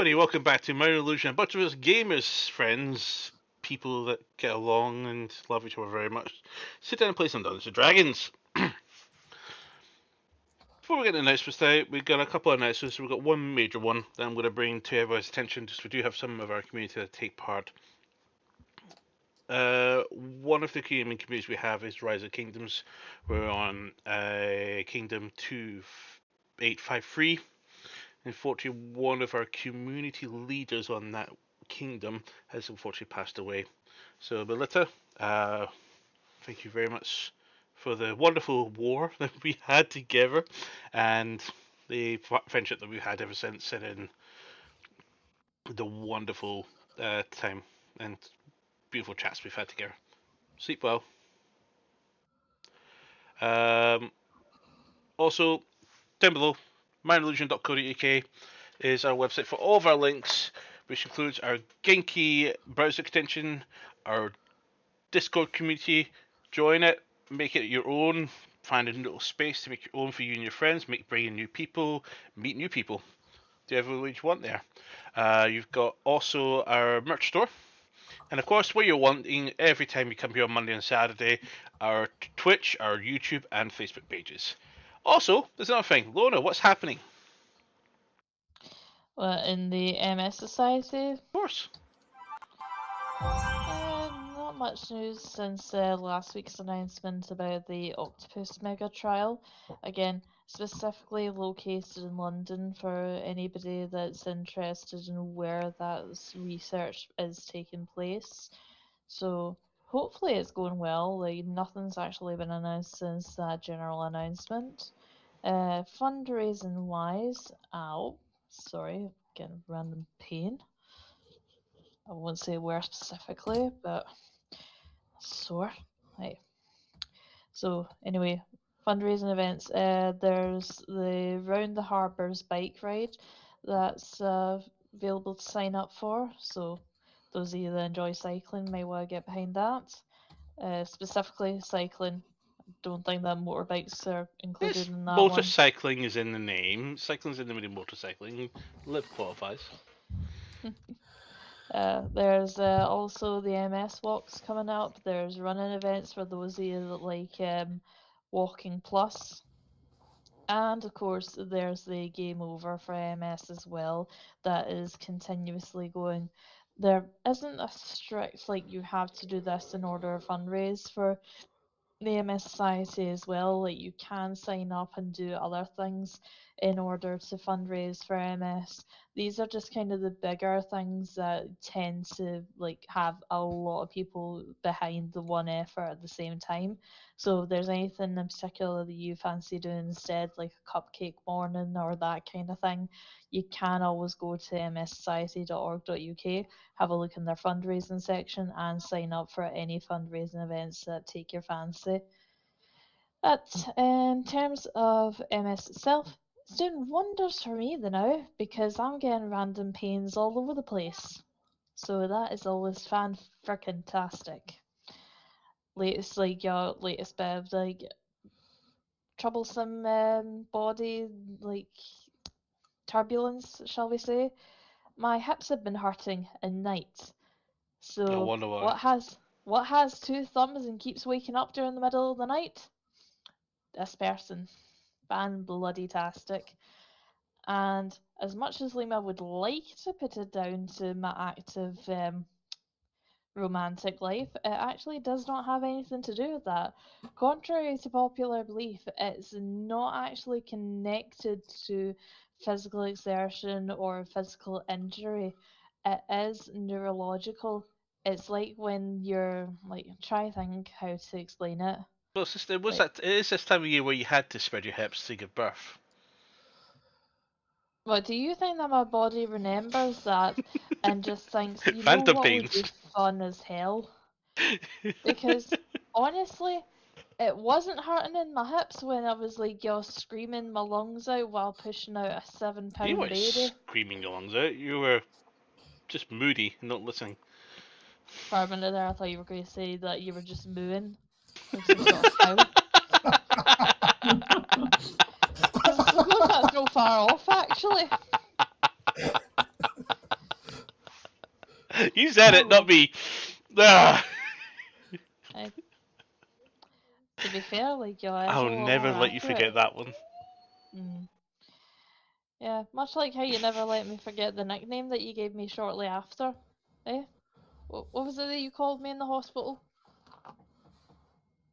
everybody, welcome back to Minor Illusion, a bunch of us gamers, friends, people that get along and love each other very much. Sit down and play some Dungeons & Dragons. Before we get to announcements today, we've got a couple of announcements. We've got one major one that I'm going to bring to everybody's attention, just we do have some of our community that take part. One of the gaming communities we have is Rise of Kingdoms. We're on Kingdom 2853. Unfortunately, one of our community leaders on that kingdom has unfortunately passed away. So, Melita, thank you very much for the wonderful war that we had together and the friendship that we've had ever since, and in the wonderful time and beautiful chats we've had together. Sleep well. Also, down below, mineillusion.co.uk is our website for all of our links, which includes our Genki browser extension, our Discord community. Join it, make it your own, find a little space to make your own for you and your friends, bring in new people, meet new people, do everything you want there. You've got also our merch store, and of course, what you're wanting every time you come here on Monday and Saturday, our Twitch, our YouTube, and Facebook pages. Also, there's another thing. Lona, what's happening? Well, in the MS Society? Of course. Not much news since last week's announcement about the Octopus Mega Trial. Again, specifically located in London for anybody that's interested in where that research is taking place. So hopefully it's going well. Like, nothing's actually been announced since that general announcement. Fundraising wise, sorry, getting random pain. I won't say where specifically, but sore. Right. So anyway, fundraising events. There's the Round the Harbours bike ride that's available to sign up for. So those of you that enjoy cycling may want to get behind that. Specifically cycling. Don't think that motorbikes are included in that one. Motorcycling is in the name. Cycling's in the middle of motorcycling. Live qualifies. There's also the MS walks coming up. There's running events for those of you that like Walking Plus. And of course, there's the Game Over for MS as well that is continuously going. There isn't a strict, like, you have to do this in order to fundraise for the MS Society as well. Like, you can sign up and do other things in order to fundraise for MS. These are just kind of the bigger things that tend to like have a lot of people behind the one effort at the same time. So if there's anything in particular that you fancy doing instead, like a cupcake morning or that kind of thing, you can always go to mssociety.org.uk, have a look in their fundraising section and sign up for any fundraising events that take your fancy. But in terms of MS itself, it's doing wonders for me now because I'm getting random pains all over the place. So that is always fan-frickin-tastic. Latest bit of like troublesome body like turbulence, shall we say. My hips have been hurting at night. So I wonder why. what has two thumbs and keeps waking up during the middle of the night? This person. Fan-bloody-tastic. And as much as Lima would like to put it down to my active romantic life, it actually does not have anything to do with that. Contrary to popular belief, it's not actually connected to physical exertion or physical injury. It is neurological. It's like when you're like, try to think how to explain it. Well, it is this time of year where you had to spread your hips to give birth. Well, do you think that my body remembers that and just thinks, you know Phantom what pains. would be fun as hell? Because honestly, it wasn't hurting in my hips when I was like, screaming my lungs out while pushing out a 7-pound You weren't baby. screaming your lungs out. You were just moody and not listening. For a minute there, I thought you were going to say that you were just mooing. Like some sort of cow. I suppose that's not far off, actually. said it, not me. Ah. To be fair, like, yeah, it's I'll a lot never more let you accurate. forget that one. Yeah, much like how you never let me forget the nickname that you gave me shortly after. Eh? What was it that you called me in the hospital?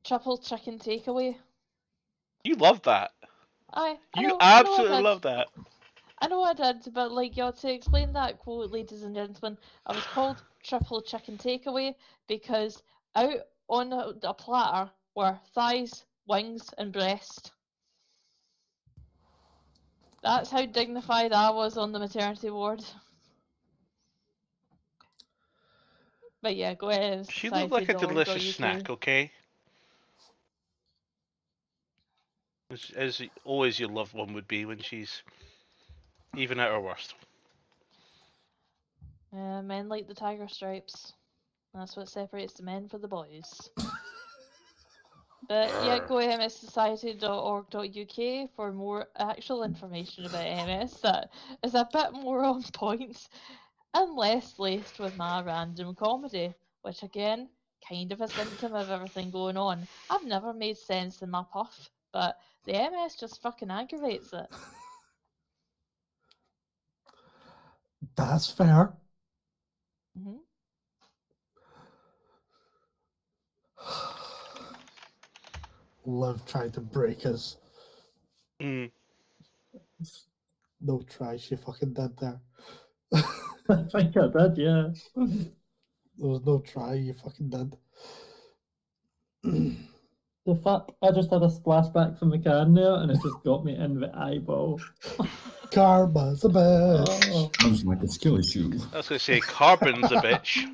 Triple chicken takeaway. You love that. I You know I absolutely did. love that. I know I did, but like, yeah, to explain that quote, ladies and gentlemen, I was called triple chicken takeaway because out on a platter were thighs, wings, and breast. That's how dignified I was on the maternity ward. But yeah, go ahead, She looked like a delicious society.org.uk. snack, okay? As always your loved one would be when she's even at her worst. Men like the tiger stripes. That's what separates the men from the boys. But yeah, go amssociety.org.uk for more actual information about MS that is a bit more on point and less laced with my random comedy, which again, kind of a symptom of everything going on. I've never made sense in my puff, but the MS just fucking aggravates it. That's fair. Mm-hmm. Liv tried to break us. Mm. No try, she fucking did there. I think I did, yeah. There was no try, you fucking did. The fact I just had a splashback from the can there and it just got me in the eyeball. Karma's a bitch. Oh. Sounds like a skill issue. I was going to say, Carbon's a bitch.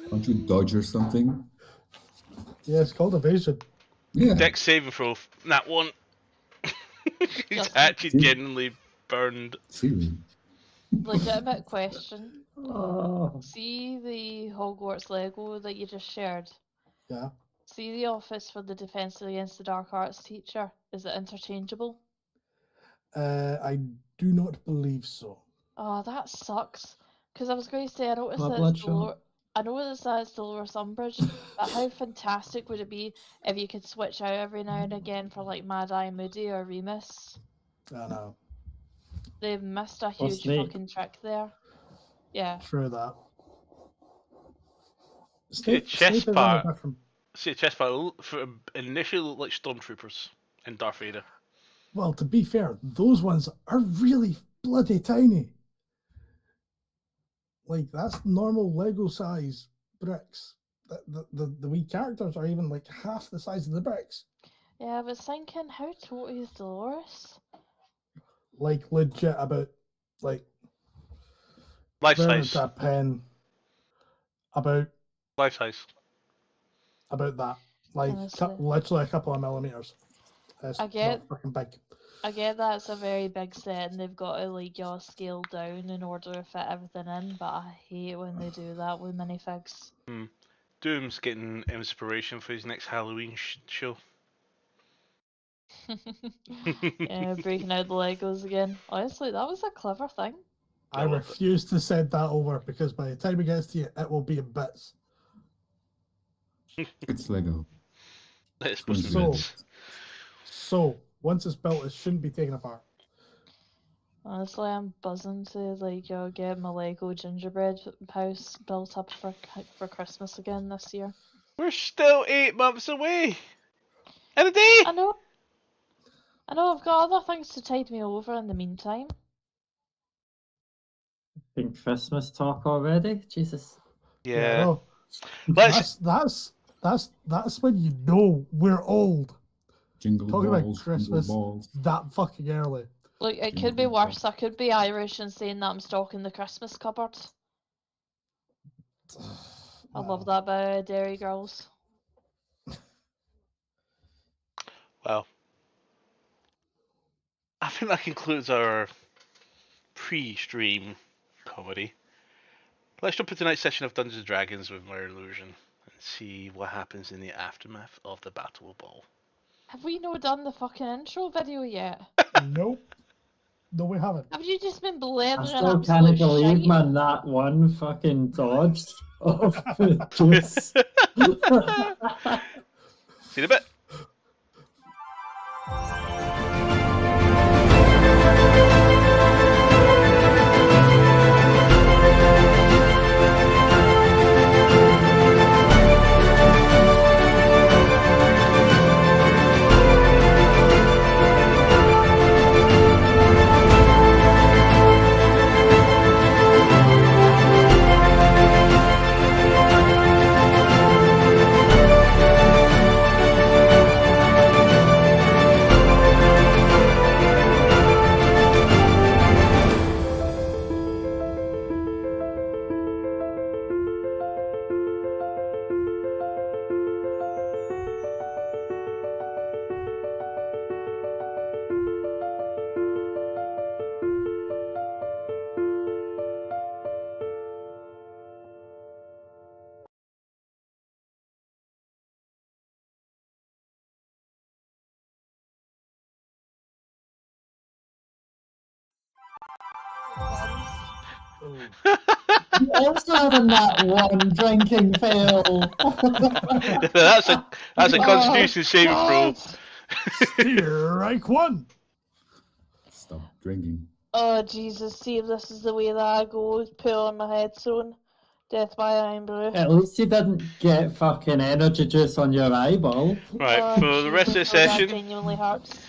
Can't you dodge or something? Yeah, it's called evasion. Yeah. Dex saving throw. That one. He's Just- actually genuinely burned. See? Legitimate question. Oh. See the Hogwarts Lego that you just shared? Yeah. See the office for the Defense Against the Dark Arts teacher? Is it interchangeable? I do not believe so. Oh, that sucks. Because I was going to say, I noticed My that it's bloodshot. I noticed that it's Dolores Umbridge, but how fantastic would it be if you could switch out every now and again for like Mad Eye Moody or Remus? I know. They've missed a Or huge Snape. fucking trick there. Yeah. True that. See, Snape chest is in a part. different. See, chest part initially looked like stormtroopers in Darth Vader. Well, to be fair, those ones are really bloody tiny. Like, that's normal Lego size bricks. The wee characters are even like half the size of the bricks. Yeah, I was thinking, how tote is Dolores? Like, legit about, like, Life vermin size. to a pen. About Life size. that. Like, Honestly. literally a couple of millimeters. It's I get- not fucking big. I get that's a very big set and they've got to like scale down in order to fit everything in, but I hate when they do that with minifigs. Doom's getting inspiration for his next Halloween show. Yeah, breaking out the Legos again. Honestly, that was a clever thing. I love it. refuse to send that over because by the time it gets to you, it will be in bits. It's Lego. Let's So- bust some bits. So, once it's built, it shouldn't be taken apart. Honestly, I'm buzzing to like get my Lego gingerbread house built up for Christmas again this year. We're still 8 months away. And a day. I know. I've got other things to tide me over in the meantime. Been Christmas talk already? Jesus. Yeah. no. Let's- That's when you know we're old. Jingle Talking about balls, Christmas. jingle balls. That fucking early. Look, it could be worse. I could be Irish and saying that I'm stocking the Christmas cupboard. I love that about Dairy Girls. Well, I think that concludes our pre-stream comedy. Let's jump into tonight's session of Dungeons & Dragons with Mirror Illusion and see what happens in the aftermath of the Battle Ball. Have we not done the fucking intro video yet? Nope. No, we haven't. Have you just been I blaring still absolute can't believe, shite? man, that one fucking dodged. of the juice. See you in a bit. Oh. You also having that one drinking fail. that's a Constitution saving throw. God! Strike one. Stop drinking. Oh Jesus! See if this is the way that I go. Put on my headstone. Death by iron brew. At least you didn't get fucking energy juice on your eyeball. Right, Oh, for the rest of the Jesus, no, that session, genuinely hurts.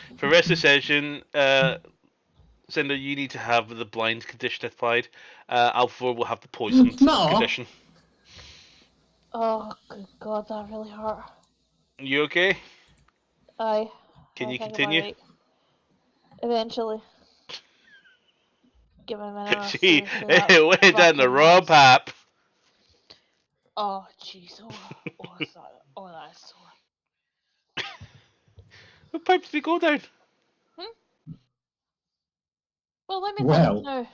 Cinder, you need to have the blind condition applied. Alpha will have the poisoned No. condition. Oh, good God, that really hurt. You okay? Aye. Can I you think I'm continue? alright. Eventually. Give me a minute. See, it went down the fucking wrong hurts. path. Oh, jeez. Oh, that's sore. What pipe did we go down? Well, let me Well. think now.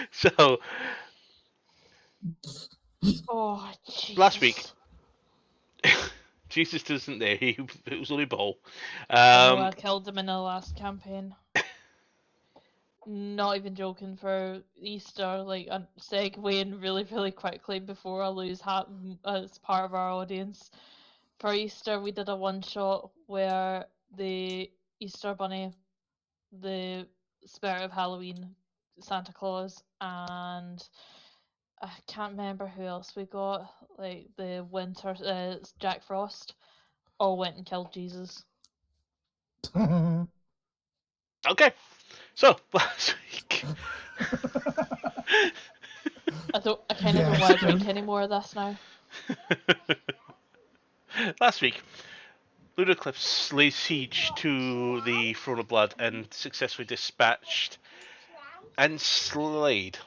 So, Oh, Jesus. last week, Jesus isn't there. It was only Ball. I know I killed him in the last campaign. Not even joking, for Easter, like, segueing really, really quickly before I lose as part of our audience. For Easter, we did a one-shot where the Easter Bunny, the spirit of Halloween, Santa Claus, and I can't remember who else we got, like the winter, Jack Frost, all went and killed Jesus. Okay, so last week. I kind of don't want to drink any more of this now. Last week, Ludaclips laid siege to the Throne of Blood and successfully dispatched and slayed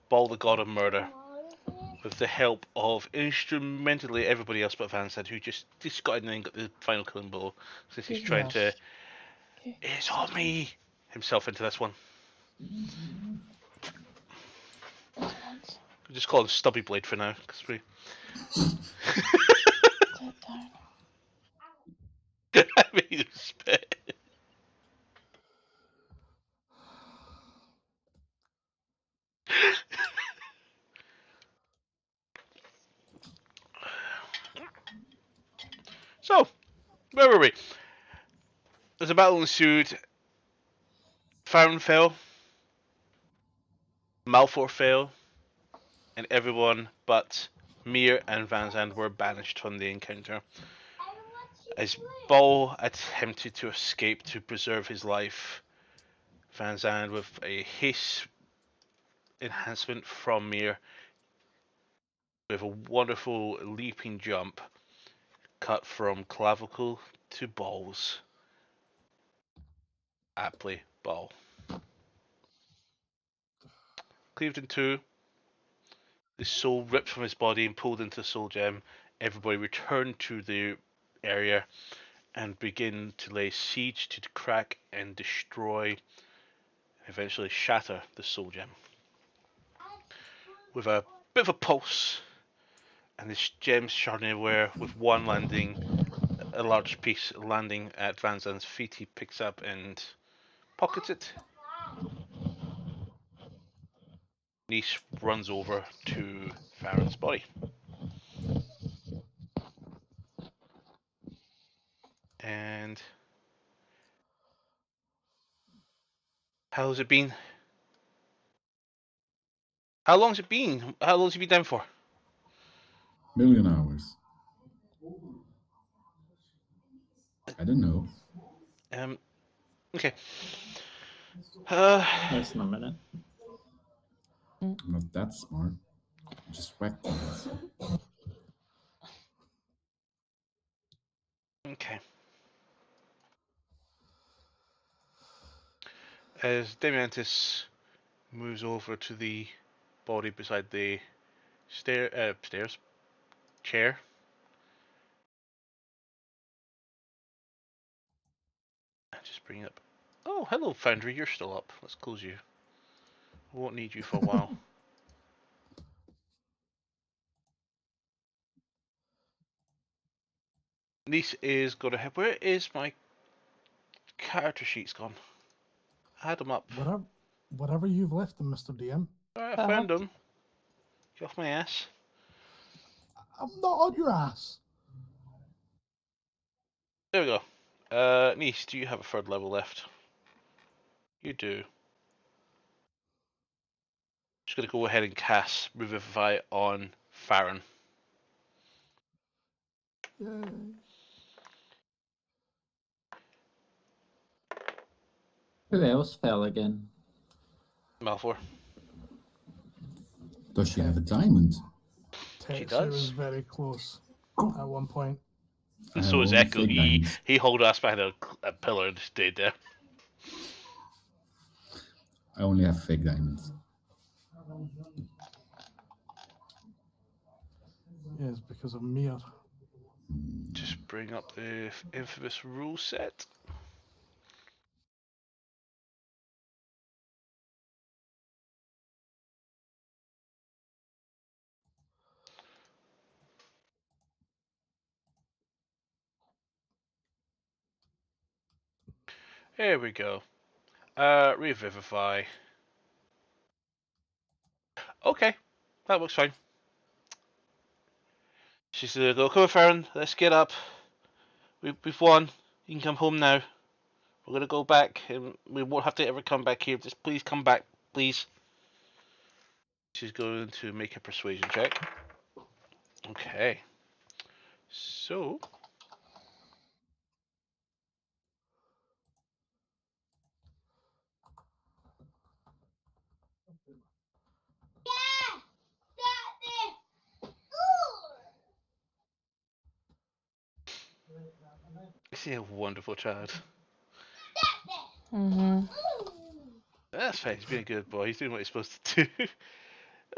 Ball the God of Murder with the help of instrumentally everybody else but Van Zandt, who just got in there and got the final killing blow, since he's trying to "it's on me" himself into this one. We'll just call him Stubby Blade for now, because we I made him spit. So, where were we? There's a battle ensued. Farron fell. Malfor fell. And everyone but Mir and Van Zandt were banished from the encounter. As Ball attempted to escape to preserve his life, Van Zandt, with a haste enhancement from Mir, with a wonderful leaping jump, cut from clavicle to balls. Aptly, Ball. Cleaved in two, the soul ripped from his body and pulled into the soul gem. Everybody returned to the area and begin to lay siege to crack and destroy, eventually shatter the soul gem. With a bit of a pulse, and the gems sharding everywhere, with one landing, a large piece landing at Van Zandt's feet, he picks up and pockets it. Nice runs over to Farron's body. And how's it been? How long's it been? How long's it been down for? Million hours. I don't know. Okay. Less than a minute. I'm not that smart. Just whack things. Okay. As Demiantis moves over to the body beside the chair. Just bring it up. Oh, hello, Foundry. You're still up. Let's close you. We won't need you for a while. Nice is going to have. Where is my character sheets gone? I had them up. Whatever you've left them, Mr. DM. Alright, I found them. Get off my ass. I'm not on your ass. There we go. Nice, do you have a third level left? You do. Just gonna go ahead and cast Revivify on Farron. Yay. Who else fell again? Malfoy. Does she have a diamond? She Tetsu does. was very close at one point. And I so is only Echo. fake diamonds. He hauled us behind a pillar and stayed there. I only have fake diamonds. Yes, because of Mir. Just bring up the infamous rule set. There we go. Revivify. Okay, that works fine. She's gonna go, come on, Farron, let's get up. We've won. You can come home now. We're gonna go back, and we won't have to ever come back here. Just please come back, please. She's going to make a persuasion check. Okay. So. Is he a wonderful child? That's fine. He's being a good boy. He's doing what he's supposed to do.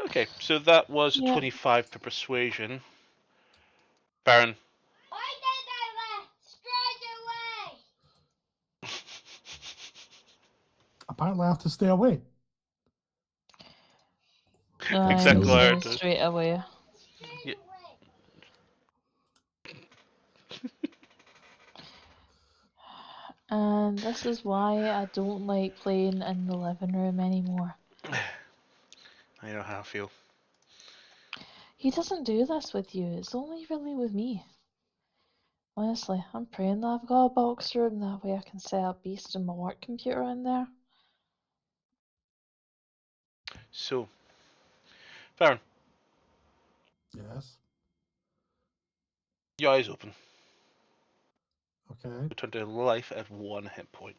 Okay, so that was a 25 per persuasion. Baron. Apparently, I have to stay away. Exactly No. how it Go does. straight away. Yeah. And this is why I don't like playing in the living room anymore. I know how I feel. He doesn't do this with you. It's only really with me. Honestly, I'm praying that I've got a box room, that way I can set up Beast and my work computer in there. So, Baron, Yes. your eyes open. Okay. Return to life at 1 hit point.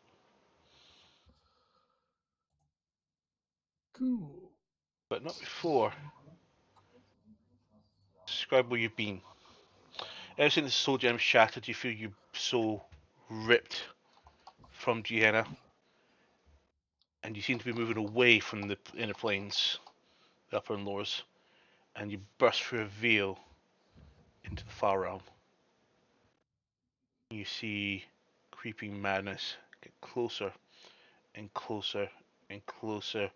Cool. But not before. Describe where you've been. Ever since the soul gem shattered, you feel your soul ripped from Gehenna. And you seem to be moving away from the inner planes, the upper and lowers. And you burst through a veil into the far realm. You see creeping madness get closer and closer and closer.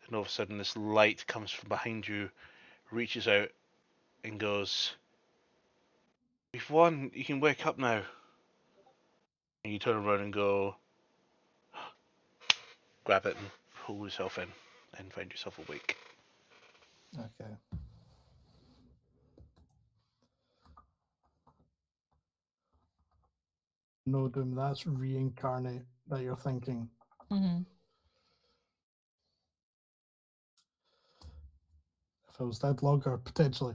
And all of a sudden, this light comes from behind you, reaches out, and goes, "We've won. You can wake up now." And you turn around and go, grab it and pull yourself in, and find yourself awake. Okay. No, Doom, that's reincarnate that you're thinking. Mm-hmm. If it was that longer, potentially.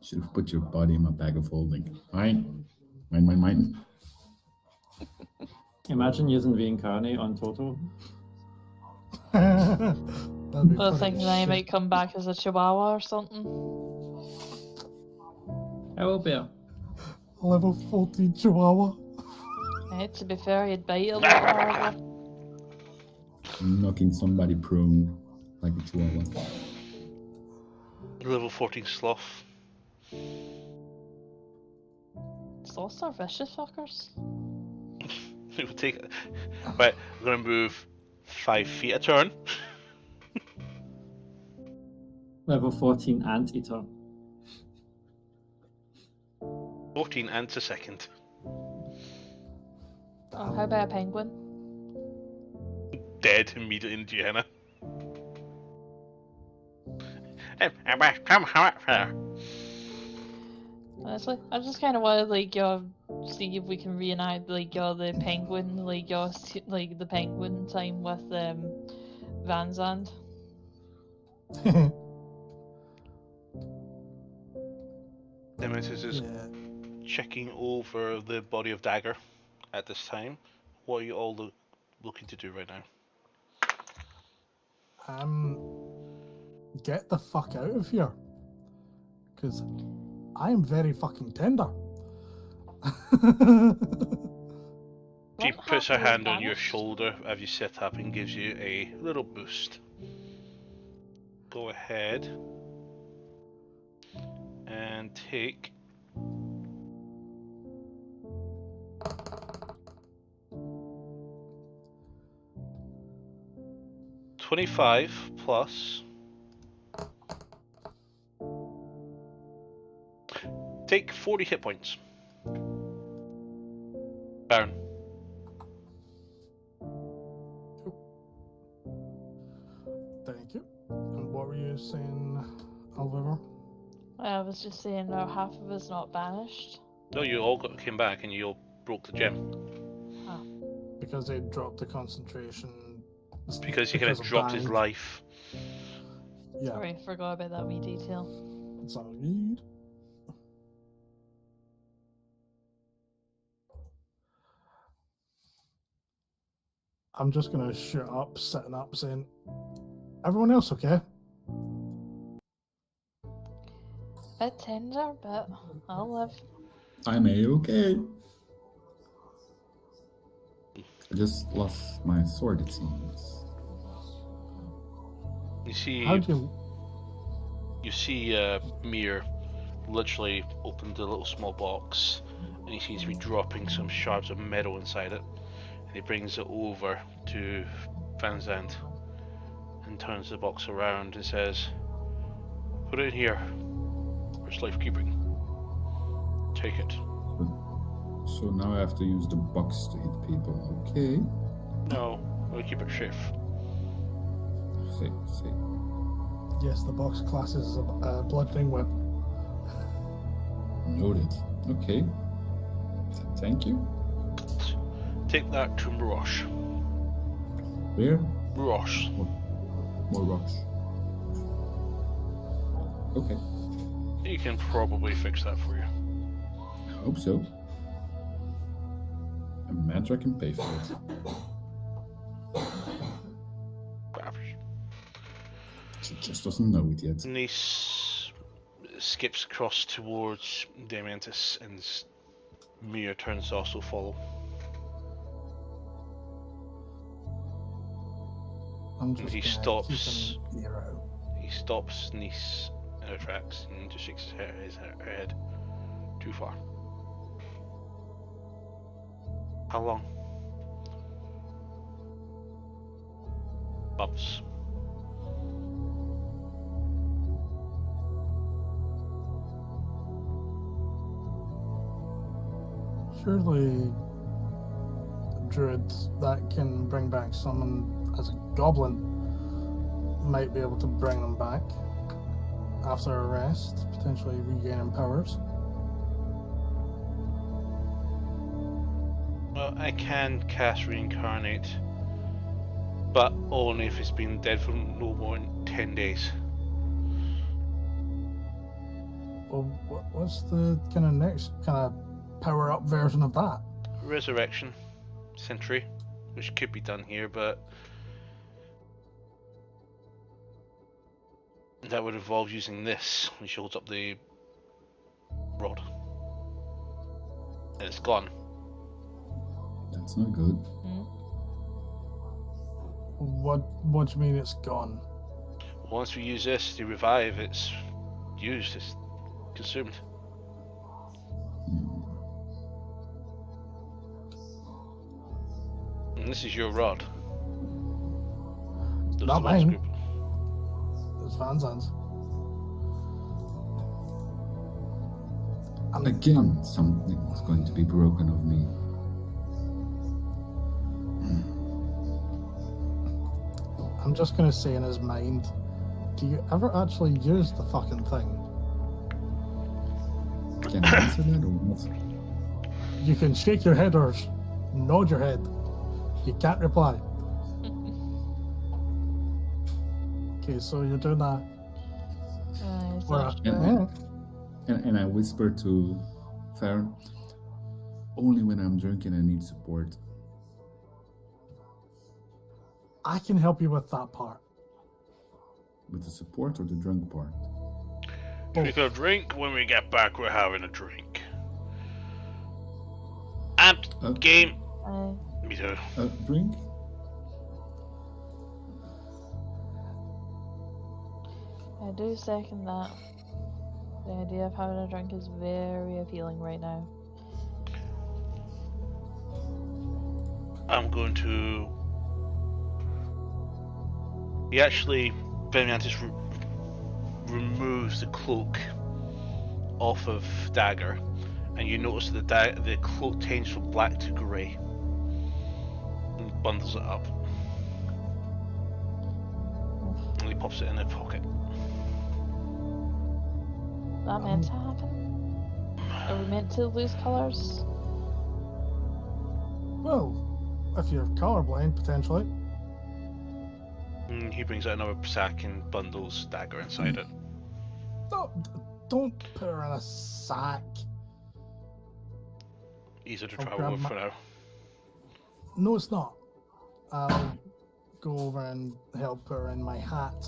Should have put your body in my bag of holding. Mine. Mine. Imagine using reincarnate on Toto. That'd be I was funny thinking as I shit. might come back as a chihuahua or something. Hello, bear. Level 14 Chihuahua. To be fair, he'd bite a lot harder. Knocking somebody prone like a chihuahua. Level 14 sloth. Sloths are vicious fuckers. It will take. Right, I'm gonna move 5 feet a turn. Level 14 anteater. 14 ants a second. Oh, how about a penguin? Dead immediately in Gehenna. Honestly, I just kind of want to see if we can reenact the penguin like the penguin time with Van Zandt. Nemesis is Yeah. checking over the body of Dagger at this time. What are you all looking to do right now? Get the fuck out of here. Because I am very fucking tender. She What puts her happened with hand on your Banished? shoulder as you sit up and gives you a little boost. Go ahead and take 25 plus. Take 40 hit points. Baron. Thank you. And what were you saying, Oliver? I was just saying now half of us not banished. No, you all came back and you all broke the gem. Because they dropped the concentration. Because he kind of dropped his dying. life. Yeah, Sorry, forgot about that wee detail. it's all good. I'm just gonna shoot up, sitting up, saying, "Everyone else okay?" Bit tender, but I'll live. I'm A-okay. I just lost my sword, it seems. You see, How do Mir literally opened a little small box, and he seems to be dropping some shards of metal inside it. And he brings it over to Van Zandt and turns the box around and says, "Put it in here for safekeeping. Take it." So now I have to use the box to hit people. Okay. No, we'll keep it safe. Safe. Yes, the box classes as a bludgeoning weapon. Noted. Okay. Thank you. Take that to Mirosh. Where? Mirosh. More rocks. Okay. He can probably fix that for you. I hope so. A Mantra can pay for it. She just doesn't know it yet. And he skips across towards Damiantis, and Mir turns to also follow. I'm just He gonna stops. keep an ear out. He stops Nice in her tracks and just shakes her head. Too far. How long? Months. Surely, druid that can bring back someone as a goblin might be able to bring them back after a rest, potentially regaining powers. Well, I can cast Reincarnate, but only if it's been dead for no more than 10 days. Well, what's the kind of next kind of power-up version of that? Resurrection Sentry, which could be done here, but that would involve using this, which holds up the rod. And it's gone. That's not good. What do you mean it's gone? Once we use this to revive, it's used, it's consumed. And this is your rod. Those Not are the ones mine. group. It's Van Zan's. Again, something's going to be broken of me. I'm just gonna say in his mind, do you ever actually use the fucking thing? Can I answer that or what? You can shake your head or nod your head. You can't reply. Okay, so you're doing that. It's Or, not Yeah. sure. And I whisper to Farron, only when I'm drinking I need support. I can help you with that part. With the support or the drunk part? Drink a drink. When we get back, we're having a drink. Amped. Game. Me too. Drink? I do second that. The idea of having a drink is very appealing right now. I'm going to. He actually, Veniantis removes the cloak off of Dagger, and you notice that the cloak changes from black to grey, and bundles it up, and he pops it in his pocket. That meant to happen? Are we meant to lose colours? Well, if you're colorblind, potentially. And he brings out another sack and bundles Dagger inside it. Don't put her in a sack. Easier to I'll travel grab with my- for now. No, it's not. I'll go over and help her in my hat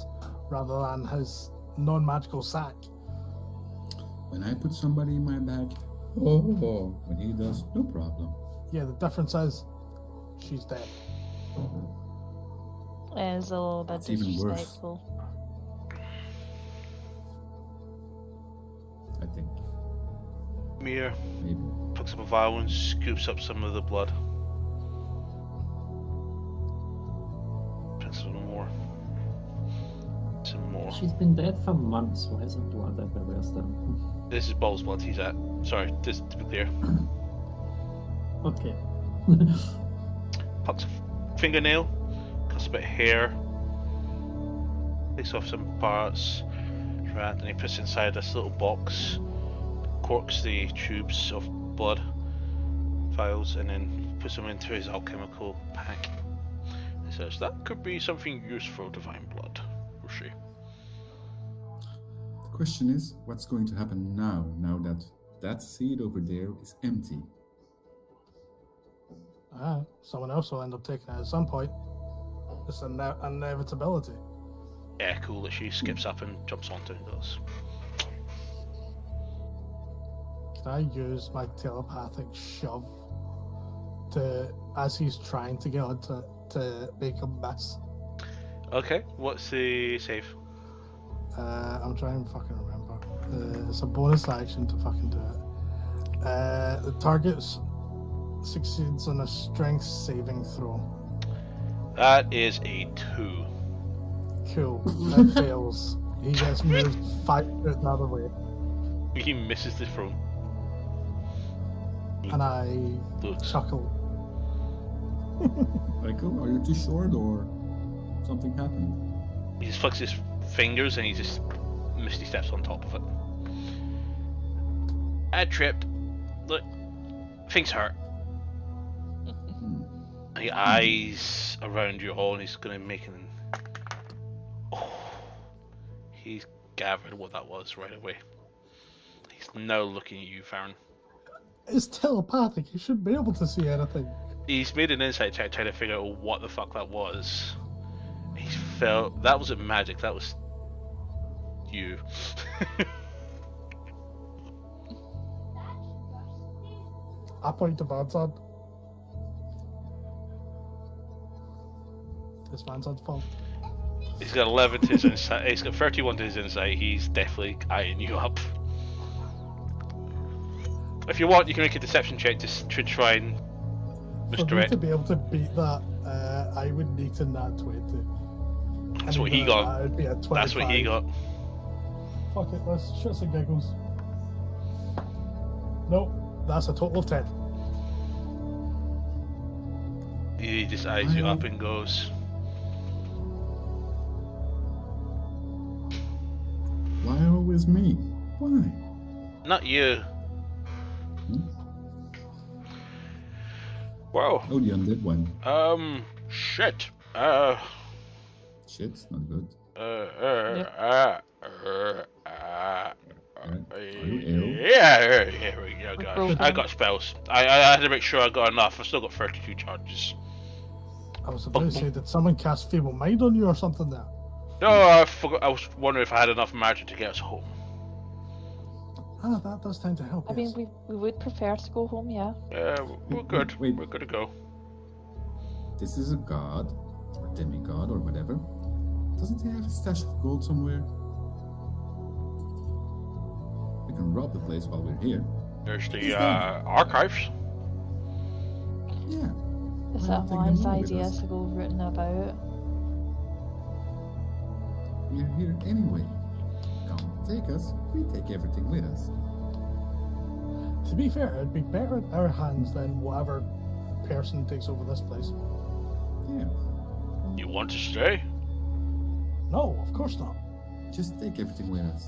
rather than his non-magical sack. When I put somebody in my bag, oh, when he does, no problem. Yeah, the difference is she's dead. It is a little bit It's even worse. disrespectful. I think. Mir Maybe. picks up a vial and scoops up some of the blood. Drinks a little more. Some more. She's been dead for months. Why is there blood everywhere still? This is Ball's blood he's at. Sorry, just to be clear. Okay. Plucks a fingernail, cuts a bit of hair, takes off some parts, right, and he puts it inside this little box, corks the tubes of blood vials, and then puts them into his alchemical pack. He says, that could be something useful, divine blood. Or she. The question is, what's going to happen now that that seed over there is empty? Someone else will end up taking it at some point. It's an inevitability. Yeah, cool that she skips up and jumps onto and goes. Can I use my telepathic shove to, as he's trying to get on to make him miss? Okay, what's the save? I'm trying to fucking remember. It's a bonus action to fucking do it. The target succeeds on a strength saving throw. That is a 2. Cool. That fails. He gets moved 5 feet the other way. He misses the throne. And I Looks. chuckle. Michael, are you too short or something happened? He just flicks his fingers and he just misty steps on top of it. I tripped. Look, things hurt. He eyes around you all and he's gonna make an. Oh, he's gathered what that was right away. He's now looking at you, Farron. It's telepathic. You should be able to see anything. He's made an insight check trying to figure out what the fuck that was. He's felt that wasn't magic. That was you. I point to Vanzad. It's Vanzad's fault. He's got 11 to his insight. He's got 31 to his insight. He's definitely eyeing you up. If you want, you can make a deception check to try and For me misdirect. to be able to beat that, I would need to nat 20. That's what he Even got. that would be a 25. That's what he got. Fuck it, let's shits and giggles. Nope, that's a total of 10. He just eyes you up and goes, Why always me? Why? "Not you." Wow. Oh, the undead one. Shit. Shit's not good. Yeah, we go. broken. I got spells. I had to make sure I got enough. I still got 32 charges. I was about to say, did someone cast Feeble Mind on you or something there? No, I forgot. I was wondering if I had enough magic to get us home. Ah, that does tend to help. I mean, we would prefer to go home, yeah. We're good. Wait. We're good to go. This is a god, or demigod, or whatever. Doesn't he have a stash of gold somewhere? We can rob the place while we're here. There's the Is that- archives. Yeah. Is Why that not take wise him with idea us? to go rooting about? We're here anyway. Come, take us. We take everything with us. To be fair, it'd be better in our hands than whatever person takes over this place. Yeah. You want to stay? No, of course not. Just take everything with us.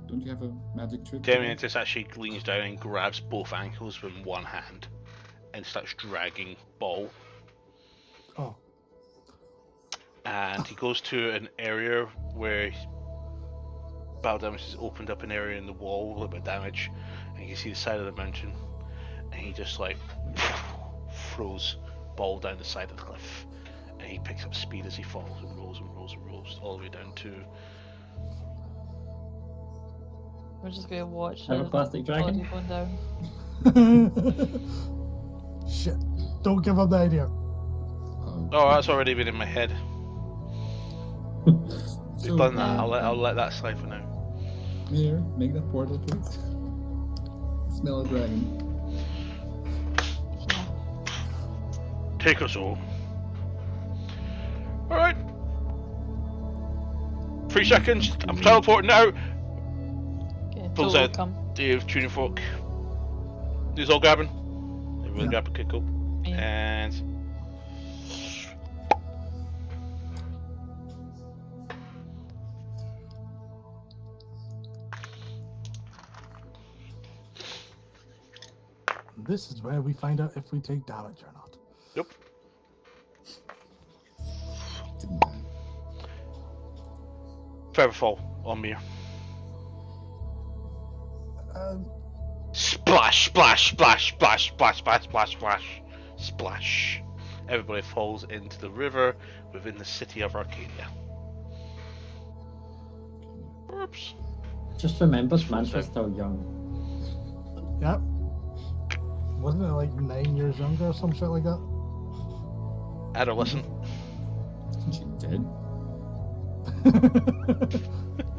Don't you have a magic trick? Damien just actually leans down and grabs both ankles with one hand and starts dragging Ball. Oh, And he goes to an area where Baldamus has opened up an area in the wall with a little bit of damage, and you can see the side of the mountain, and he just like throws Ball down the side of the cliff, and he picks up speed as he falls and rolls and rolls and rolls all the way down to. We're just gonna watch Have a the plastic dragon? body going down. shit. Don't give up the idea. Oh, that's already been in my head. We've So, done that. I'll let that slide for now. Here, make that portal, please. Smell a dragon. Yeah. Take us home. All right. 3 seconds. I'm teleporting out. Okay, Pulls Joel out come. the tuning fork. These all grabbing. Everyone Yeah. grab a kickle. Me. And This is where we find out if we take damage or not. yep. Didn't I? Feather fall on me. Splash, splash, splash, splash, splash, splash, splash, splash, splash. Everybody falls into the river within the city of Arcadia. Oops. Just remember, Just one Mantra's sec. still young. Yep. Wasn't it like 9 years younger or some shit like that? Adolescent. Isn't she dead?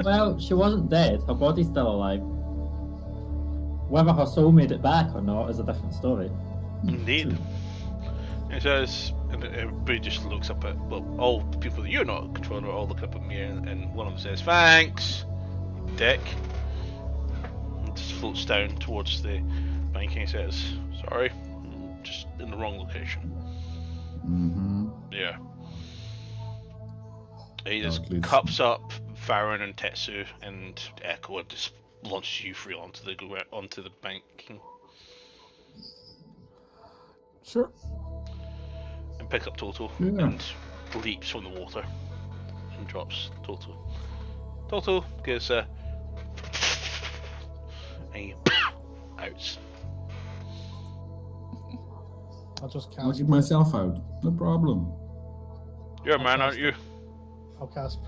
Well, she wasn't dead. Her body's still alive. Whether her soul made it back or not is a different story. Indeed. It says, and everybody just looks up at, well, all the people that you're not controlling are all looking up at me, and one of them says, "Thanks, dick." And just floats down towards the bank and says, "Sorry, I'm just in the wrong location." Mm-hmm. Yeah. He just Dark leads. cups up Farron and Tetsu and Echo and just launches you free onto the bank Sure. and picks up Toto Yeah. and leaps from the water and drops Toto. Toto gives a out. I'll just I'll cast. get myself out. No problem. You're a man, aren't you? I'll cast.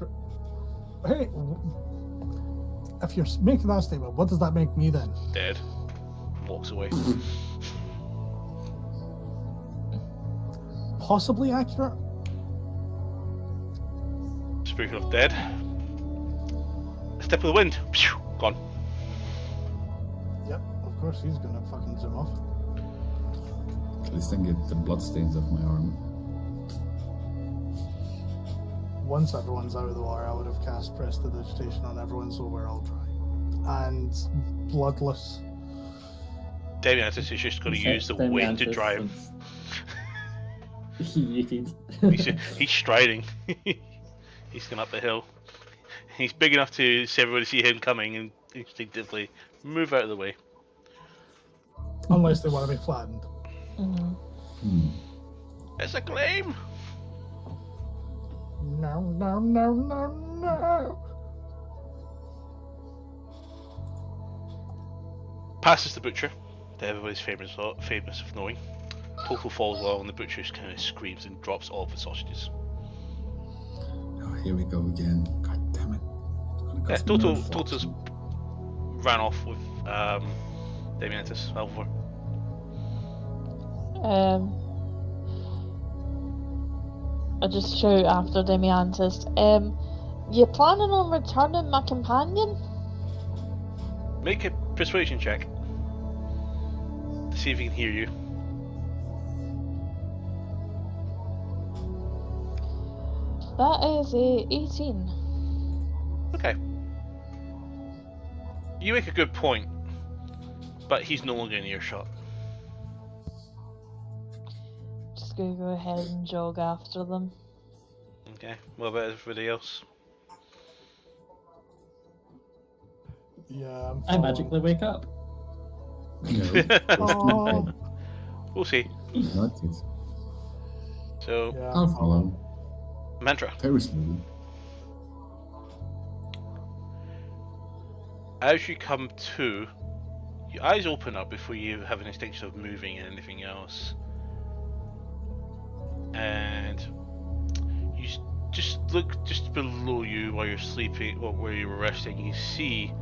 Hey, if you're making that statement, what does that make me then? Dead. Walks away. Possibly accurate. Speaking of dead, step of the wind. Phew, gone. Yep, of course he's gonna fucking zoom off. At least I can get the bloodstains off my arm. Once everyone's out of the water, I would have cast Prestidigitation on everyone so we're all dry. And bloodless. Demiantis is just going to use the wind to drive. He yeeted. He's striding. He's going up the hill. He's big enough to see everybody see him coming and instinctively move out of the way. Unless they want to be flattened. It's a claim! No, no, no, no, no. Passes the butcher, that everybody's famous of knowing. Toto falls along and the butcher just kind of screams and drops all of the sausages. Oh, here we go again. God damn it. Yeah, Toto's ran off with Demiantis over. I just shout after Demiantis. You planning on returning my companion? Make a persuasion check to see if he can hear you. That is a 18. Okay. You make a good point, but he's no longer in earshot. Just gonna go ahead and jog after them. Okay, what about everybody else? Yeah, I magically wake up. No. Oh, We'll see. Not it. So, yeah, I'll follow. Mantra. Very slowly. As you come to, your eyes open up before you have an instinction of moving and anything else. And you just look just below you while you're sleeping, or where you were resting. You see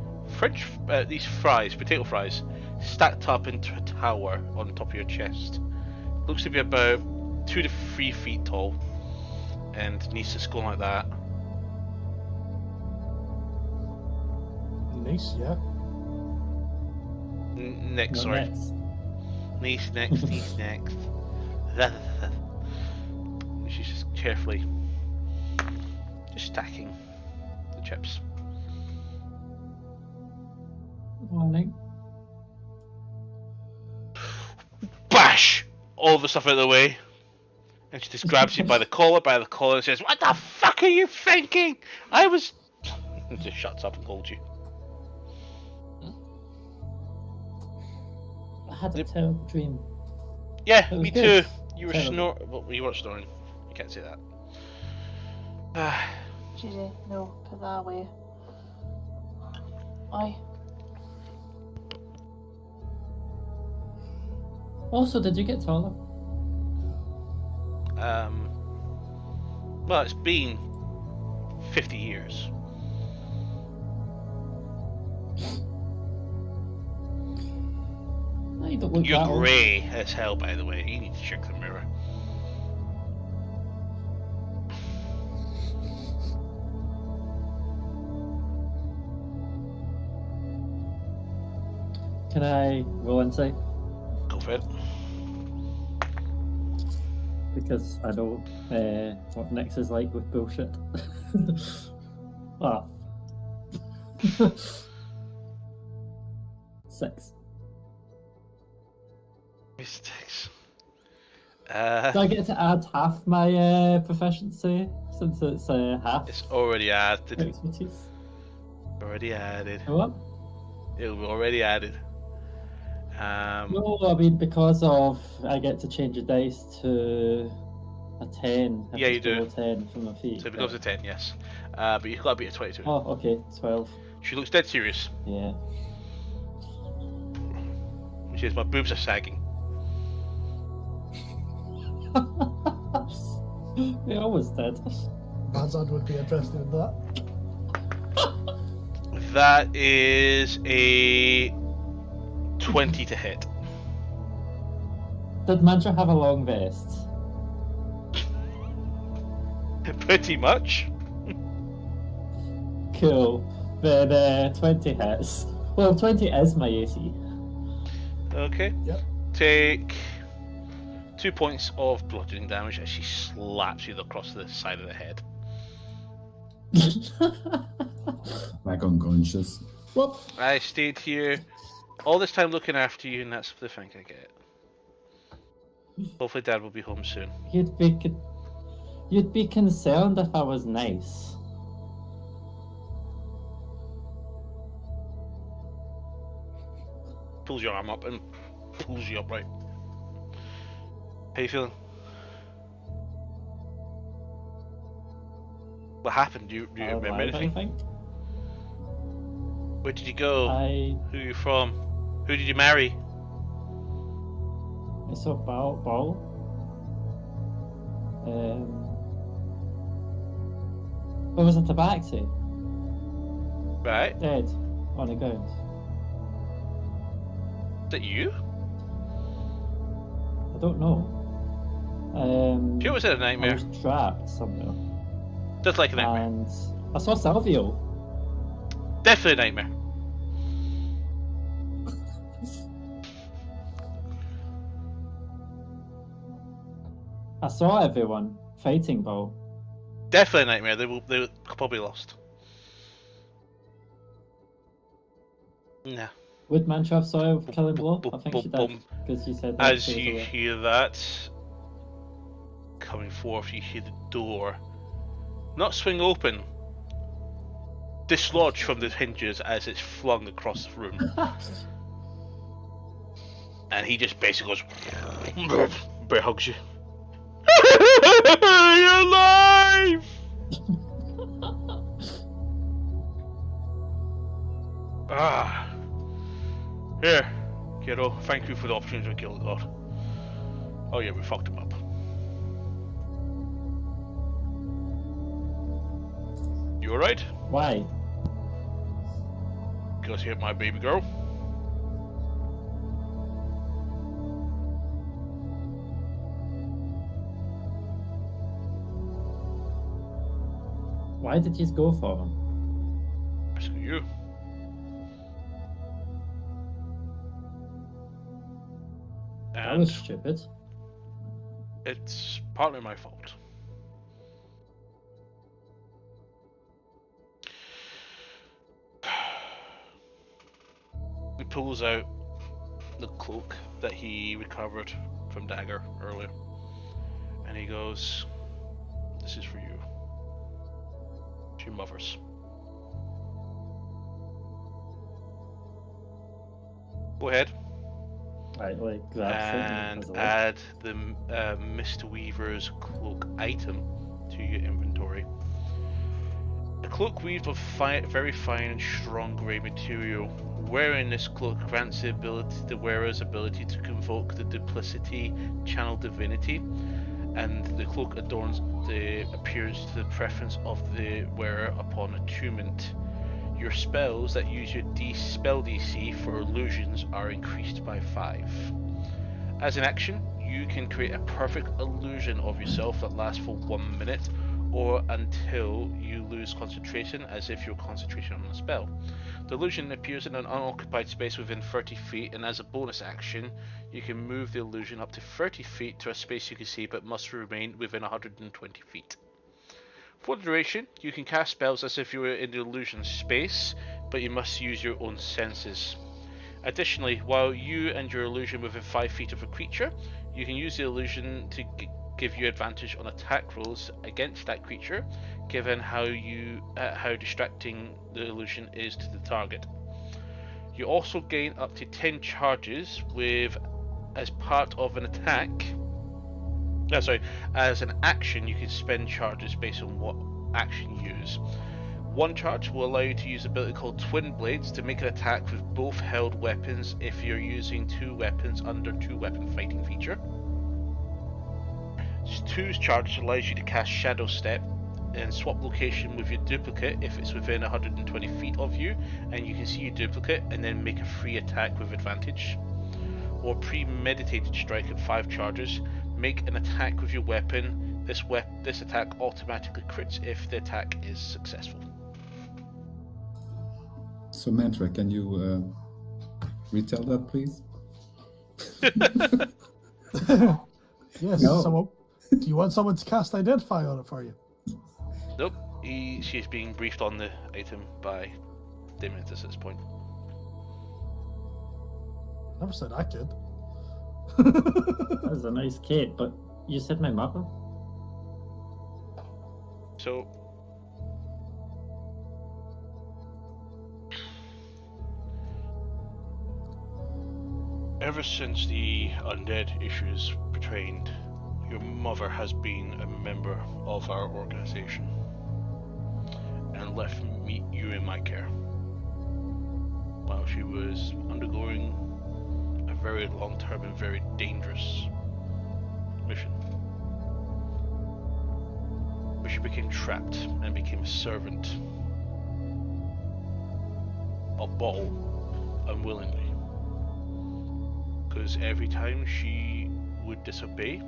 these fries, potato fries, stacked up into a tower on top of your chest. Looks to be about 2 to 3 feet tall, and needs to go like that. nice, yeah. Next, Not sorry. next. Niece next. She's just carefully just stacking the chips. Morning. Bash! All the stuff out of the way. And she just grabs you by the collar and says, "What the fuck are you thinking? I was..." And just shuts up and holds you. I had a terrible dream. Yeah, It was me good. too. You were Terrible. snoring. Well, you weren't snoring. You can't say that. GJ, no, put that away. Why? Also, did you get taller? Well, it's been 50 years. No, you don't look You're that old. grey as hell, by the way. You need to check the mirror. Can I roll insight? Go for it. Because I know what Nyx is like with bullshit. Ah. 6. Mistakes. Do I get to add half my proficiency since it's half It's already added. expertise? Already added. What? It'll be already added. No, I mean because of I get to change a dice to a 10. Yeah, you do. Roll 10 from my feet. So it becomes a 10, yes. But you've got to beat a 22. Oh, okay, 12. She looks dead serious. Yeah. She says, my boobs are sagging. They always did. Bazard would be interested in that. That is a 20 to hit. Did Mantra have a long vest? Pretty much. Cool. Then 20 hits. Well, 20 is my AC. Okay. Yep. Take 2 points of bludgeoning damage as she slaps you across the side of the head. Back unconscious. Whoop. I stayed here all this time looking after you, and that's the thing I get. Hopefully Dad will be home soon. You'd be concerned if I was nice. Pulls your arm up and pulls you upright. How you feeling? What happened? Do you remember Alive, anything? I think. Where did you go? I Who are you from? Who did you marry? saw Ball. What was a tabaxi? Right. Dead on the ground. Is that you? I don't know. Sure, was it a I nightmare? was trapped somewhere. Just like a nightmare. And I saw Salvio. Definitely a nightmare. I saw everyone fighting Ball. Definitely a nightmare. They probably lost. Nah. Would Mantra saw a killing blow? Boom, I think boom, she boom. did. Because you said that As she was you aware. hear that coming forth, you hear the door not swing open, dislodge from the hinges as it's flung across the room. And he just basically goes, Bear hugs you. You're alive! Ah. Here, kiddo, thank you for the opportunity to kill the god. Oh yeah, we fucked him up. You alright? Why? Because you're my baby girl. Why did you go for him? Asking you. That was And stupid. it's partly my fault. He pulls out the cloak that he recovered from Dagger earlier, and he goes, "This is for you. It's your mother's." Go ahead Right, like that. and add the Mist Weaver's cloak item to your inventory. A cloak weaved of very fine and strong grey material. Wearing this cloak grants the wearer's ability to convoke the duplicity channel divinity, and the cloak adorns the appearance to the preference of the wearer upon attunement. Your spells that use your spell DC for illusions are increased by 5. As an action, you can create a perfect illusion of yourself that lasts for 1 minute, or until you lose concentration, as if you're concentrating on a spell. The illusion appears in an unoccupied space within 30 feet, and as a bonus action, you can move the illusion up to 30 feet to a space you can see but must remain within 120 feet. For the duration, you can cast spells as if you were in the illusion space, but you must use your own senses. Additionally, while you and your illusion within 5 feet of a creature, you can use the illusion to give you advantage on attack rolls against that creature, given how distracting the illusion is to the target. You also gain up to 10 charges as part of an attack. As an action, you can spend charges based on what action you use. One charge will allow you to use an ability called Twin Blades to make an attack with both held weapons if you're using 2 weapons under 2-weapon fighting feature. 2 charge allows you to cast Shadow Step and swap location with your duplicate if it's within 120 feet of you and you can see your duplicate, and then make a free attack with advantage. Or Premeditated Strike at 5 charges. Make an attack with your weapon. This attack automatically crits if the attack is successful. So, Mantra, can you retell that, please? Yes. No. Do you want someone to cast Identify on it for you? Nope. She's being briefed on the item by Dementus at this point. Never said I could. That was a nice cape, but you said my mother? So, ever since the undead issues pertained, your mother has been a member of our organization and left you in my care while she was undergoing a very long-term and very dangerous mission. But she became trapped and became a servant of Ball unwillingly. Because every time she would disobey,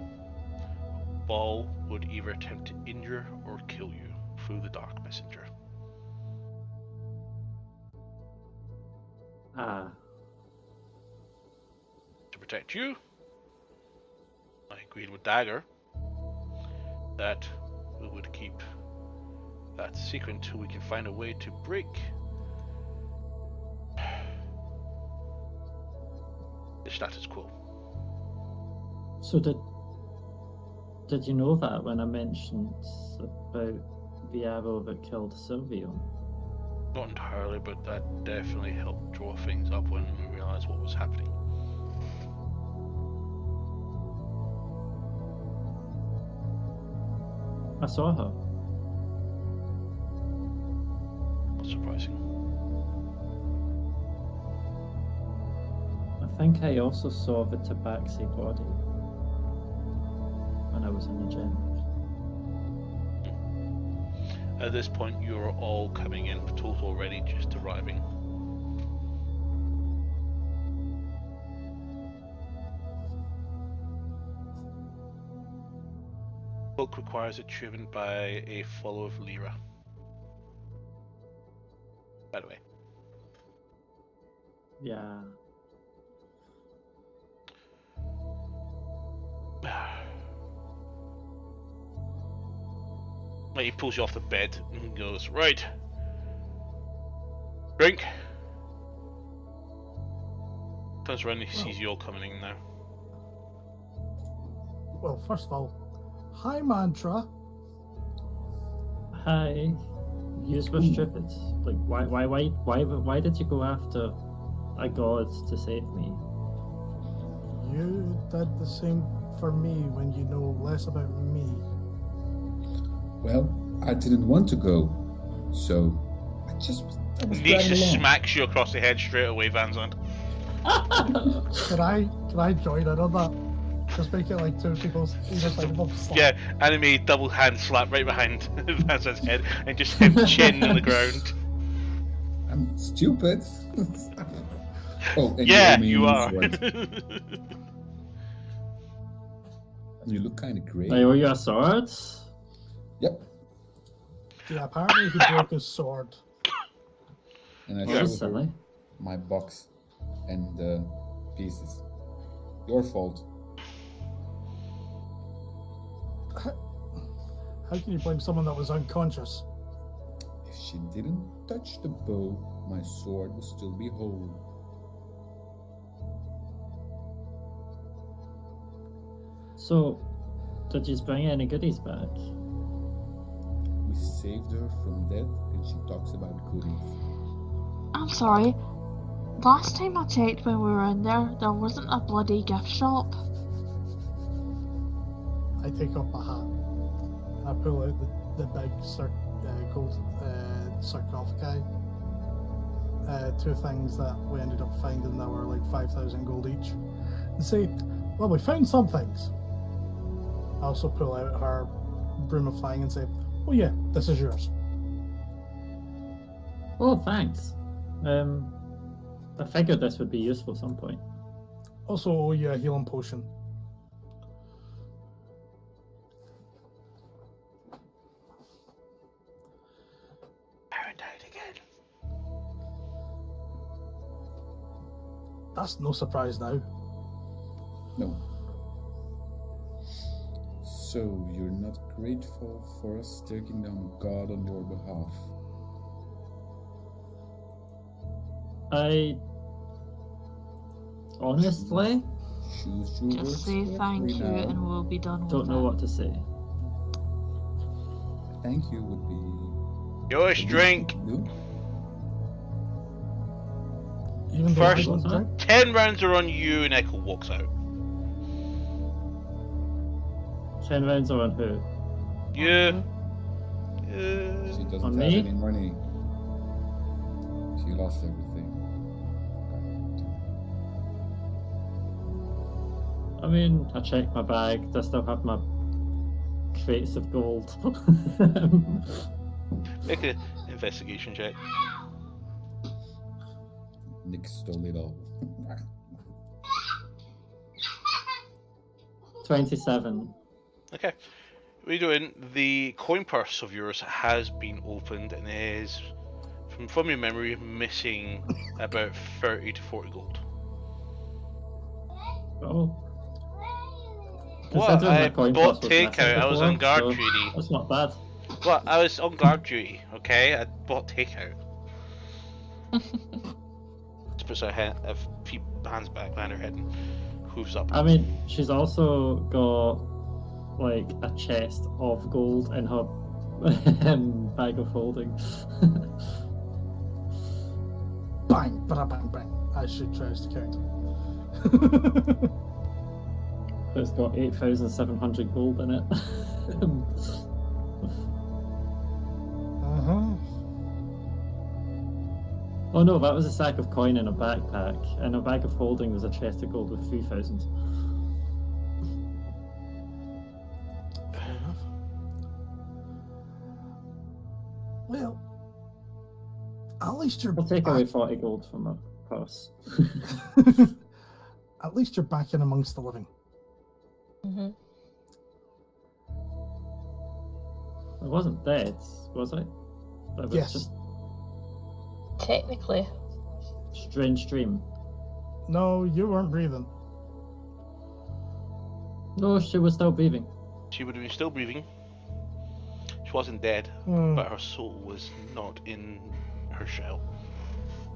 Ball would either attempt to injure or kill you through the Dark Messenger. Ah. To protect you, I agreed with Dagger that we would keep that secret until we can find a way to break the status quo. So did you know that when I mentioned about the arrow that killed Silvio? Not entirely, but that definitely helped draw things up when we realized what was happening. I saw her. Not surprising. I think I also saw the Tabaxi body when I was in the gym. At this point, you're all coming in, total already, just arriving. Book requires achievement by a follower of Lyra. By the way. Yeah. He pulls you off the bed and goes, right. Drink. Turns around and he sees you all coming in now. Well, first of all, hi Mantra. Hi. You were stupid. Like, why did you go after a god to save me? You did the same for me when you know less about me. Well, I didn't want to go, so I was He dragged just along. smacks you across the head straight away, Van Zandt. Can I join in on that? Just make it like two people either side of them. slap. Yeah, anime double hand slap right behind Van Zandt's head and just him chin on the ground. I'm stupid. Oh, and Yeah, you you are. You look kind of great. I owe you a sword? Yep. Yeah, apparently he broke his sword. And I Oh, that's showed her silly. my box and the pieces. Your fault. How can you blame someone that was unconscious? If she didn't touch the bow, my sword would still be whole. So, did you bring any goodies back? We saved her from death, and she talks about goodies. I'm sorry. Last time I checked when we were in there wasn't a bloody gift shop. I take off my hat and I pull out the big gold sarcophagi. Two things that we ended up finding that were like 5,000 gold each. And say, well, we found some things. I also pull out her broom of flying and say, oh yeah, this is yours. Oh, thanks. I figured this would be useful at some point. Also owe you a healing potion. Aaron died again. That's no surprise now. No. So, you're not grateful for us taking down God on your behalf? I honestly Choose your Just words say thank carefully you now. and we'll be done with don't know it. what to say. Thank you would be... Josh, drink. No? Even though I First- don't drink. 10 rounds are on you, and Echo walks out. 10 rounds are on who? You. She doesn't On have me? any money. She lost everything. I mean, I checked my bag. I still have my crates of gold. Make an investigation check. Nick stole it all. 27. Okay. What are you doing? The coin purse of yours has been opened and is, from your memory, missing about 30 to 40 gold. Oh. What? Considering I my coin bought purse was missing takeout. I was on before, guard so duty. That's not bad. What? I was on guard duty, okay? I bought takeout. She puts her feet hands back behind her head and hooves up. I mean, she's also got like a chest of gold in her bag of holding. Bang, bada, bang, bang. As she tries to count. It's got 8,700 gold in it. Oh no, that was a sack of coin in a backpack, and a bag of holding was a chest of gold with 3,000. Fair enough. Well, at least you're I'll take back. away 40 gold from my purse. At least you're back in amongst the living. Mm-hmm. I wasn't dead, was I? That was Yes. just Technically. strange dream. No, you weren't breathing. No, she was still breathing. She would have been still breathing. She wasn't dead, Hmm. but her soul was not in her shell.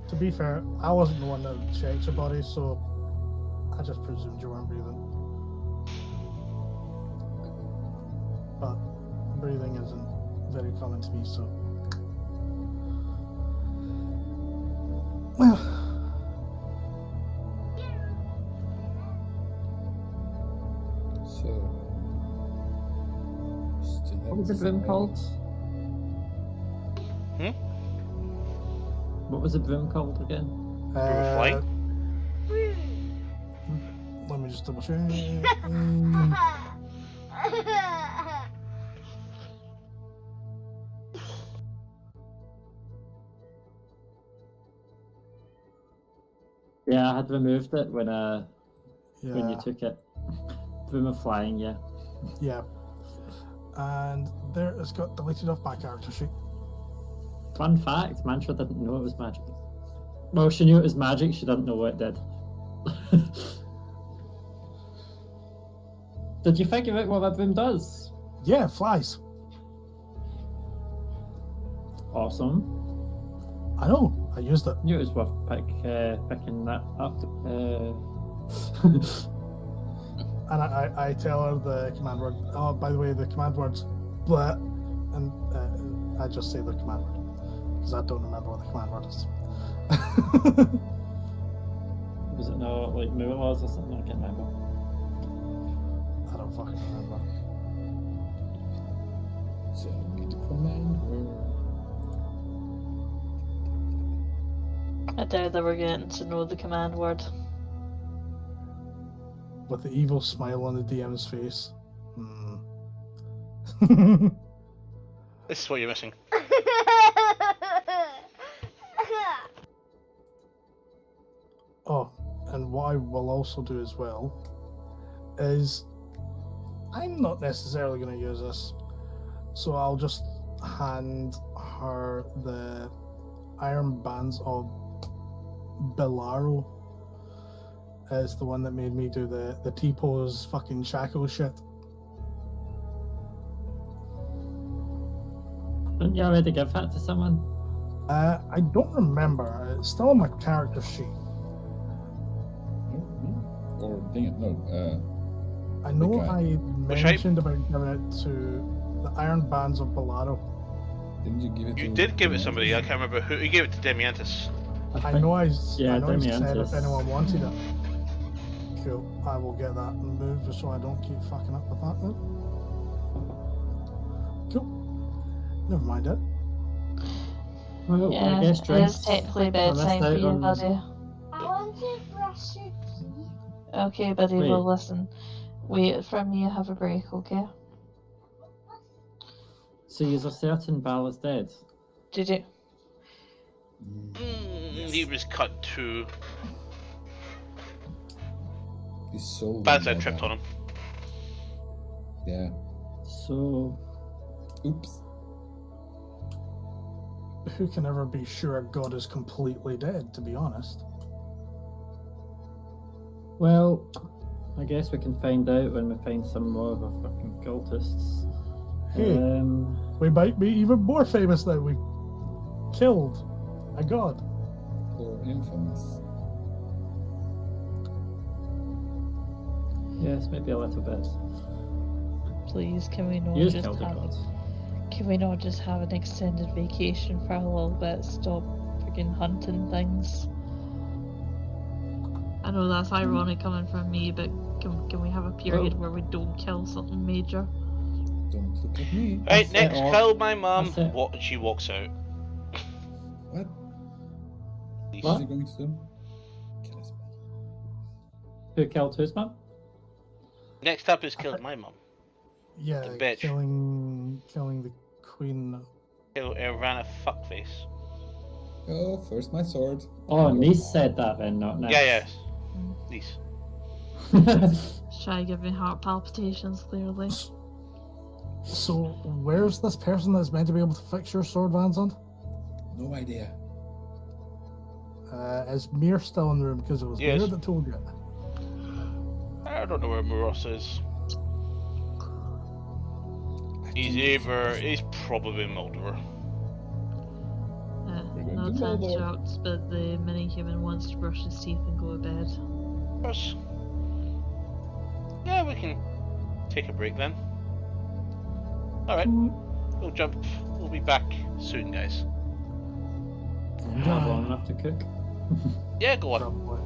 To be fair, I wasn't the one that checked your body, so I just presumed you weren't breathing. But breathing isn't very common to me, so. Well, So... still What was the haven't broom decided. called? Hmm? What was the broom called again? flying? Let me just double check. Yeah, I had removed it when you Yeah, took it. Broom of flying, yeah. yeah. And there, it's got deleted off my character sheet. Fun fact, Mantra didn't know it was magic. Well, she knew it was magic, she didn't know what it did. Did you figure out what that broom does? Yeah, it flies. Awesome. I know. I used it. Knew it was worth picking that up. And I tell her the command word. Oh, by the way, the command word's blah. And I just say the command word. Because I don't remember what the command word is. Was it not like Moolahs or something? I can't remember. I don't fucking remember. So, get the command word. I doubt that we're getting to know the command word. With the evil smile on the DM's face. Hmm. This is what you're missing. Oh, and what I will also do as well is I'm not necessarily going to use this, so I'll just hand her the iron bands of Belaro. As the one that made me do the T-pose fucking shackle shit. Didn't you already give that to someone? I don't remember. It's still on my character sheet. No, me? Or dang it, no. I know Okay. I Which mentioned about giving it to the Iron Bands of Belaro. Didn't you give it to You did give it to somebody. I Demetrius? can't remember who. You gave it to Demiantis. I think- know I yeah, said Demiantis. if anyone wanted it. Cool. I will get that moved just so I don't keep fucking up with that then. Cool. Never mind it. Well, Yeah, I guess it drinks. is technically I missed bedtime for out you, on- buddy. I want to brush your teeth. Okay, buddy, Wait. well listen. Wait for me to have a break, okay? So you're certain Bal is dead? Did you? Yes. He was cut too. His soul. Bad went tripped down. on him. Yeah. So, Oops. Who can ever be sure God is completely dead, to be honest? well, I guess we can find out when we find some more of our fucking cultists. Hey. We might be even more famous now. We killed a god. Or infamous. Yes, maybe a little bit. Please, can we not You just just killed a have god. Can we not just have an extended vacation for a little bit? Stop freaking hunting things. I know that's ironic coming from me, but can we have a period where we don't kill something major? Don't look at me. Right, That's it next, all. kill my mum. That's it. What? She walks out. What? Please. What is he going to do? Kill us. Who killed whose mum? Next up is killed my mum. Yeah, The bitch. killing the queen. Kill Irvana fuckface. Oh, first my sword. Oh, Your Nice mom. said that then, not Nice. Yeah, yes. Niece. Try to give me heart palpitations, clearly. So, where's this person that's meant to be able to fix your sword, Vanzant? No idea. Is Mir still in the room? Because it was Yes. Mir that told you. I don't know where Muros is. He's probably in Moldor. We're going No to time Mordor. jokes, but the mini-human wants to brush his teeth and go to bed. Yes. Yeah, we can take a break then. Alright, we'll jump. We'll be back soon, guys. Not long enough to cook. Yeah, go on. Probably.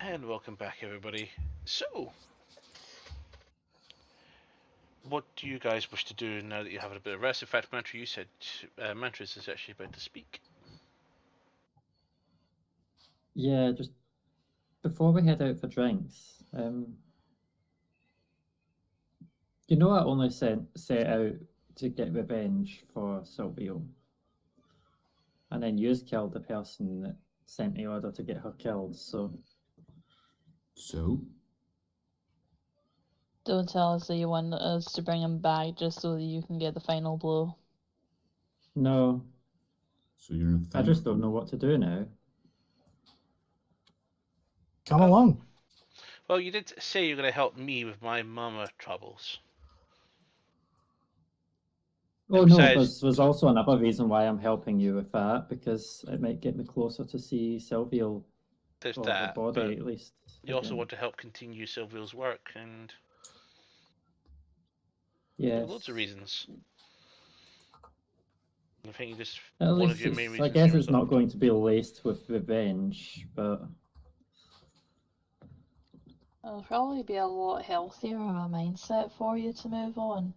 And welcome back, everybody. So, what do you guys wish to do now that you have a bit of rest? In fact, Mantra, you said Mantras is actually about to speak. Yeah, just before we head out for drinks, you know, I only set out to get revenge for Silvio, and then you killed the person that sent the order to get her killed. So Don't tell us that you want us to bring him back just so that you can get the final blow. no, So you're I just don't know what to do now. Come along. Well, you did say you're going to help me with my mama troubles. Oh Besides- no, there's also another reason why I'm helping you with that, because it might get me closer to see Silvio, There's or that, the body but at least. you also again. want to help continue Silvio's work, and Yes. loads of reasons. I think you just At one least of your main I reasons. guess you it's not resolved. going to be laced with revenge, but It'll probably be a lot healthier of a mindset for you to move on.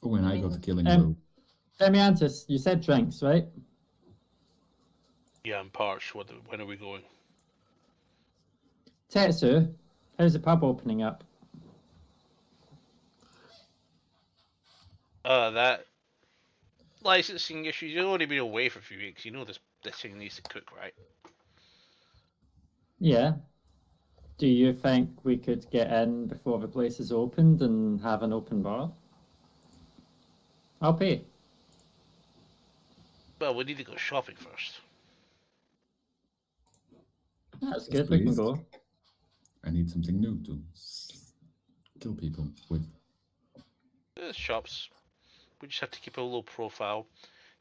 Oh, and I got the killing Um, blow. Demiantis, you said drinks, right? Yeah, I'm parched. When are we going? Tetsu, how's the pub opening up? That licensing issues. You've only been away for a few weeks. You know this thing needs to cook, right? Yeah. Do you think we could get in before the place is opened and have an open bar? I'll pay. Well, we need to go shopping first. That's good, we can Please. go. I need something new to kill people with. Shops. We just have to keep a low profile.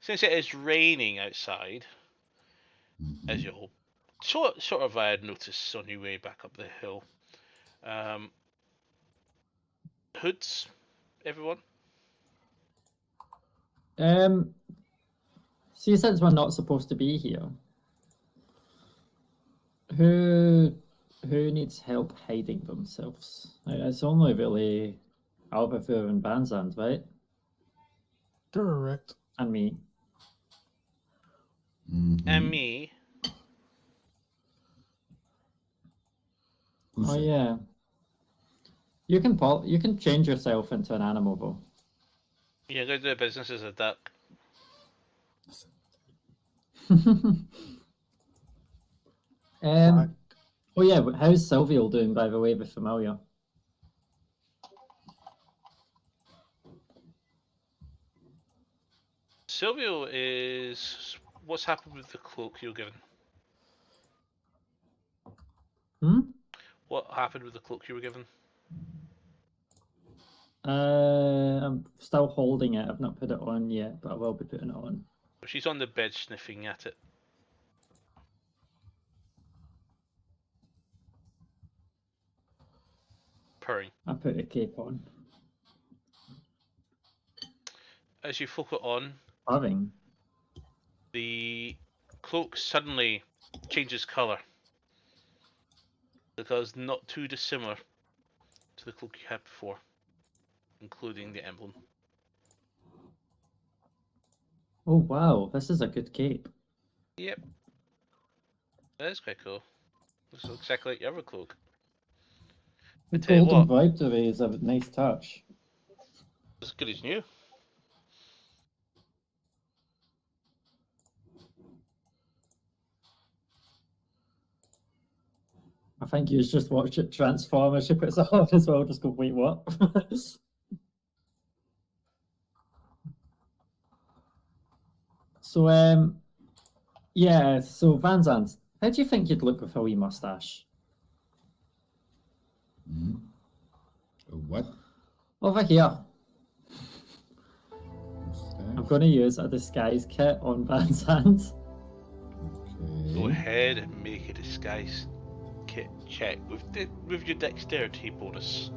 Since it is raining outside, as you'll sort of notice on your way back up the hill. Hoods, everyone. See, since we're not supposed to be here, who needs help hiding themselves? It's only really Albafur and Banzand, right? Correct. And me. And me. Who's Oh that? yeah. You can change yourself into an animal though. Yeah, go do business as a duck. Black. Oh yeah, but how's Silvio doing, by the way, with familiar? Silvio is. What's happened with the cloak you're given? What happened with the cloak you were given? I'm still holding it. I've not put it on yet, but I will be putting it on. She's on the bed sniffing at it. Purring. I put a cape on. As you flick it on, Purring. the cloak suddenly changes colour. Because not too dissimilar to the cloak you had before, including the emblem. Oh wow, this is a good cape. Yep. That is quite cool. Looks exactly like your other cloak. The tell you golden what. embroidery is a nice touch. As good as new. I think you just watch it transform as she puts it on as well. Just go, wait, what? So, yeah. So Van Zandt, how do you think you'd look with a wee mustache? What? Over here. Mustache? I'm going to use a disguise kit on Van Zandt. Go Okay. ahead and make a disguise kit check with your dexterity bonus.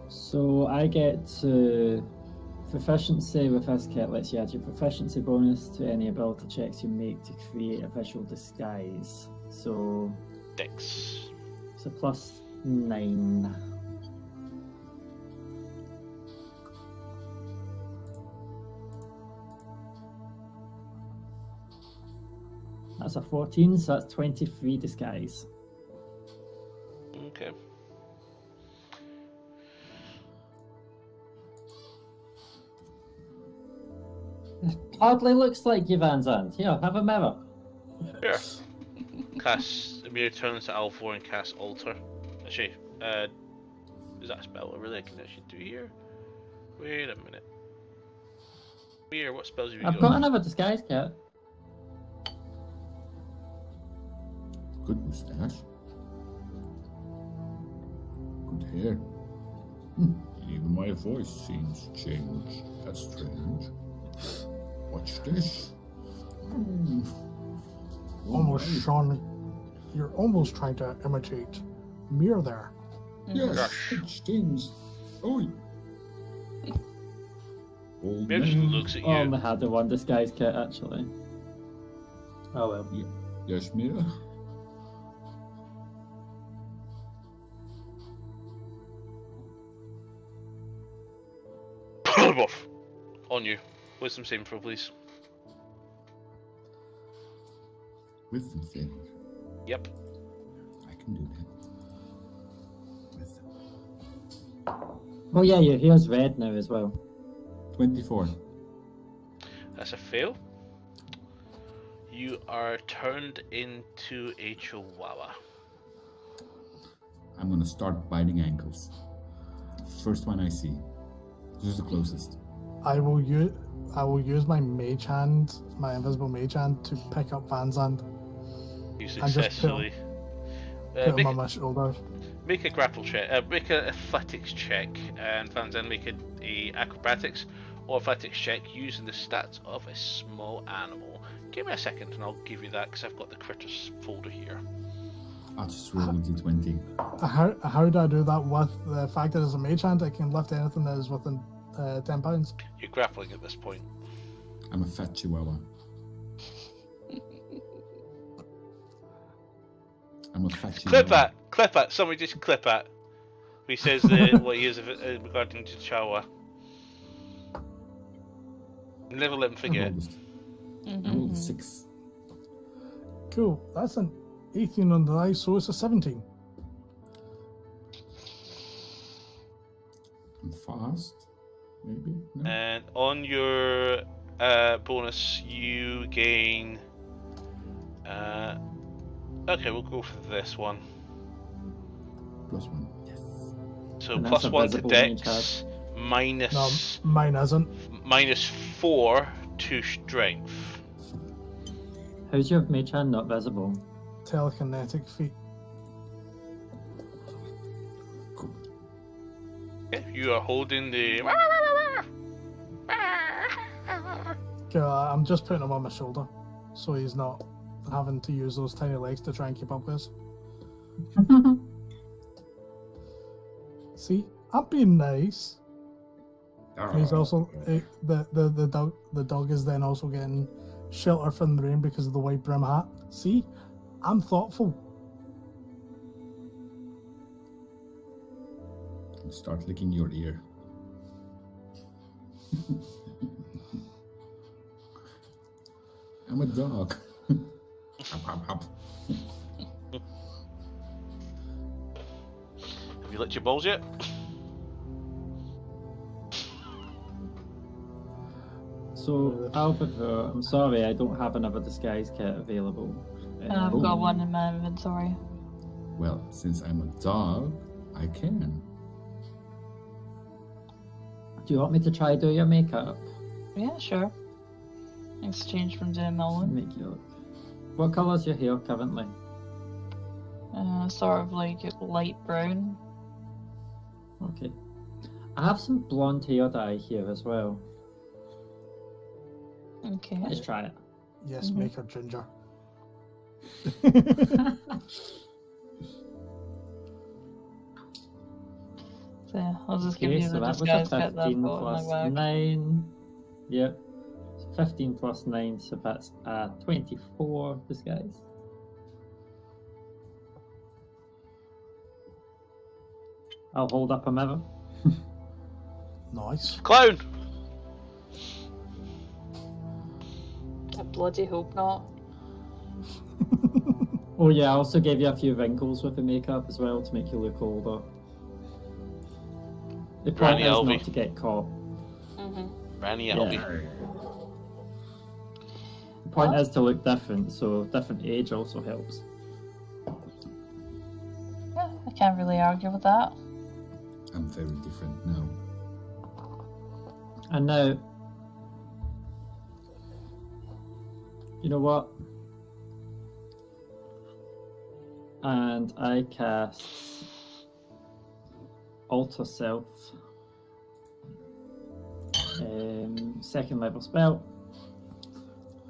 So I get to Proficiency with this kit lets you add your proficiency bonus to any ability checks you make to create a visual disguise. So Dex. it's a +9. That's a 14, so that's 23 disguise. Okay. Hardly looks like you, Van Zandt. Here, have a mirror. Here. Cast Amir turns to Alfor and cast Alter. Actually, is that a spell I really can actually do here? Wait a minute. Amir, what spells have you I've got another disguise kit. Good moustache. Good hair. Even my voice seems changed. That's strange. Watch this. Almost, my. Sean. You're almost trying to imitate Mir there. Yes, Gosh. it stings. Oi. Old Amir just man. looks at I you. only had the one disguise kit, actually. Oh well. Yes, Mira. Buff. On you. Wisdom saving throw, please. Wisdom saving. Yep. I can do that. Wisdom. Oh yeah, your hair's red now as well. 24. That's a fail. You are turned into a chihuahua. I'm gonna start biting ankles. First one I see. This is the closest. I will use my mage hand, my invisible mage hand, to pick up Van Zandt, You just put- successfully. put Make, him on my shoulder. make a grapple check. Make an athletics check, and Van Zandt make a acrobatics or athletics check using the stats of a small animal. Give me a second, and I'll give you that because I've got the critters folder here. I'll just roll a d20. How do I do that with the fact that it's a mage hand? I can lift anything that is within 10 pounds. You're grappling at this point. I'm a fat chihuahua. I'm a fat chihuahua. Clip that! Clip that! Somebody just clip that. He says what he is regarding to Chihuahua. Never let him I forget. rolled a 6. Cool. That's an 18 on the dice, so it's a 17. I'm fast. Maybe? No? And on your bonus, you gain. Okay, we'll go for this one. +1. Yes. So And that's plus a 1 to visible mage Dex, No, minus mine isn't. minus 4 to Strength. How's your mage hand not visible? Telekinetic feat. Cool. Okay, you are holding the. Okay, I'm just putting him on my shoulder, so he's not having to use those tiny legs to try and keep up with us. See, I'm being nice. And he's also the dog is then also getting shelter from the rain because of the white brim hat. See, I'm thoughtful. Start licking your ear. I'm a dog. Hop, hop, hop. Have you licked your balls yet? So, Alpha, I'm sorry, I don't have another disguise kit available. I've got one in my inventory. Well, since I'm a dog, I can. Do you want me to try do your makeup? Yeah, sure. Exchange from doing my own. Make you look. What colour's your hair currently? Sort of like light brown. Okay. I have some blonde hair dye here as well. Okay. Let's try it. Yes, make her ginger. So yeah, I'll just give Okay, you so the that was a disguise kit that I've 15 got in plus my bag. 9. Yep. So 15 plus 9, so that's 24 disguise. I'll hold up a mirror. Nice. Clown! I bloody hope not. Oh yeah, I also gave you a few wrinkles with the makeup as well to make you look older. The point Granny is Elvie. not to get caught. Granny Yeah. Elvie. The point is to look different, so different age also helps. Yeah, I can't really argue with that. I'm very different now. And now, you know what? And I cast Alter Self, second level spell,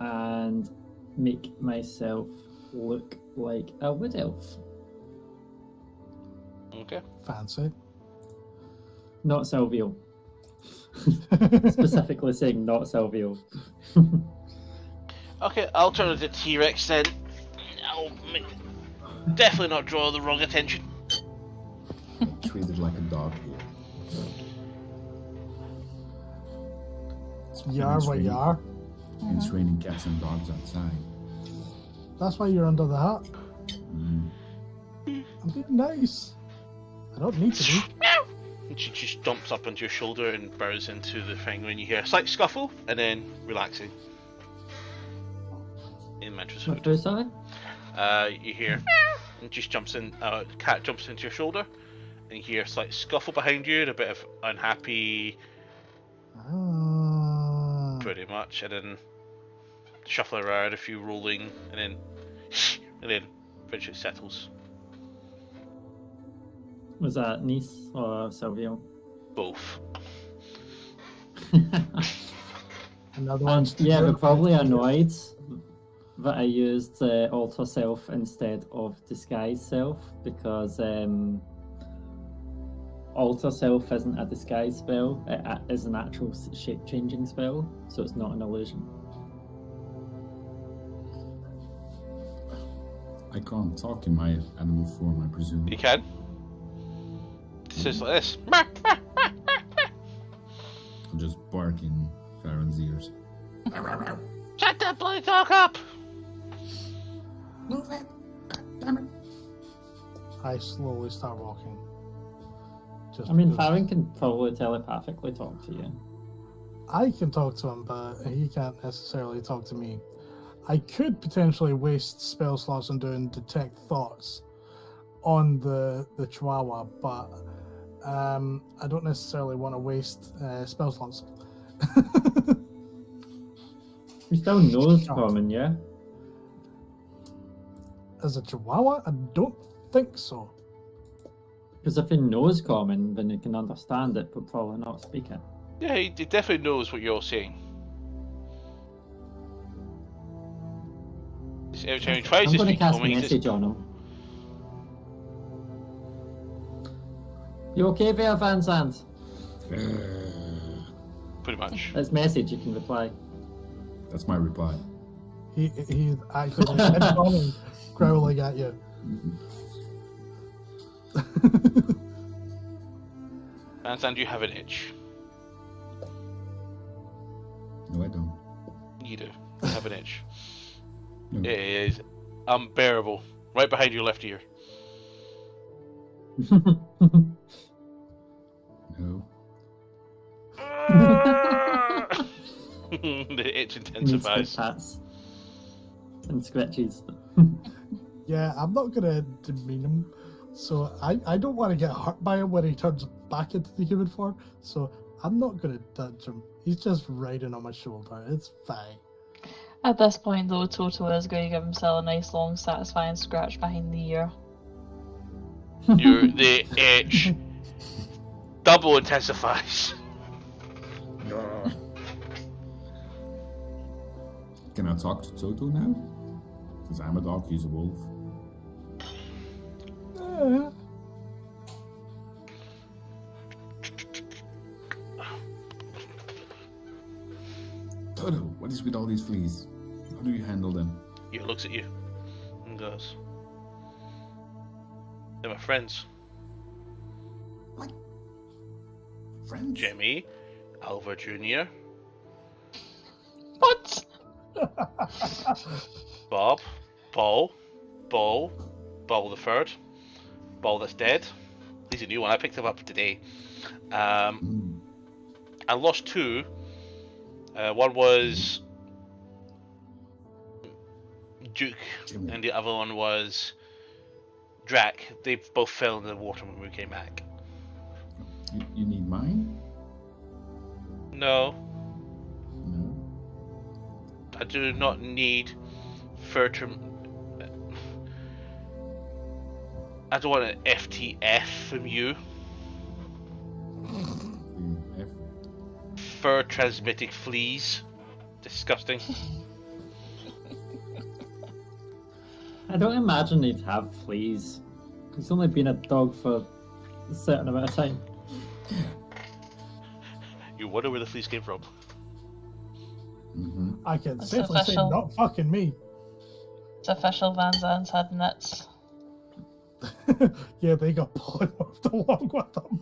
and make myself look like a wood elf. Okay. Fancy. Not Silvio. Specifically saying not Silvio. Okay, I'll turn into T-Rex then. I'll definitely not draw the wrong attention. Treated like a dog here. You are what you are. It's raining cats and dogs outside. That's why you're under the hat. Mm. I'm being nice. I don't need to be. And she just jumps up onto your shoulder and burrows into the thing when you hear a slight scuffle, and then relaxing. In mattress What food. do you say? You hear, and just jumps in. Cat jumps into your shoulder, and you hear a slight scuffle behind you, and a bit of unhappy, Ah. pretty much, and then shuffling around, a few rolling, and then eventually settles. Was that Nice or Silvio? Both. Another one's Yeah, we're probably annoyed that I used Alter Self instead of Disguise Self because Alter Self isn't a disguise spell, it is an actual shape-changing spell, so it's not an illusion. I can't talk in my animal form, I presume. You can. It says like this. I'm just barking Farron's ears. Shut that bloody dog up! Move it! God damn it! I slowly start walking. Just I mean, because Farron can probably telepathically talk to you. I can talk to him, but he can't necessarily talk to me. I could potentially waste spell slots on doing detect thoughts on the Chihuahua, but I don't necessarily want to waste spell slots. He still knows common, yeah? As a Chihuahua, I don't think so. Because if he knows common, then he can understand it, but probably not speak it. Yeah, he definitely knows what you're saying. Every time he tries I'm to going to speak cast a common, he message just... on him. You okay there, Van Sant? Pretty much. That's message, you can reply. That's my reply. He's actually head growling at you. And you have an itch. No, I don't. You do. You have an itch. No. It is unbearable. Right behind your left ear. No. The itch Needs intensifies. pats and scratches. Yeah, I'm not gonna demean him. So I don't want to get hurt by him when he turns back into the human form. So I'm not gonna touch him. He's just riding on my shoulder. It's fine. At this point, though, Toto is going to give himself a nice, long, satisfying scratch behind the ear. The itch double intensifies. Can I talk to Toto now? Because I'm a dog, he's a wolf. What is with all these fleas? How do you handle them? He looks at you and goes, "They're my friends. What? Friends? Jimmy, Alva Jr., What? Bob, Paul, Ball the third, Ball that's dead. He's a new one. I picked him up today. I lost two. One was Duke, Jimmy. and the other one was Drac. They both fell in the water when we came back. You need mine? No, No. I do not need Fertram. I don't want an FTF from you. F. Fur transmitting fleas. Disgusting. I don't imagine he'd have fleas. He's only been a dog for a certain amount of time. You wonder where the fleas came from. Mm-hmm. I can That's safely say official. not fucking me. It's official. Van Zandt's had nuts. Yeah, they got polymorphed along with them.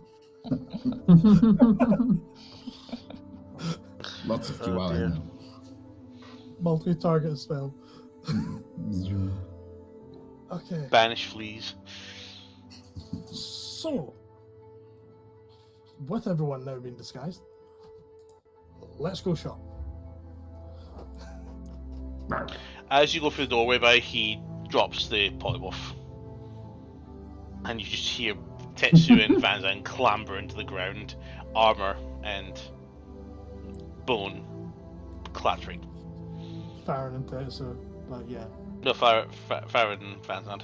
Lots of Oh, chihuahua dear. now. Multi-target spell. Okay, Banish fleas. so with everyone now being disguised, let's go shop. As you go through the doorway, he drops the polymorph. And you just hear Tetsu and Van Zandt clamber into the ground, armor and bone clattering. Farron and Tetsu, but yeah. No, Farron and Van Zandt.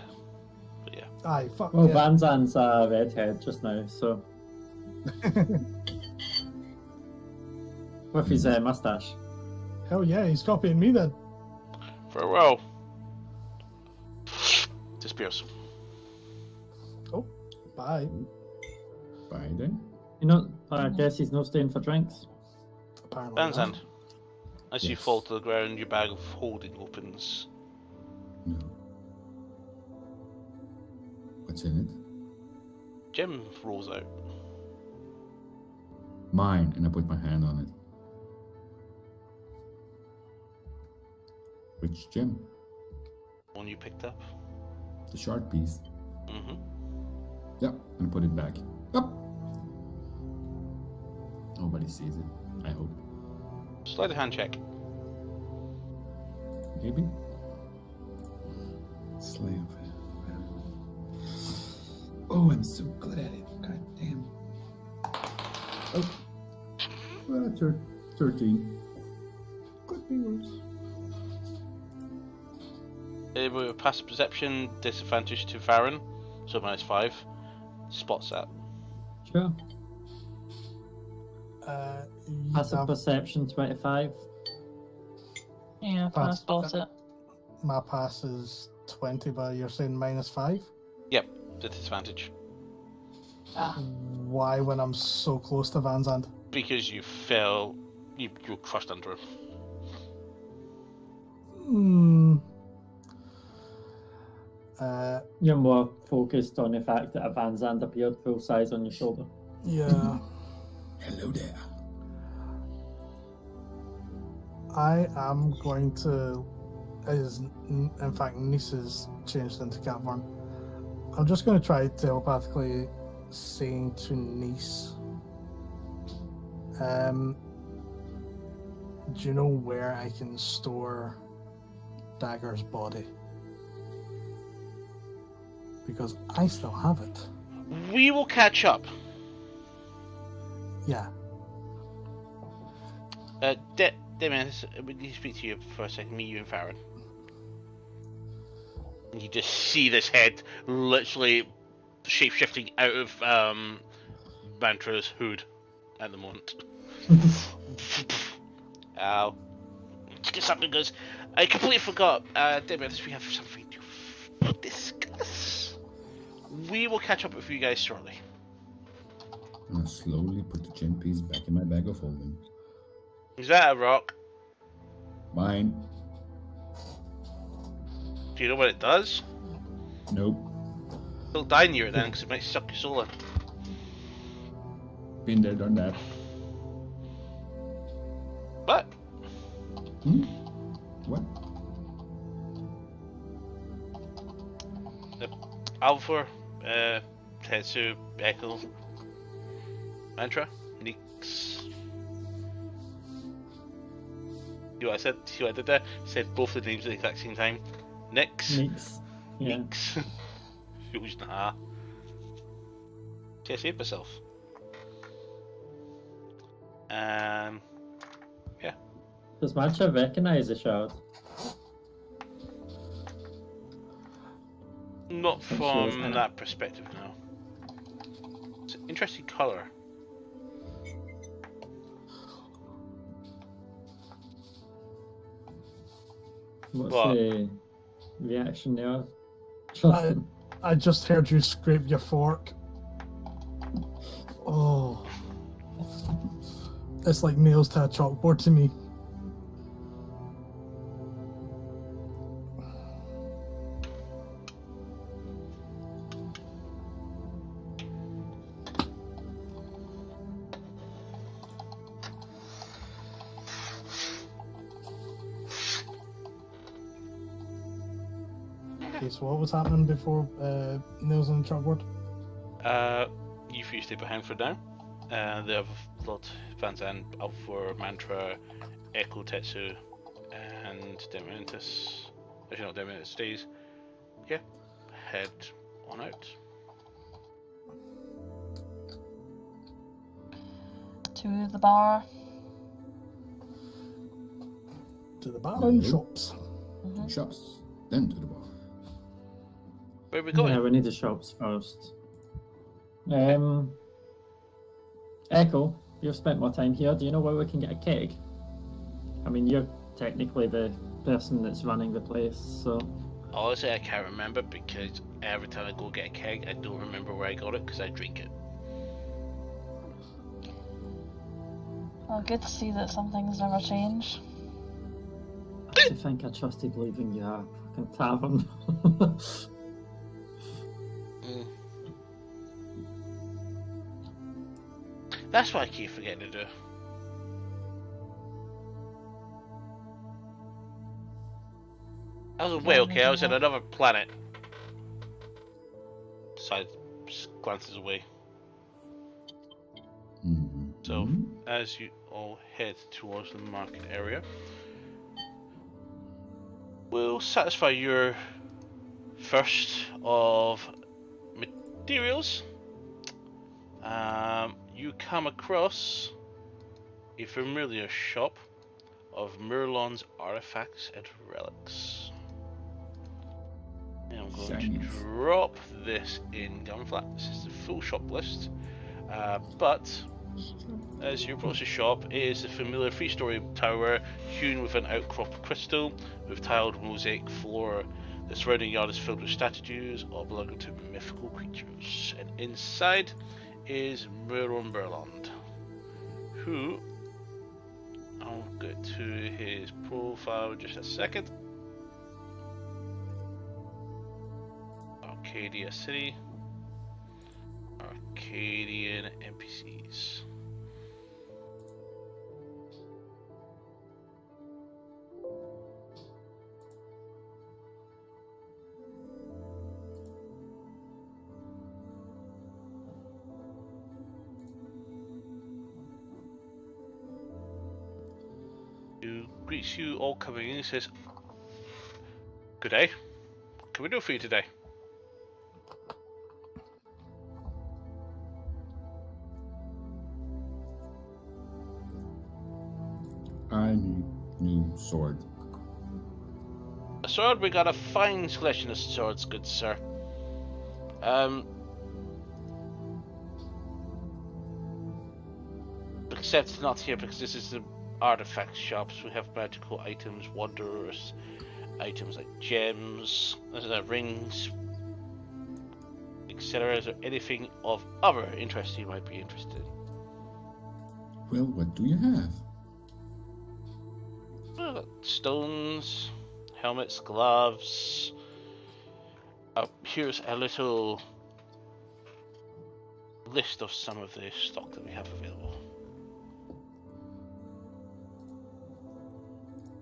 But yeah. Aye, fuck Well, yeah. Van Zandt's a redhead just now, so. With his mustache. Hell yeah, he's copying me then. Farewell. Disappears. Bye. Bye then. You know, I guess he's no staying for drinks. Apparently Van not. Zandt. As you Yes. fall to the ground, your bag of holding opens. No. What's in it? Jim rolls out. Mine, and I put my hand on it. Which gem? One you picked up. The sharp piece. Mm-hmm. Yep, and put it back. Yep. Nobody sees it. I hope. Slide a hand check. Maybe. Slave. Oh, I'm so good at it. God damn. Oh. Well, 13. Could be worse. With a passive perception, disadvantage to Farron, so -5. Spots that. Sure. You Passive have- perception 25. Yeah, Pass. I spot it. my pass is 20, but you're saying -5? Yep, disadvantage. Ah, Why when I'm so close to Van Zandt? Because you fell, you were crushed under him. Hmm. You're more focused on the fact that a Van Zandt appeared full size on your shoulder. Yeah. Hello there. I am going to, in fact, niece is changed into cat form. I'm just going to try telepathically saying to niece, do you know where I can store Dagger's body? Because I still have it. We will catch up. Yeah. Damien, we need to speak to you for a second. Me, you, and Farron. You just see this head literally shape-shifting out of Mantra's hood at the moment. Ow. Something goes. I completely forgot. Damien, we have something to discuss. We will catch up with you guys shortly. I'm gonna slowly put the gem piece back in my bag of holding. Is that a rock? Mine. Do you know what it does? Nope. Don't die near it then, because it might suck your soul in. Been there, done that. But Hmm? What? Alvor, Tetsu, Echo, Mantra, Nix. See what I said? See what I did there? Said both the names at the exact same time. Nix. Neeks. Yeah. Nix. Who's nah? See, I saved myself. Yeah. Does Mantra recognise the shard? Not Since she was from in it. that perspective, no. It's an interesting colour. What's What? the reaction there? Justin? I just heard you scrape your fork. Oh. It's like nails to a chalkboard to me. Okay, so what was happening before nails on the chalkboard? You three stay behind for now. They have Lord Vanzan, Alfor, Mantra, Echo Tetsu, and Demonitus. Actually, not Demonitus, stays. Yeah, head on out. To the bar. To the bar and Mhm. shops. Mhm. Shops, then to the bar. Where are we going? Yeah, we need the shops first. Echo, you've spent more time here. Do you know where we can get a keg? I mean, you're technically the person that's running the place, so Honestly, I can't remember because every time I go get a keg, I don't remember where I got it because I drink it. Well, good to see that some things never change. I think I trusted leaving your fucking tavern. That's what I keep forgetting to do. I was way okay, I was in another planet. Side glances away. Mhm. So, as you all head towards the market area, we'll satisfy your thirst of materials. You come across a familiar shop of Merlon's artifacts and relics. And I'm going to Shinies. drop this in Gunflat. This is the full shop list. But as you approach the shop, it is a familiar three-story tower hewn with an outcrop of crystal with tiled mosaic floor. The surrounding yard is filled with statues of belonging to mythical creatures. And inside is Merlon Berland, who I'll get to his profile in just a second. Arcadia City. Arcadian NPCs. Who greets you all coming in and says, "Good day. What can we do for you today?" I need new sword. A sword? We got a fine selection of swords, good sir. Except not here because this is the artifact shops. We have magical items, wanderers, items like gems, rings, etc. Is there anything of other interest you might be interested in? Well, what do you have? Stones, helmets, gloves. Here's a little list of some of the stock that we have available.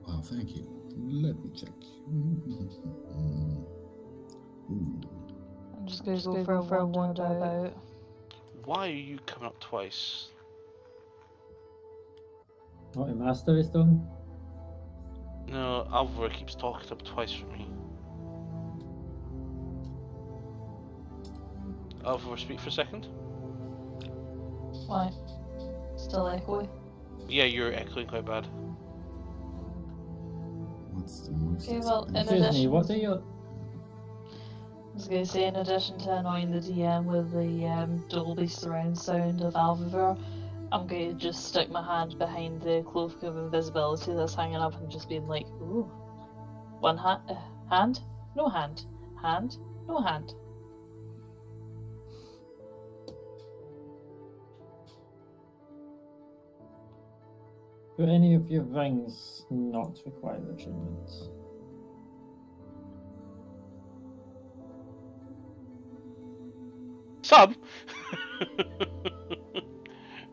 Wow, thank you. Let me check. Ooh. I'm just going to go for a wander about. Why are you coming up twice? What a mastery stone? No, Alvaro keeps talking up twice for me. Alvaro, speak for a second. Why? Still echoey? Yeah, you're echoing quite bad. What's the most Okay, well, in expensive? Excuse me, addition- what do you... I was going to say, in addition to annoying the DM with the Dolby surround sound of Alvivor, I'm going to just stick my hand behind the cloak of invisibility that's hanging up and just being like, ooh, one hand, no hand, hand, no hand. Do any of your rings not require attunement? Some!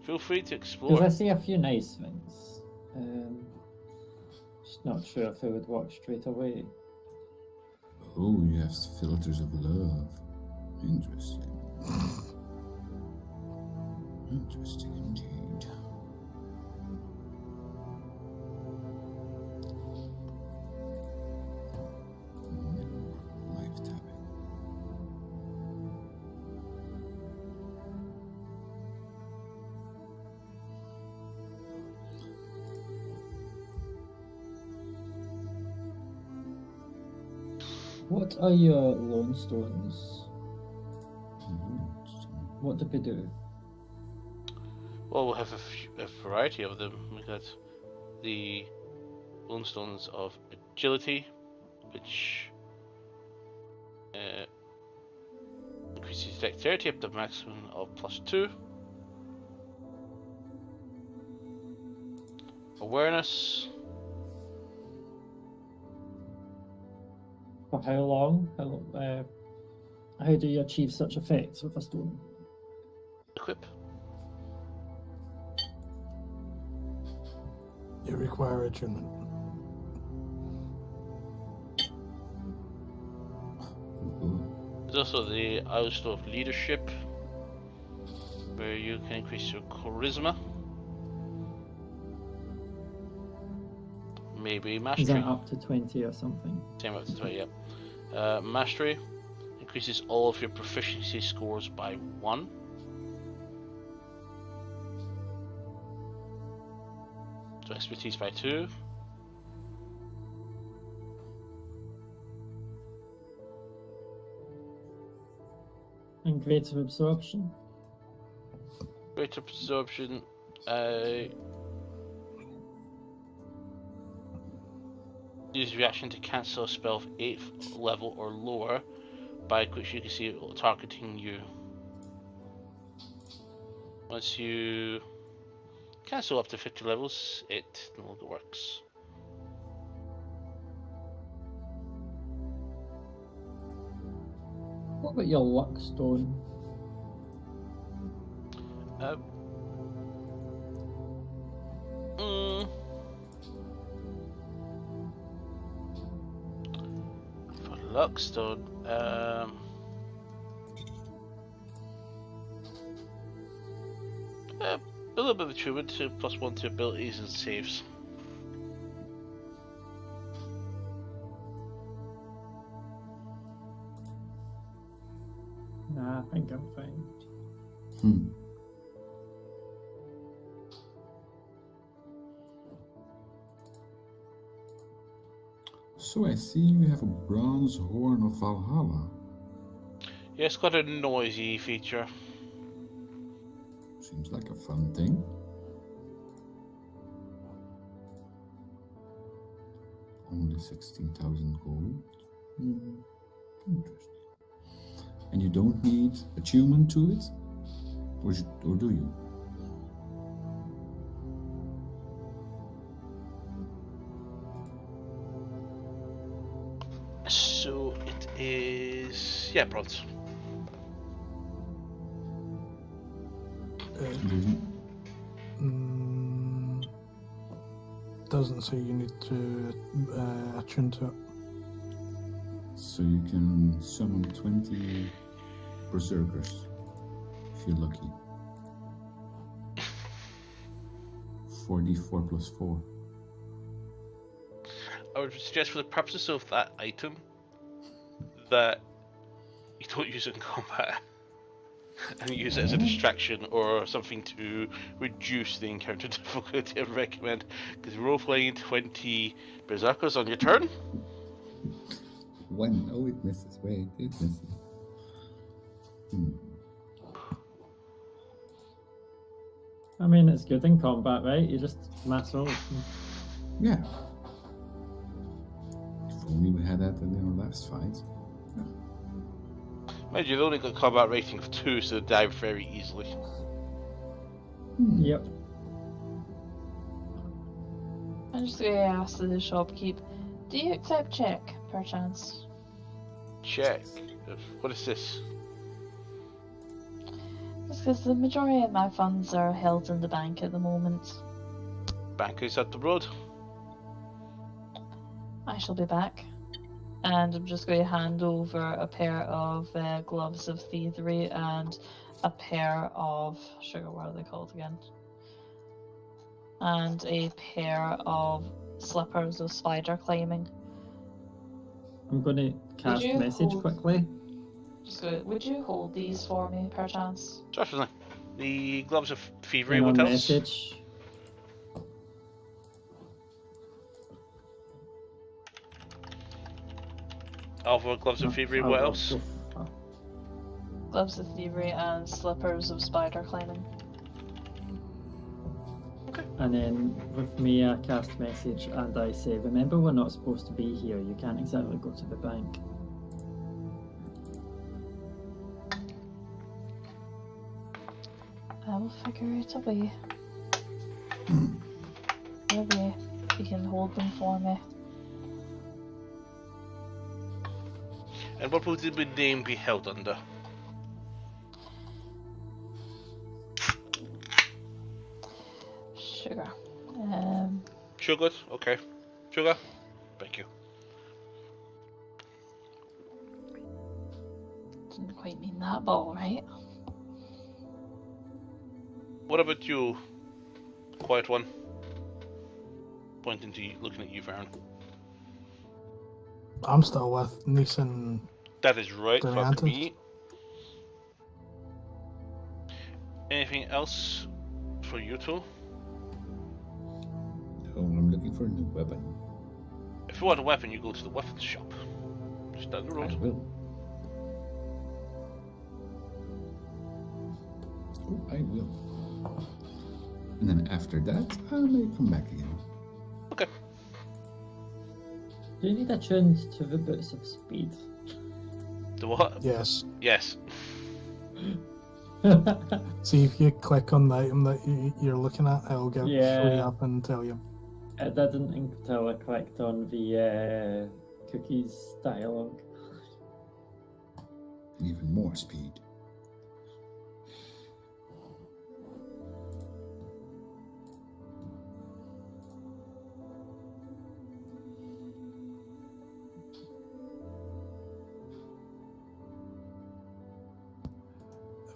Feel free to Because explore. I see a few nice rings. Just not sure if I would walk straight away. Oh, you have filters of love. Interesting. Interesting indeed. Life tapping. What are your lone stones? Mm-hmm. What do they do? Well, we'll have a variety of them. We got the Lone Stones of Agility, which increases dexterity up to a maximum of +2. Awareness. For how long? How do you achieve such effects with a stone? Equip. You require attunement. There's also the Outstone of Leadership, where you can increase your charisma. Maybe Is mastery. that up to 20 or something? Same up to 20, yeah. Mastery increases all of your proficiency scores by 1. So expertise by 2. And greater absorption? Greater absorption. Use reaction to cancel a spell of 8th level or lower, by which you can see it targeting you. Once you cancel up to 50 levels, it no longer works. What about your luck stone? For Luckstone, a little bit of attunement to +1 to abilities and saves. Nah, I think I'm fine. So I see you have a bronze horn of Valhalla. Yeah, it's got a noisy feature. Seems like a fun thing. Only 16,000 gold. Interesting. And you don't need attunement to it? Or do you? So it is bronze. Doesn't say you need to attune to it. So you can summon 20 berserkers if you're lucky. 4d4 plus 4. I would suggest for the purposes of that item that you don't use it in combat and use it as a distraction or something to reduce the encounter difficulty. I would recommend, because role-playing 20 berserkers on your turn. One. Oh, it misses. Wait, it misses. I mean, it's good in combat, right? You just mass roll. Yeah. If only we had that in our last fight. Mind you, they've only got combat rating of 2, so they die very easily. Yep. I'm just going to ask the shopkeep, do you accept check, perchance? Check. What is this? Just because the majority of my funds are held in the bank at the moment. Bank is up the road. I shall be back. And I'm just going to hand over a pair of gloves of thievery and a pair of... Sugar, what are they called again? And a pair of slippers of spider climbing. I'm going to cast you message hold- quickly. Would you hold these for me, perchance? Definitely. The gloves of thievery. Hang What on, else? message. Alpha gloves of thievery. Oh, What oh, else? oh. Gloves of thievery and slippers of spider climbing. And then with me, I cast message and I say, remember, we're not supposed to be here. You can't exactly go to the bank. I will figure it a way. Maybe you can hold them for me. And what would the name be held under? Sugar. Sugar. Okay. Sugar. Thank you. Didn't quite mean that, but alright. What about you, quiet one? Pointing to you, looking at you, Vern. I'm still with Nice and That is right. Fuck Granted. me. Anything else for you two? Oh, I'm looking for a new weapon. If you want a weapon, you go to the weapons shop. Just down the I road. will. Oh, I will. And then after that, I may come back again. Okay. Do you need attuned to the boots of speed? The what? yes. Yes. See if you click on the item that you're looking at, it'll show you Yeah. up and tell you. It didn't until I clicked on the cookies dialogue. Even more speed.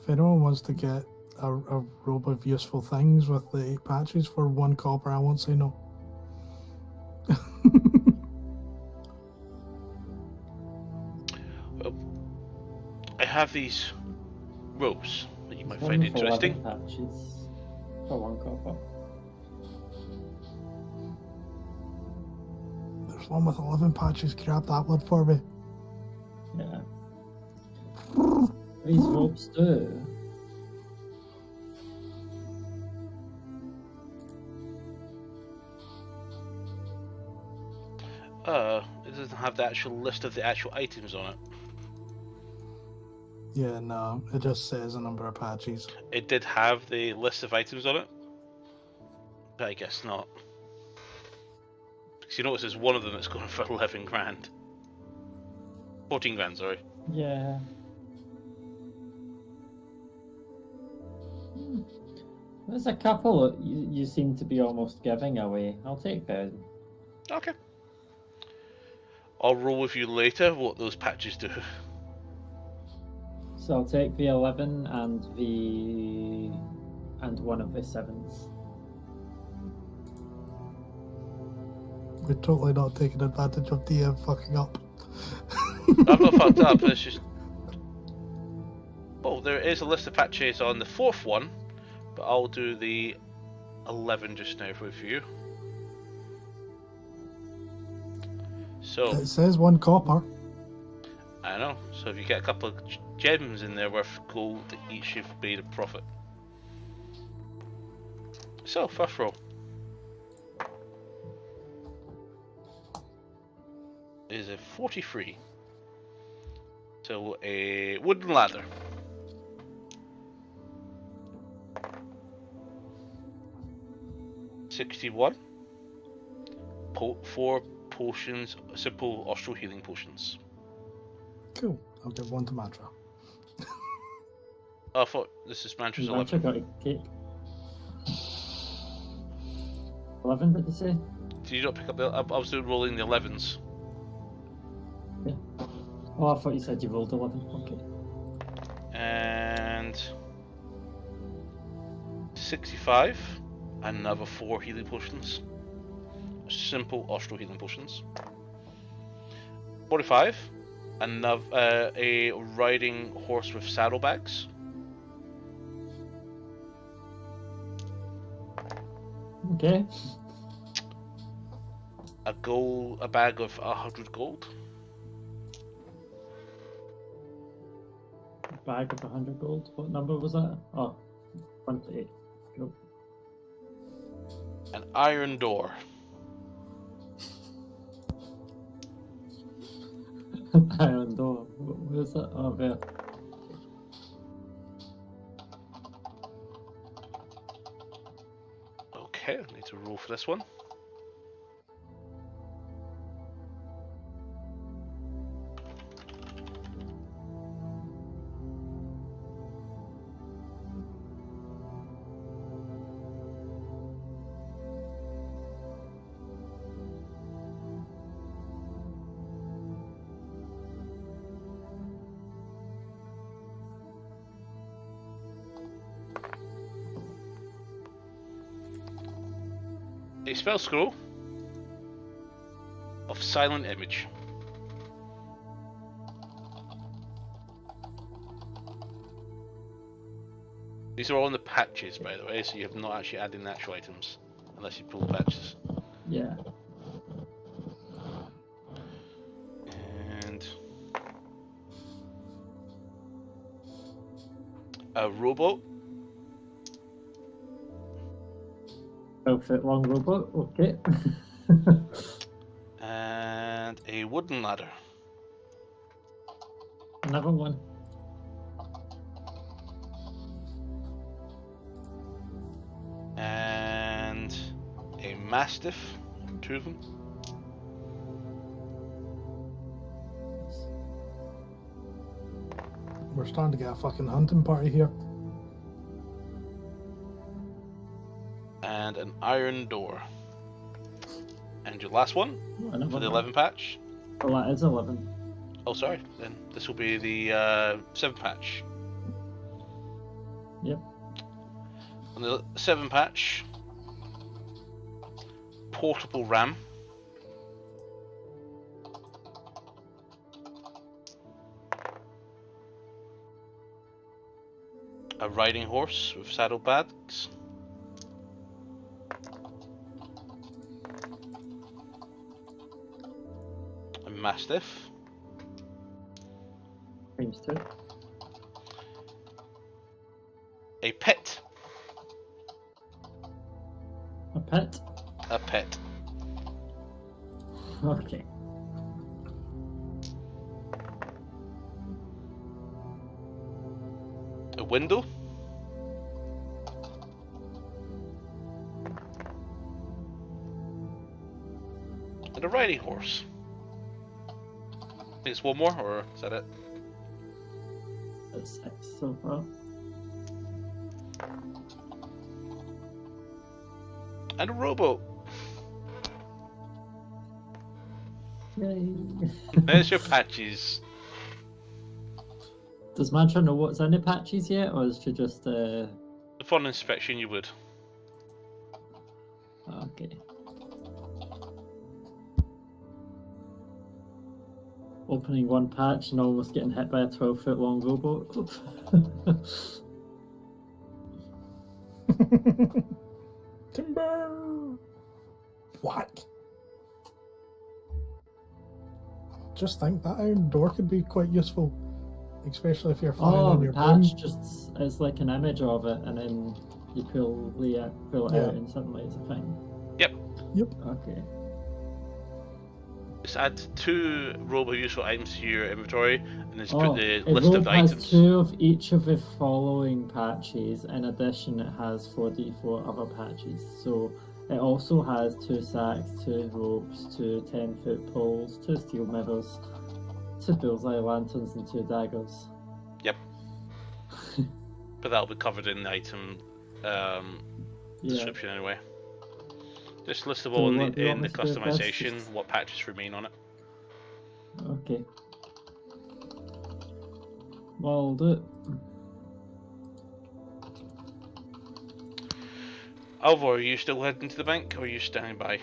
If anyone wants to get a robe of useful things with the 8 patches for 1 copper, I won't say no. Well, I have these ropes that you might One find for interesting. 11 patches for 1 copper. There's one with 11 patches, grab that one for me. Yeah. These ropes do. It doesn't have the actual list of the actual items on it. Yeah, no, it just says a number of patches. It did have the list of items on it, but I guess not. Because you notice there's one of them that's going for 11 grand. 14 grand, sorry. Yeah. There's a couple you seem to be almost giving away. I'll take 1,000. Okay. I'll roll with you later what those patches do. So I'll take the 11 and one of the 7s. We're totally not taking advantage of DM fucking up. I'm not fucked up, it's just... Oh, there is a list of patches on the 4th one, but I'll do the 11 just now with you. So, It says 1 copper. I know, so if you get a couple of gems in there worth gold, each you've made a profit. So, first roll is a 43. So, a wooden ladder. $61. 4 potions, simple Austral healing potions. Cool. I'll give 1 to Mantra. Oh, I thought this is Mantra's Mantra 11. got a cake. 11, did you say? Did you not pick up the... I was doing rolling the 11s. Yeah. Oh, I thought you said you rolled 11. Okay. And... 65. Another 4 healing potions. Simple Austral healing potions. 45. Another a riding horse with saddlebags. Okay. A bag of 100 gold. Bag of 100 gold. What number was that? Oh, 28. Cool. An iron door. Iron door. Where's that? Oh, there. Okay, I need to roll for this one. A spell scroll of silent image. These are all in the patches, by the way, so you have not actually added the actual items unless you pull the patches. Yeah. And a rowboat. 12-foot long robot. Okay. And a wooden ladder. Another one. And a mastiff. 2 of them. We're starting to get a fucking hunting party here. And an iron door. And your last one Another for the one. 11 patch. Oh, that is 11. Oh, sorry. Then this will be the 7 patch. Yep. On the 7 patch, portable ram. A riding horse with saddlebags. A mastiff. Times 2. A pet. A pet. A pet. Okay. A window. And a riding horse. it's one more, or is that it? That's 6 so far. And a rowboat. Yay! There's your patches. Does Mantra know what's in the patches yet, or is she just Upon inspection, you would. okay? Opening one patch and almost getting hit by a 12-foot long rowboat. Timber! Whack! Just think that iron door could be quite useful, especially if you're flying Oh, on the your broom. patch just is like an image of it, and then you pull it Yeah. out, and suddenly it's a thing. Yep. Okay. Just add 2 rowboat useful items to your inventory, and just Oh, put the it list of the has items. 2 of each of the following patches. In addition, it has 4d4 other patches. So it also has 2 sacks, 2 ropes, 2 10-foot poles, 2 steel mirrors, 2 bullseye lanterns, and 2 daggers. Yep. But that'll be covered in the item Yeah. description anyway. Just list them So all what do you in want the me to do first? customization, what patches remain on it. Okay. Well, I'll do it. Alvor, are you still heading to the bank, or are you standing by?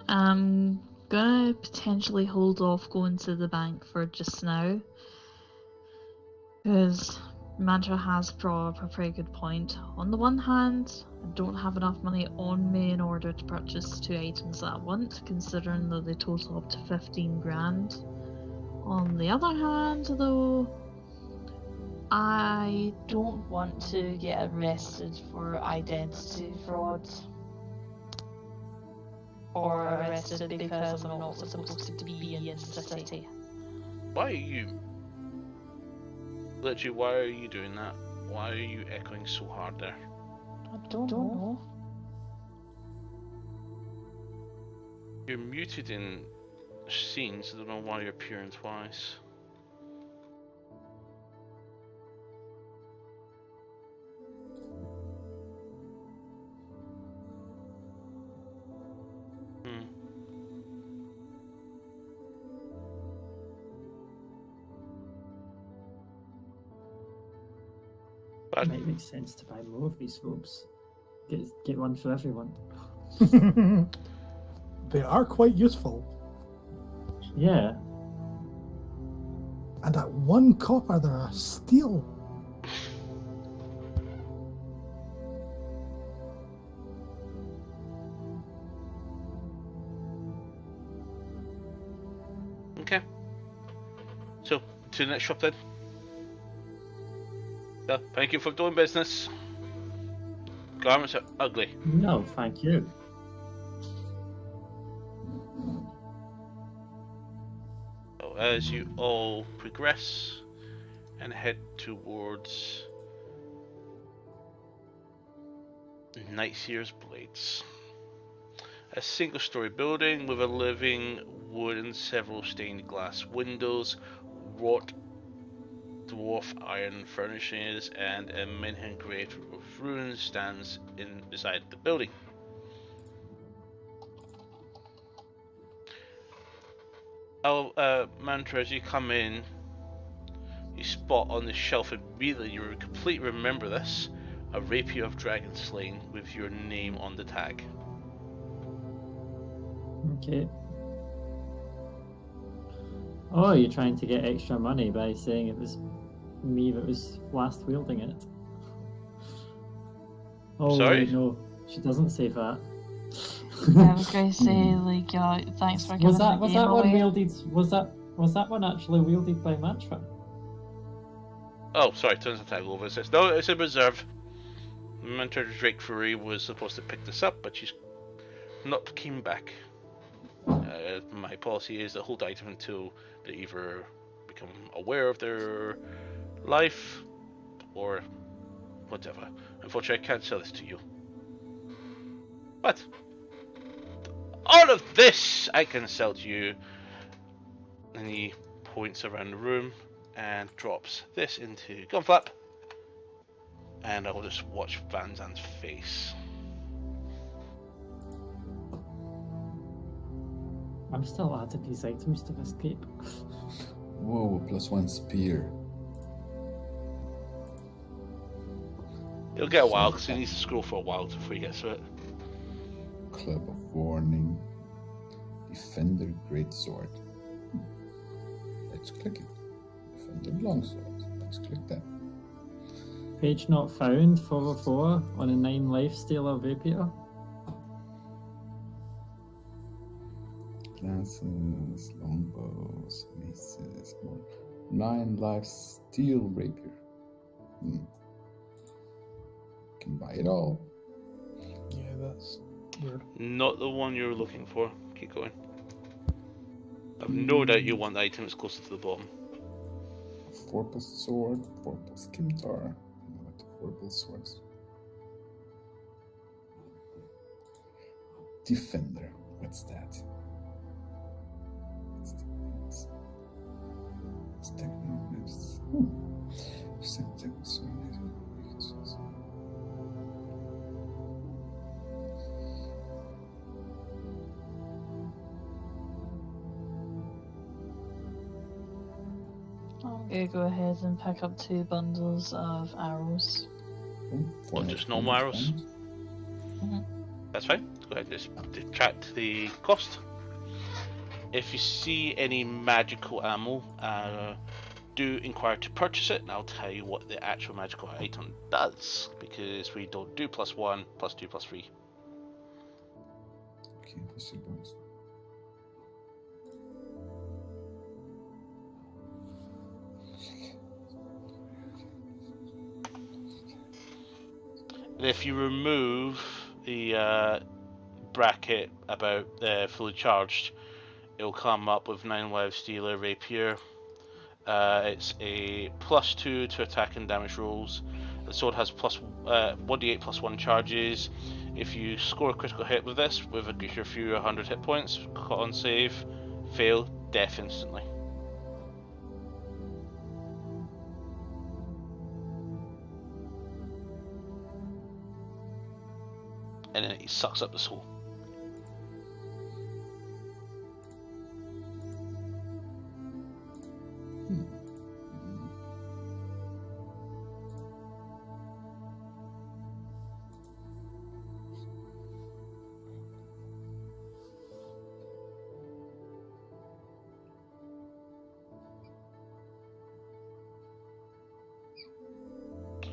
I'm gonna potentially hold off going to the bank for just now, because Mantra has brought up a pretty good point. On the one hand, I don't have enough money on me in order to purchase 2 items that I want, considering that they total up to 15 grand. On the other hand, though, I don't want to get arrested for identity fraud. Or arrested because I'm not supposed to be in the city. Why are you... Literally, why are you doing that? Why are you echoing so hard there? I don't know. You're muted in scenes, I don't know why you're appearing twice. It might make sense to buy more of these ropes. Get one for everyone. They are quite useful. Yeah. And at 1 copper, they're a steal. Okay. So, to the next shop then. Yeah, thank you for doing business. Garments are ugly. No, thank you. So, as you all progress and head towards Nightseer's Blades. A single-story building with a living wood and several stained glass windows, wrought dwarf iron furnishings, and a minion engraved with runes stands beside the building. Mantra, as you come in, you spot on the shelf immediately, you completely remember this, a rapier of dragon slaying with your name on the tag. Okay. Oh, you're trying to get extra money by saying it was me that was last wielding it. Oh, Sorry? no, she doesn't say that. I was going to say, like, thanks for giving Was that the game one away. wielded? Was that one actually wielded by Mantra? Oh, sorry, turns the tag over. It says, no, it's a reserve. Mantra Drake Fury was supposed to pick this up, but she's not came back. My policy is to hold the item until they either become aware of their life or whatever. Unfortunately, I can't sell this to you. But all of this I can sell to you And he points around the room and drops this into Gunflap. And I'll just watch Van Zandt's face. I'm still adding these items to this cape. Whoa, +1 spear. He'll get a while because he needs to scroll for a while before he gets to it. Club of Warning. Defender Greatsword. Let's click it. Defender Longsword. Let's click that. Page not found, 404, on a 9 lifestealer rapier. Lances, longbows, maces, 9 life steel rapier. Can buy it all. Yeah, that's weird. Not the one you're looking for. Keep going. I've no doubt you want the item that's closer to the bottom. 4+ sword, 4+ scimitar. What the 4+ swords? Defender. What's that? I'm gonna go ahead and pick up 2 bundles of arrows. Or just normal arrows. That's fine. Go ahead and just detract the cost. If you see any magical ammo, do inquire to purchase it, and I'll tell you what the actual magical item does, because we don't do +1, +2, +3. Okay, +2 bonus. And if you remove the bracket about fully charged, it'll come up with 9 lifestealer rapier. It's a +2 to attack and damage rolls. The sword has 1d8 +1 charges. If you score a critical hit with this, with a few 100 hit points, con save, fail, death instantly. And then it sucks up the soul.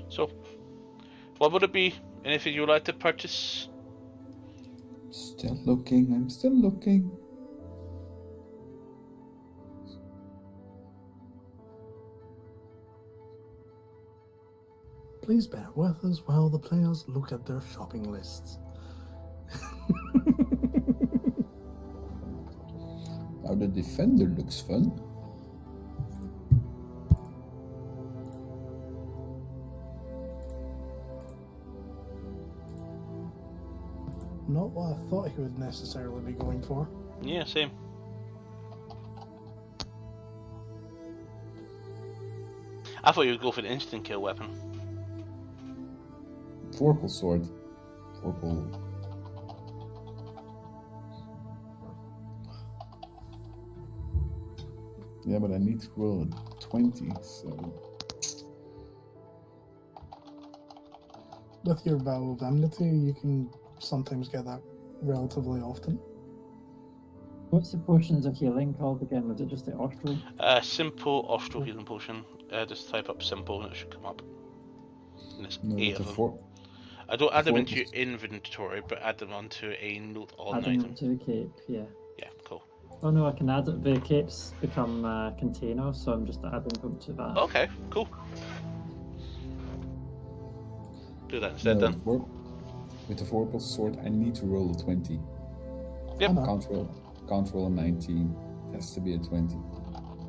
So, what would it be? Anything you would like to purchase? Still looking, I'm still looking. Please bear with us while the players look at their shopping lists. Now the defender looks fun. Not what I thought he would necessarily be going for. Yeah, same. I thought you would go for the instant kill weapon. 4+ sword. 4+. Yeah, but I need to roll a 20, so. With your vow of enmity, you can sometimes get that relatively often. What's the potions of healing called again? Was it just the Austral? Simple Austral healing potion. Just type up simple and it should come up. And it's No, 8 the of them. I don't add them into your 4+. inventory, but add them onto a note on Adding item. it to a cape, yeah. Yeah, cool. Oh no, I can add it. The capes become containers, so I'm just adding them to that. Okay, cool. Do that instead No, then. with the 4+ sword, I need to roll a 20. Yep. I know. Can't roll a 19. It has to be a 20.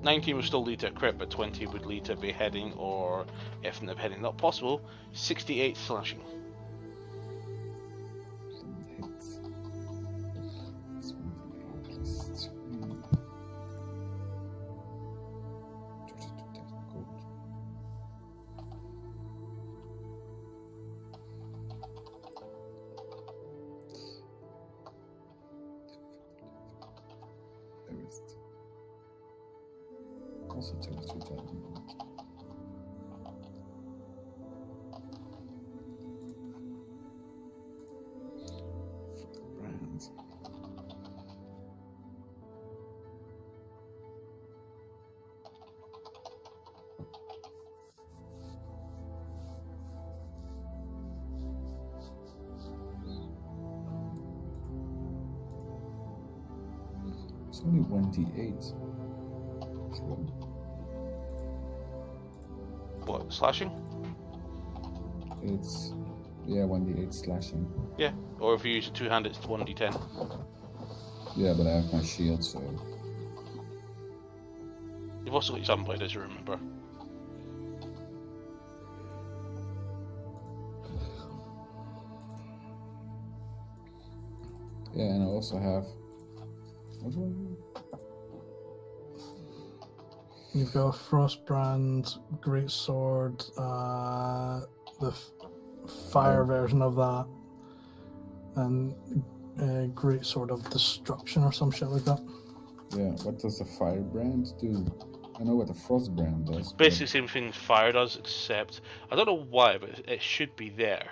19 would still lead to a crit, but 20 would lead to beheading, or if the beheading not possible, 68 slashing. Hits. 28 +3. Also take the 2,000. Brand. It's only 1d8. What, slashing? It's 1d8 slashing. Yeah. Or if you use a two-hand, it's 1d10. Yeah, but I have my shield, so You've also got your sunblade, as you remember. yeah, and I also have. What do I do? You've got a Frostbrand, Great Sword, the fire version of that, and Great Sword of Destruction or some shit like that. Yeah, what does the firebrand do? I know what the frostbrand does. but- Basically, same thing fire does, except I don't know why, but it should be there.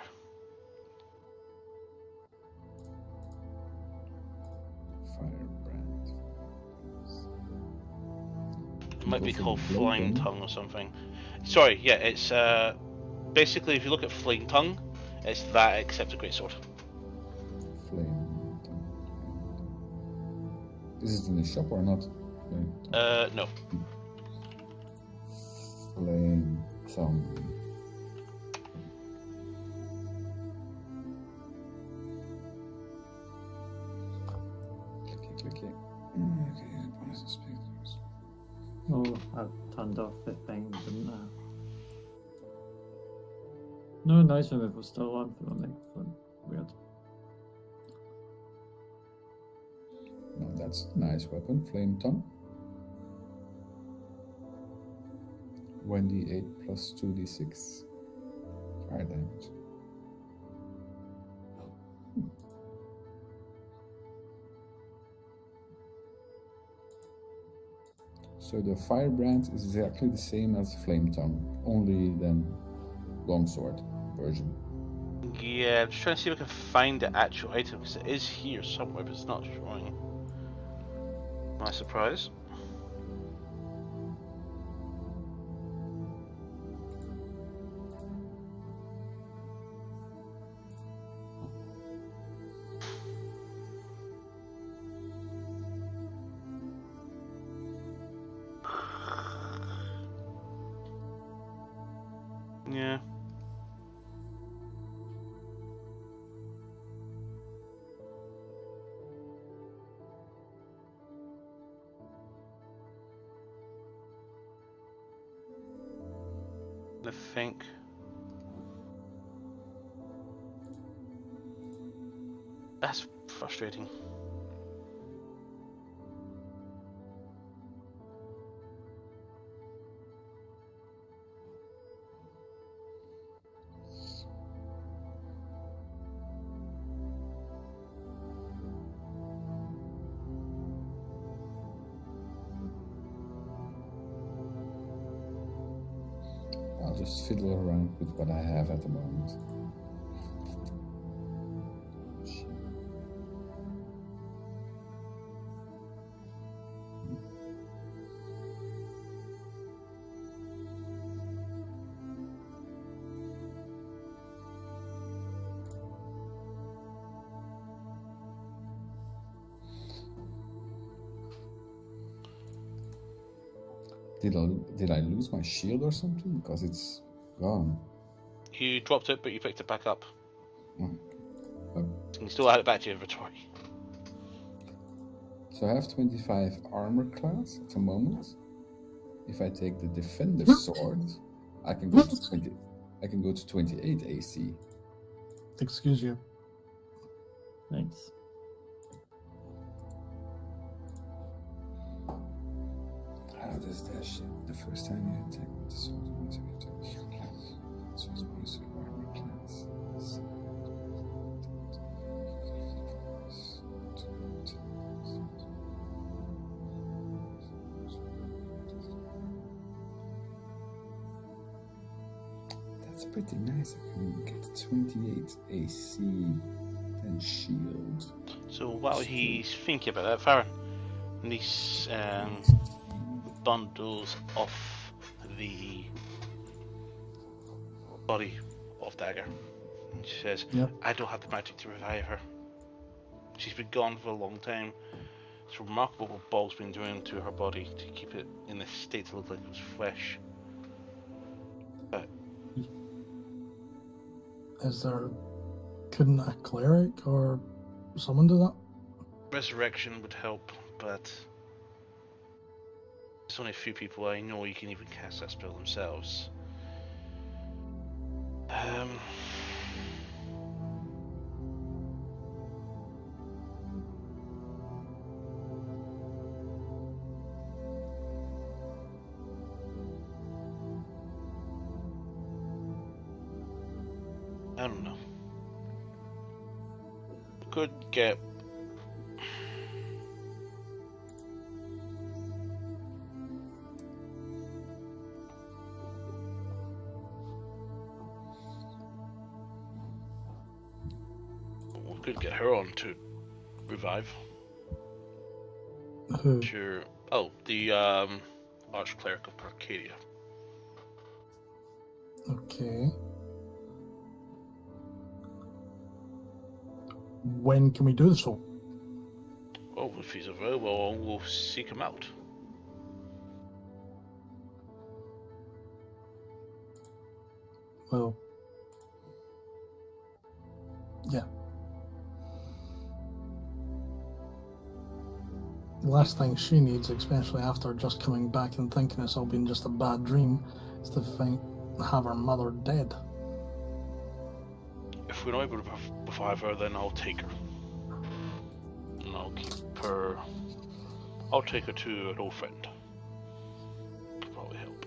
Firebrand. It might be Go for called the blade, Flying then. Tongue or something. Sorry, yeah, it's basically if you look at Flying Tongue, it's that except a great sword. Flame. Is it in the shop or not? No. Flame tongue. Clicky. Okay, bonus inspectors. Oh, I turned off the thing, didn't I? No, noise removal still on for my microphone. Weird. No, that's a nice weapon. Flame tongue. 1d8 plus 2d6 fire damage. So the firebrand is exactly the same as flame tongue, only then longsword version. Yeah, I'm just trying to see if I can find the actual item, because it is here somewhere, but it's not showing. My surprise. Yeah. I think. That's frustrating. I'll just fiddle around with what I have at the moment. Did I lose my shield or something? Because it's gone. You dropped it, but you picked it back up. Oh. You can still add it back to your inventory. So I have 25 armor class at the moment. If I take the defender's sword, I can go to 20. I can go to 28 AC. Excuse you. Thanks. How does that shit? The first time you attack with the sword, you need to get to heal class. Sword's bonus to armor class. It's pretty nice. I can get 28 AC and shield. So while he's thinking about that, Farron, these bundles off the body of Dagger. And she says, Yep. I don't have the magic to revive her. She's been gone for a long time. It's remarkable what Bog's been doing to her body to keep it in this state to look like it was fresh. But couldn't a cleric or someone do that? resurrection would help, but there's only a few people I know who can even cast that spell themselves. I don't know. Could get her on to revive. Who? Sure. Oh, the Archcleric of Arcadia. Okay. When can we do so? Oh, if he's available, we'll seek him out. Well, yeah. The last thing she needs, especially after just coming back and thinking it's all been just a bad dream, is to have her mother dead. If we're not able to revive her, then I'll take her. And I'll keep her. I'll take her to an old friend. Could probably help.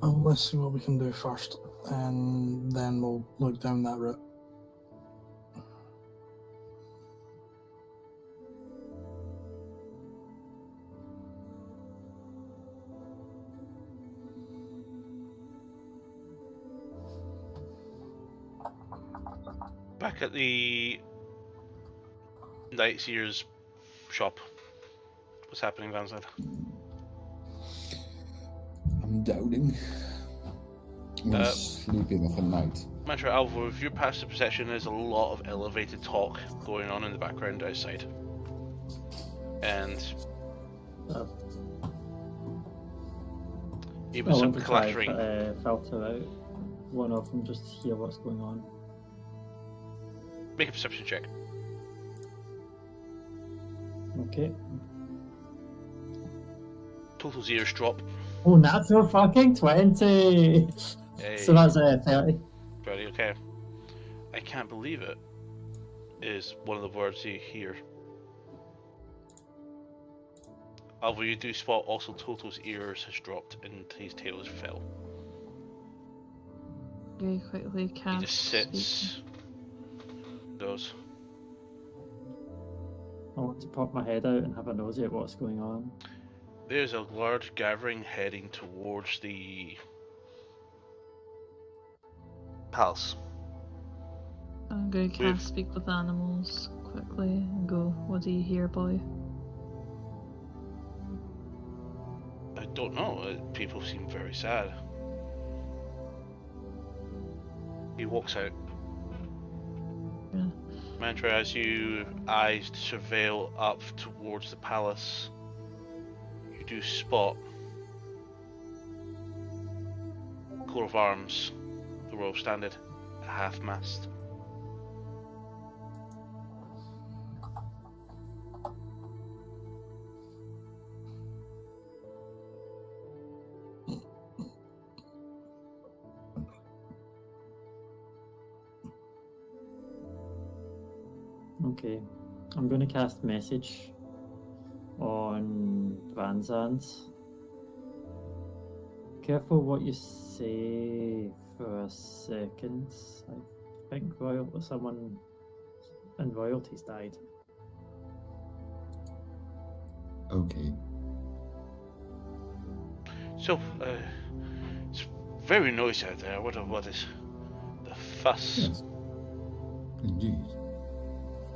Well, let's see what we can do first, and then we'll look down that route. Back at the Night Seer's shop. What's happening, Vanzad? I'm doubting. I'm sleeping off at night. Matter Alvo, if you're past the perception, there's a lot of elevated talk going on in the background outside. And even I some want to try clattering. filter out one of them just to hear what's going on. Make a perception check. Okay. Total's ears drop. Oh, natural fucking 20! Hey, So that's 30. very okay. I can't believe it. Is one of the words you hear. Although you do spot also Total's ears has dropped and his tail has fell. Very quickly He cast. just sits. Does. I want to pop my head out and have a nosy at what's going on. There's a large gathering heading towards the palace. I'm going to cast Speak with Animals quickly and go, what do you hear, boy? I don't know. People seem very sad. He walks out. Yeah. Mantra, as you eyes surveil up towards the palace, you do spot coat of arms, the Royal Standard, at half-mast. Okay. I'm going to cast message on Vanzans. Careful what you say for a second. think someone in royalties died. Okay. So, it's very noisy out there. What is the fuss? Yes. Indeed.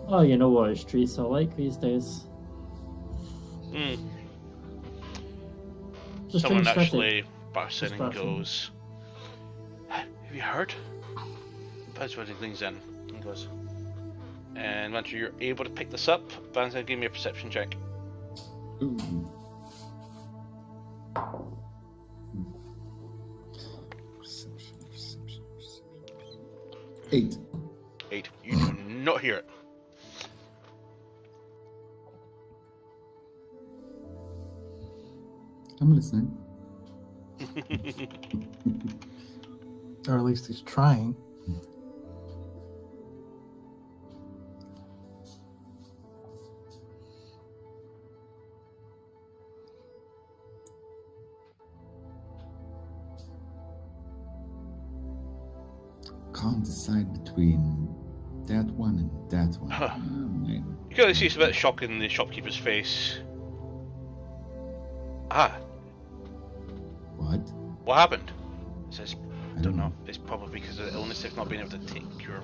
Oh, you know what streets are like these days. Hmm. Just Someone strange actually barks in Just and barks in. goes, "Have you heard?" Van's putting things in and goes, and once you're able to pick this up, Van's gonna give me a perception check. Ooh. Perception. 8. 8. You do not hear it. I'm listening. Or at least he's trying. Can't decide between that one and that one. Huh. Man. You can see it's a bit of shock in the shopkeeper's face. Ah, What? what happened? He says, I don't know. It's probably because of the illness they've not been able to take cure.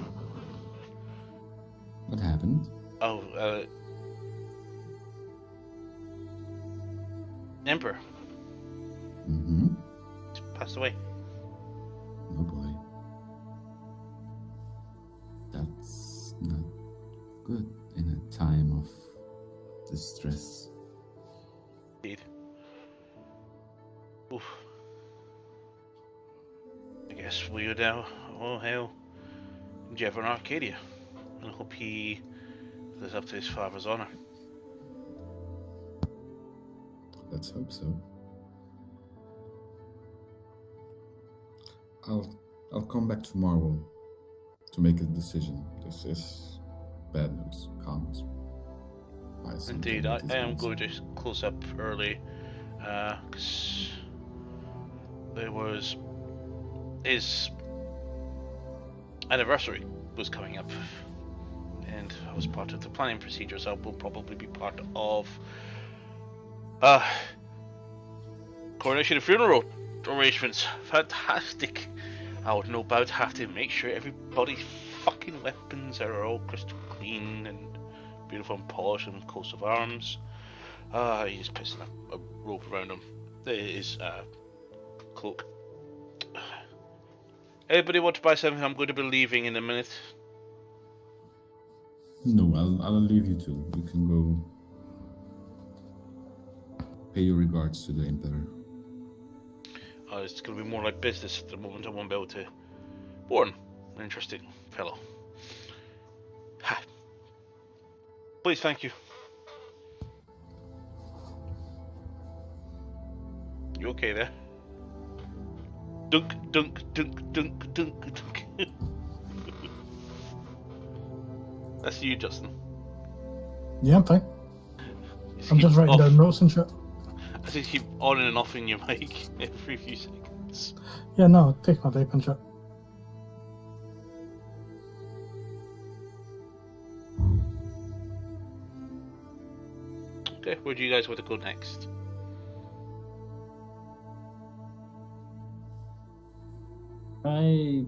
What happened? Oh, Emperor Mm-hmm. passed away. Oh boy. That's not good in a time of distress. Indeed. Oof. I guess we are now all hail Jever in Arcadia, and hope he lives up to his father's honor. Let's hope so. I'll come back tomorrow to make a decision. This is bad news. Can't buy something Indeed, I that is am nice. going to close up early, because there was his anniversary was coming up, and I was part of the planning procedures. I will probably be part of coronation and funeral arrangements. Fantastic. I would no doubt have to make sure everybody's fucking weapons are all crystal clean and beautiful and polished and coats of arms. He's pissing a rope around him. His cloak. Anybody want to buy something? I'm going to be leaving in a minute. No, I'll leave you two. You can go pay your regards to the Emperor. It's going to be more like business at the moment. I won't be able to warn an interesting fellow. Ha. Please, thank you. You okay there? Dunk, dunk, dunk, dunk, dunk, dunk. That's you, Justin. Yeah, I'm fine. Just I'm keep just writing off- down notes and shit. I just keep on and off in your mic every few seconds. Yeah, no, take my vape and shit. Okay, where do you guys want to go next? I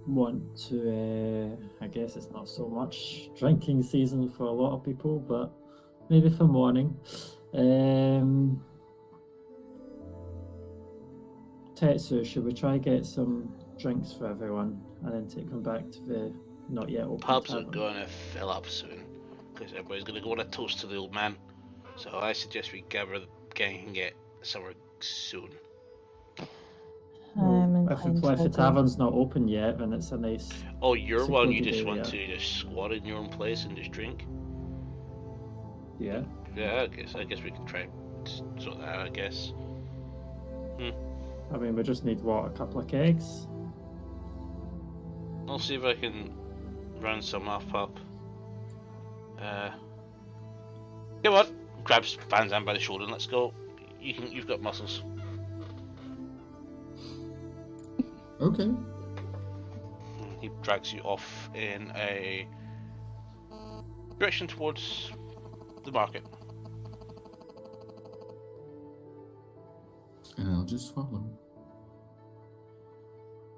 want to, I guess it's not so much drinking season for a lot of people, but maybe for morning. Tetsu, should we try get some drinks for everyone and then take them back to the not yet open Pubs are tavern? going to fill up soon, because everybody's going to go on a toast to the old man. So I suggest we gather the gang and get somewhere soon. I'm If inclined to the agree. tavern's not open yet, then it's a nice. Oh, you're one, you secluded just want area. to just squat in your own place and just drink? Yeah. Yeah, I guess we can try sort that out, I guess. I mean, we just need what, a couple of kegs? I'll see if I can round some off up. You know what? Grabs Van Zandt by the shoulder and let's go. You've got muscles. Okay. He drags you off in a direction towards the market. And I'll just follow.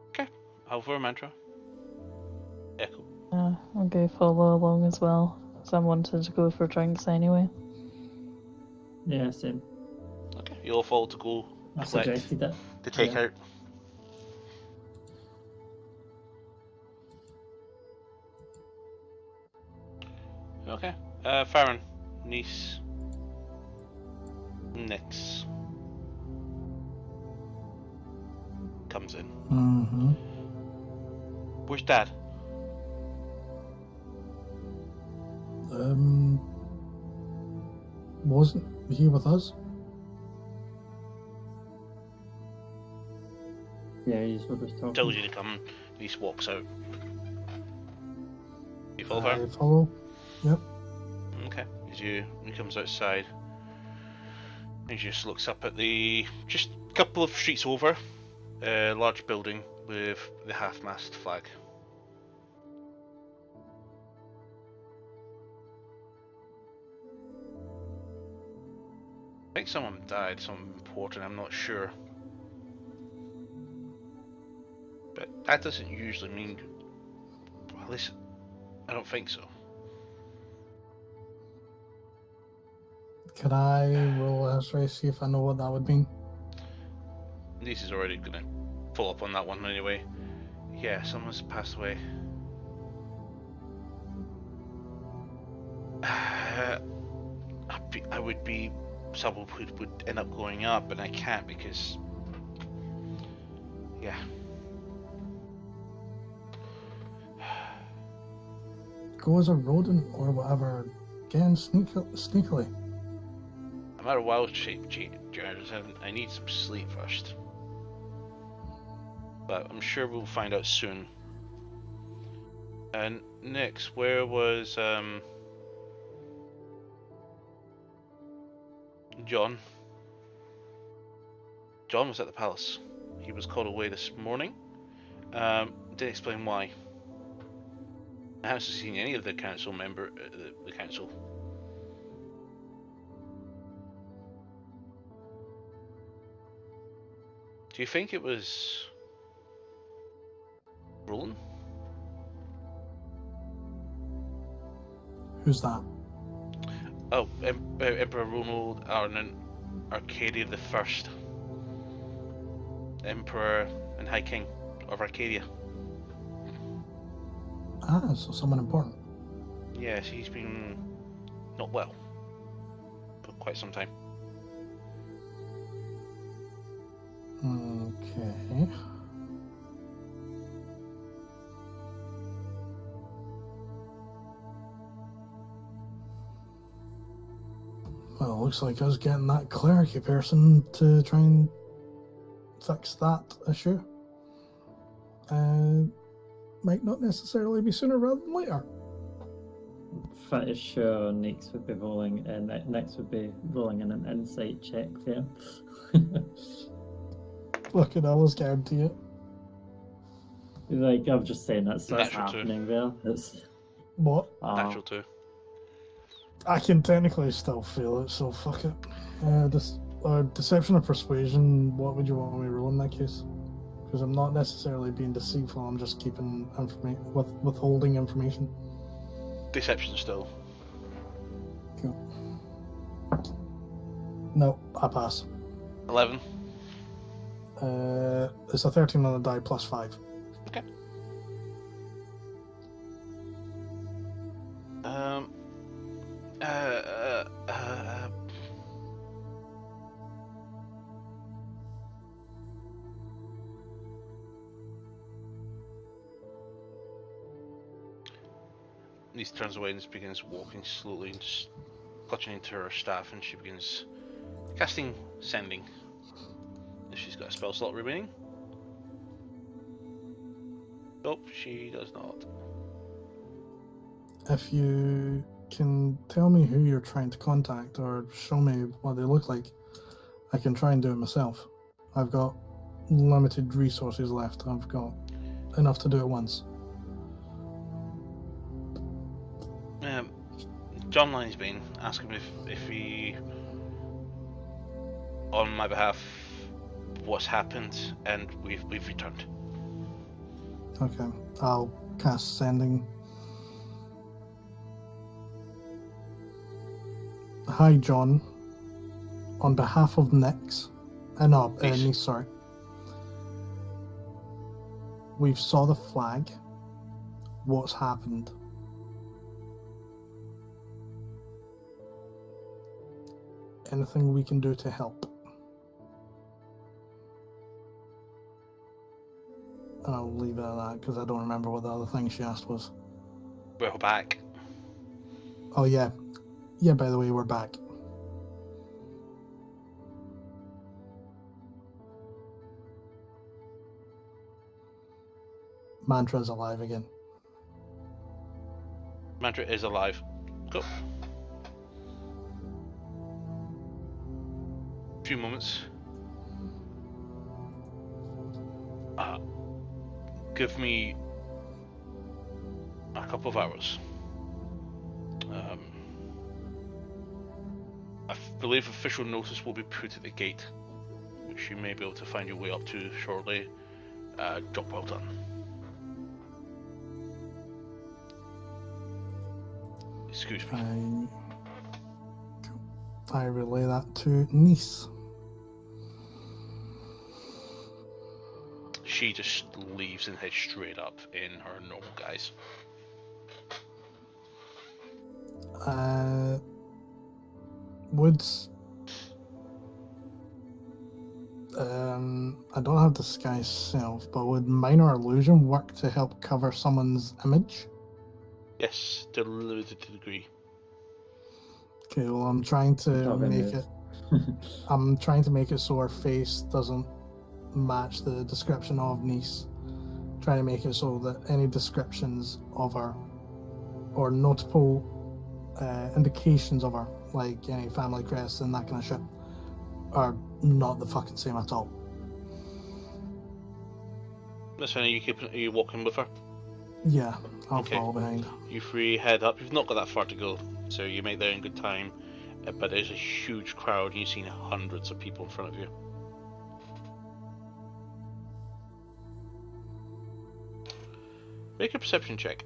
Okay, Alva, Mantra, Echo. I'll go follow along as well, because I wanted to go for drinks anyway. Yeah, same. Okay, you all follow to go I collect suggested it. the takeout. Okay, Farron, niece, Nix comes in. Mm-hmm. Where's Dad? Wasn't he with us? Yeah, he's what was talking. Tells you to come. Niece walks out. You follow I her? follow. Yep. Okay. As he comes outside, he just looks up at the just a couple of streets over, a large building with the half-mast flag. I think someone died, someone important, I'm not sure. But that doesn't usually mean, well, at least I don't think so. Can I roll a history, see if I know what that would mean? Niece is already gonna pull up on that one anyway. Yeah, someone's passed away. I would be someone who would end up going up, but I can't because, yeah. Go as a rodent or whatever. Again, sneakily. I'm at a wild shape change. I need some sleep first. But I'm sure we'll find out soon. And next, where was John? John was at the palace. He was called away this morning. Didn't explain why. I haven't seen any of the council the council. Do you think it was Roland? Who's that? Oh, Emperor Ronald Arnon Arcadia the First. Emperor and High King of Arcadia. Ah, so someone important. Yes, he's been not well for quite some time. Okay. Well, looks like us getting that clericy person to try and fix that issue. Might not necessarily be sooner rather than later. Pretty sure Nix would be rolling, and Nix would be rolling in an insight check there. Look, I was guarantee it. Like, I'm just saying that's Natural two. happening there. It's What? Natural 2. I can technically still feel it, so fuck it. Deception or persuasion, what would you want me to roll in that case? Because I'm not necessarily being deceitful, I'm just keeping withholding information. Deception still. Cool. No, I pass. 11. It's a 13 on the die plus 5. Okay. Niece turns away and just begins walking slowly and just clutching into her staff, and she begins casting Sending. If she's got a spell slot remaining. Nope, she does not. If you can tell me who you're trying to contact or show me what they look like, I can try and do it myself. I've got limited resources left. I've got enough to do it once. John Linesbane, ask him if he, on my behalf, what's happened, and we've returned. Okay, I'll cast sending. Hi, John. On behalf of Nix, Nice, sorry. We've saw the flag. What's happened? Anything we can do to help? And I'll leave it at that because I don't remember what the other thing she asked was. We're back. Oh yeah. Yeah, by the way, we're back. Mantra's alive again. Mantra is alive. Go. Few moments. Give me a couple of hours. I believe official notice will be put at the gate, which you may be able to find your way up to shortly. Job well done. Excuse me. I relay that to Nice. She just leaves and heads straight up in her normal guise. I don't have disguise self, but would minor illusion work to help cover someone's image? Yes, to a limited degree. Okay, well, I'm trying to Not gonna make do it. I'm trying to make it so her face doesn't match the description of Nice. Trying to make it so that any descriptions of her or notable indications of her, like any family crests and that kind of shit, are not the fucking same at all. That's fine. Are you walking with her? Yeah, I'll Okay. follow behind. You three head up. You've not got that far to go, so you make there in good time. But there's a huge crowd, and you've seen hundreds of people in front of you. Make a perception check.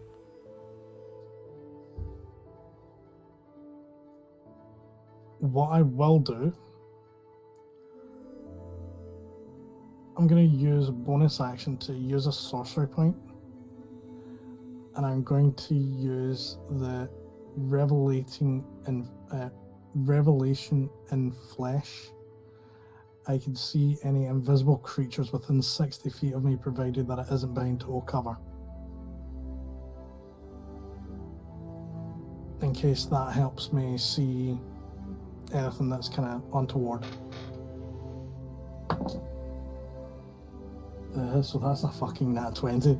What I will do, I'm going to use a bonus action to use a sorcery point, and I'm going to use the revelation in flesh. I can see any invisible creatures within 60 feet of me, provided that it isn't behind total cover. In case that helps me see anything that's kind of untoward. So that's a fucking nat 20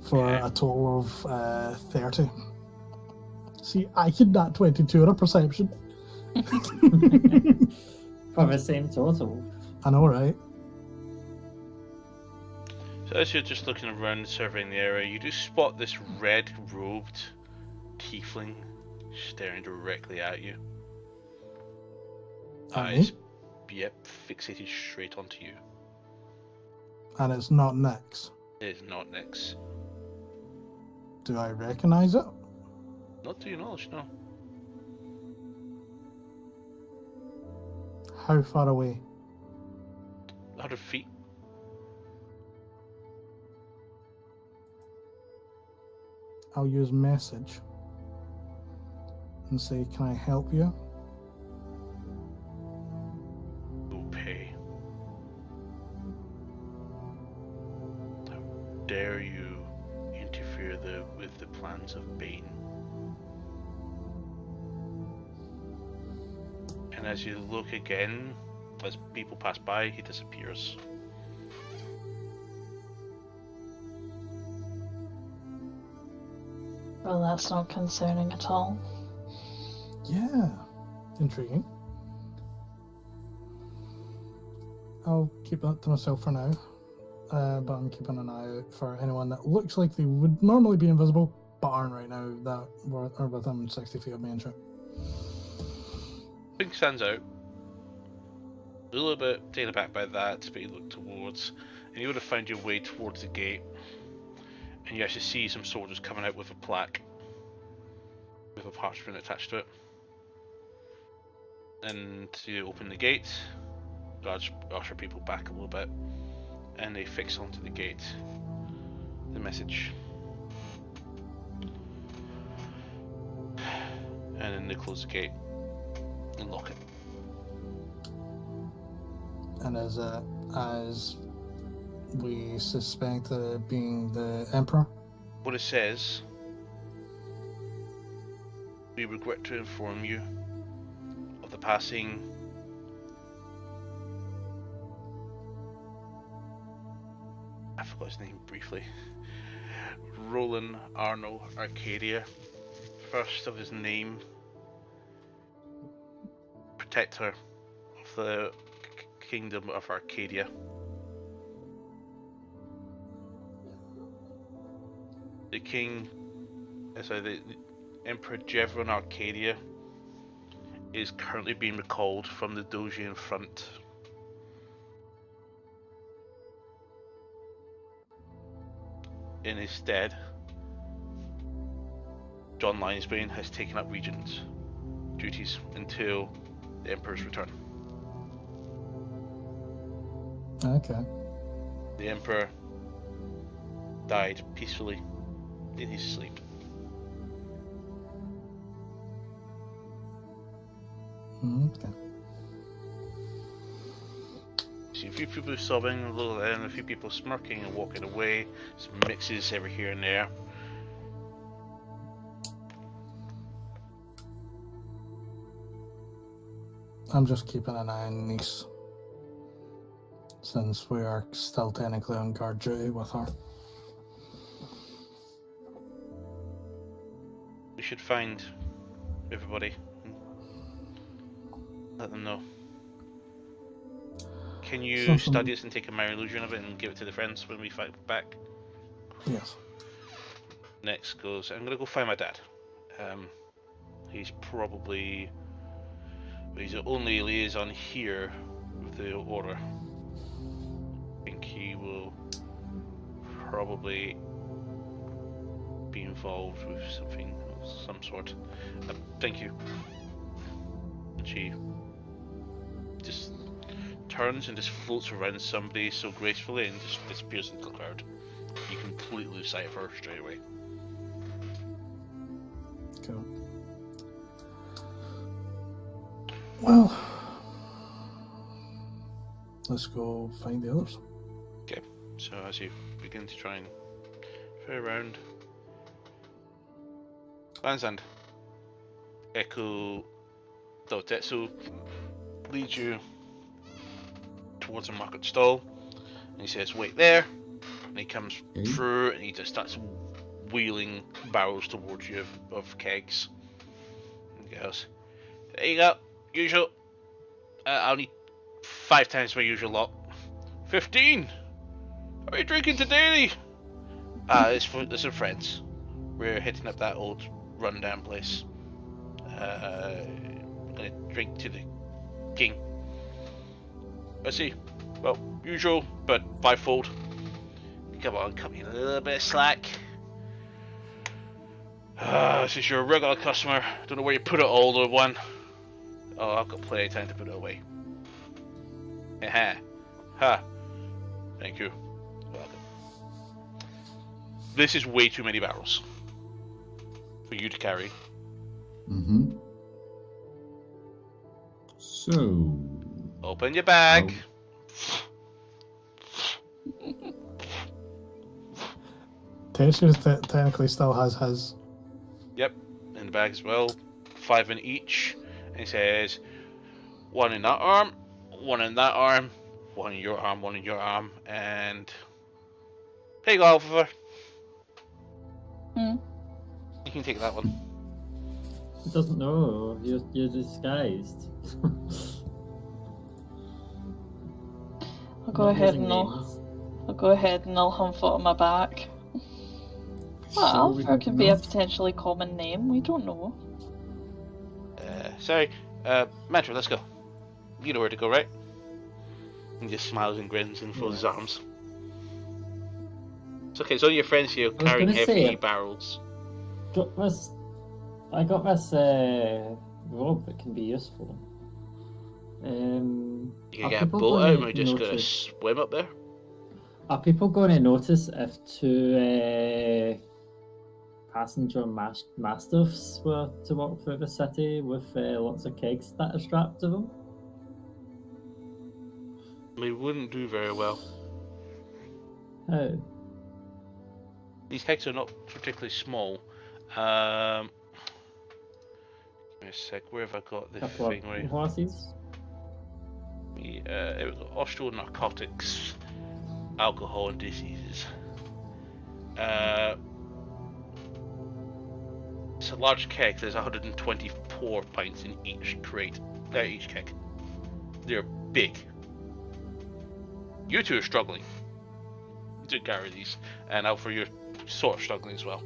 for a total of 30. See, I could nat 22 on a perception. For the same total. I know, right? So as you're just looking around, surveying the area, you do spot this red-robed tiefling staring directly at you. Eyes, yep, fixated straight onto you. And it's not Nyx. It is not Nyx. Do I recognize it? Not to your knowledge, no. How far away? 100 feet. I'll use message and say, can I help you? No pay. How dare you interfere with the plans of Bane? And as you look again, as people pass by, he disappears. Well, that's not concerning at all. Yeah, intriguing. I'll keep that to myself for now, but I'm keeping an eye out for anyone that looks like they would normally be invisible but aren't right now that are within 60 feet of me and shit. Thing stands out. A little bit taken aback by that, but you look towards, and you would have found your way towards the gate, and you actually see some soldiers coming out with a plaque with a parchment attached to it. And you open the gate, guards usher people back a little bit, and they fix onto the gate the message. And then they close the gate and lock it. And as we suspect being the Emperor? What it says: we regret to inform you of the passing I forgot his name briefly. Roland Arno Arcadia, first of his name, protector of the kingdom of Arcadia. The king, the Emperor Jevron Arcadia, is currently being recalled from the Dojian front. In his stead, John Lionsbane has taken up regent duties until the Emperor's return. Okay. The Emperor died peacefully in his sleep. Okay. See a few people sobbing, and a few people smirking and walking away. Some mixes every here and there. I'm just keeping an eye on Nice, since we are still technically on guard duty with her. We should find everybody and let them know. Can you study this and take a minor illusion of it and give it to the friends when we fight back? Yes. Next goes, I'm gonna go find my dad. He's probably, he's the only liaison here with the order. I think he will probably be involved with something of some sort. Thank you. And she just turns and just floats around somebody so gracefully and just disappears into the crowd. You completely lose sight of her straight away. Cool. Well, let's go find the others. Okay, so as you begin to try and fare around, Lansand, Echo Dotetsu leads you towards a market stall, and he says, "Wait there." And he comes through, and he just starts wheeling barrels towards you of kegs. And he goes, "There you go, usual. I'll need 5 times my usual lot." 15. Are we drinking today? It's for some friends. We're hitting up that old rundown place. Gonna drink to the king. I see. Well, usual, but fivefold. Come on, cut me a little bit of slack. This is your regular customer. Don't know where you put it all, little one. Oh, I've got plenty of time to put it away. Ha. Ha. Thank you. Welcome. This is way too many barrels for you to carry. Mm-hmm. So... Open your bag. Tetsu technically still has his. Yep, in the bag as well. 5 in each. And he says, 1 in that arm, 1 in that arm, 1 in your arm, 1 in your arm, and here you go, officer. You can take that one. He doesn't know. You're disguised. I'll go ahead and I'll hunt for my back. Well, we Alpha have could be a enough? potentially common name. We don't know. Sorry. Mantra, let's go. You know where to go, right? He just smiles and grins and folds his arms. It's okay, it's all your friends here was carrying gonna heavy say- barrels. I got this rope that can be useful. You Are can get a people boat gonna out and we just gotta notice- swim up there? Are people going to notice if two passenger mastiffs were to walk through the city with lots of kegs that are strapped to them? We wouldn't do very well. How? These kegs are not particularly small. Give me a sec, where have I got the Couple thing right? of horses? It was osteo narcotics, alcohol and diseases. It's a large keg, there's 124 pints in each crate. Each keg. They're big. You two are struggling to carry these, and Alpha, you're sort of struggling as well.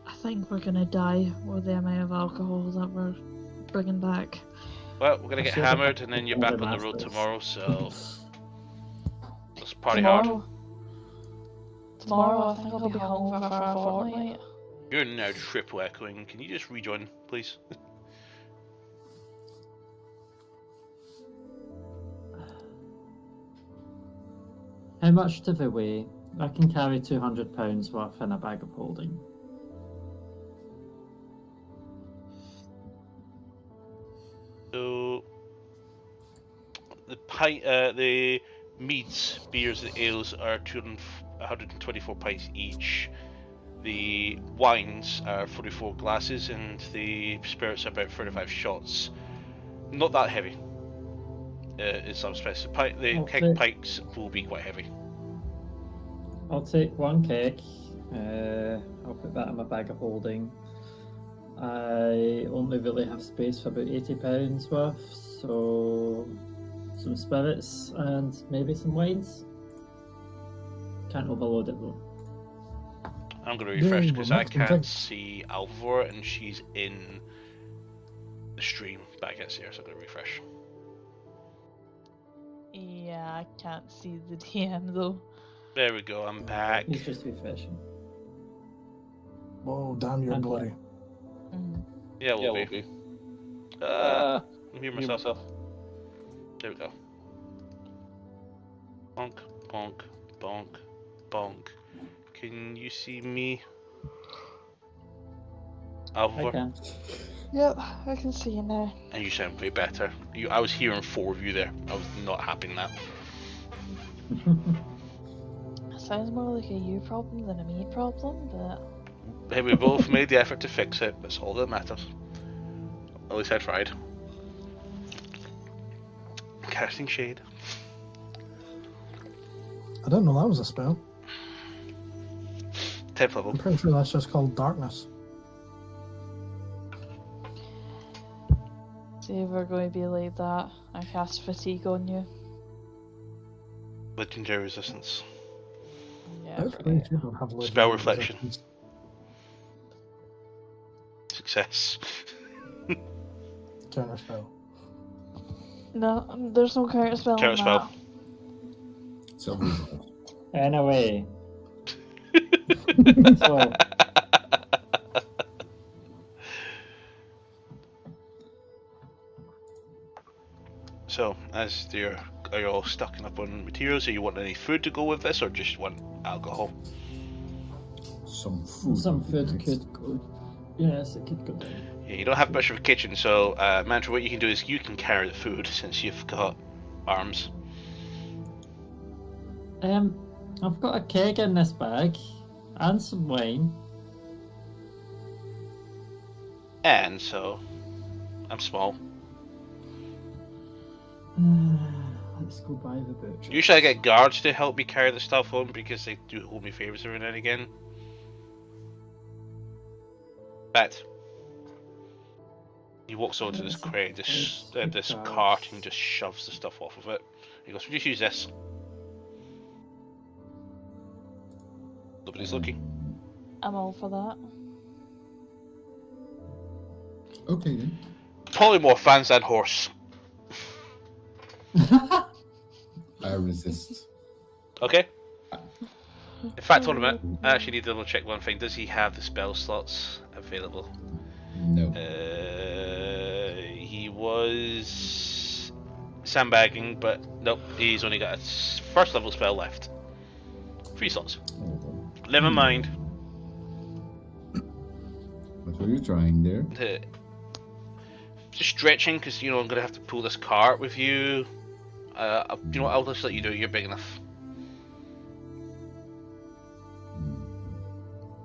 I think we're gonna die with the amount of alcohol that we're bringing back. Well, we're gonna get Sure. hammered, and then you're back on the road tomorrow, so let's party hard. Tomorrow, I think I'll be hungover for a fortnight. You're now triple echoing. Can you just rejoin, please? How much do they weigh? I can carry £200 worth in a bag of holding. So the meads, beers, and ales are 124 pints each. The wines are 44 glasses, and the spirits are about 35 shots. Not that heavy. In some respects, the keg pikes will be quite heavy. I'll take one keg. I'll put that in my bag of holding. I only really have space for about £80 worth, so some spirits and maybe some wines. Can't overload it though. I'm going to refresh Yeah, because well, I that's can't perfect. see Alvor and she's in the stream, but I can't see her, so I'm going to refresh. Yeah, I can't see the DM though. There we go, I'm back. He's just refreshing. Whoa, damn, you're And bloody. Yeah, we'll be. I'm hearing myself. There we go. Bonk, bonk, bonk, bonk. Can you see me? I Alvor? can. Yep, I can see you now. And you sound way better. I was hearing 4 of you there. I was not happy in that. Sounds more like a you problem than a me problem, but Hey, we both made the effort to fix it. That's all that matters. At least I tried. Casting shade. I didn't know that was a spell. 10th level. I'm pretty sure that's just called darkness. see if we're going to be like that. I cast fatigue on you. Legendary resistance. Yeah, That's great. pretty sure I don't have Spell legendary reflection. resistance. Success. Counter spell. No, there's no counter spell on Counter spell. that. So, Anyway. So, So, as are you all stocking up on materials? Are you want any food to go with this, or just want alcohol? some food. some food could go. Yes, it could go down. Yeah, you don't have much of a kitchen, so Mantra, what you can do is you can carry the food since you've got arms. I've got a keg in this bag and some wine. And so, I'm small. Let's go buy the butcher. Usually I get guards to help me carry the stuff home because they do hold me favors every now and again. But he walks over to this crate, this cart, and just shoves the stuff off of it. He goes, "We'll just use this." Nobody's looking. I'm all for that. Okay then. Polymorph fans and horse. I resist. Okay. In fact, hold a minute. I actually need to double check one thing. Does he have the spell slots available? No. He was sandbagging, but nope. He's only got a first level spell left. 3 slots. Oh. Never mind. What were you trying there? Just stretching, because you know I'm gonna have to pull this cart with you. You know what? I'll just let you do it. You're big enough.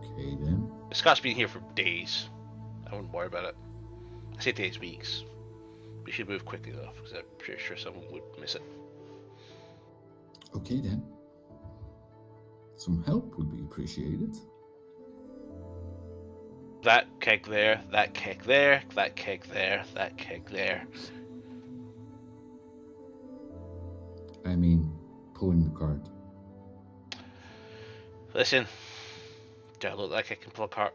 Okay then. This cart's been here for days. I wouldn't worry about it. I say days, weeks. We should move quickly though, because I'm pretty sure someone would miss it. Okay then. Some help would be appreciated. That keg there, that keg there, that keg there, that keg there. I mean, pulling the cart. Listen, do I look like I can pull a cart?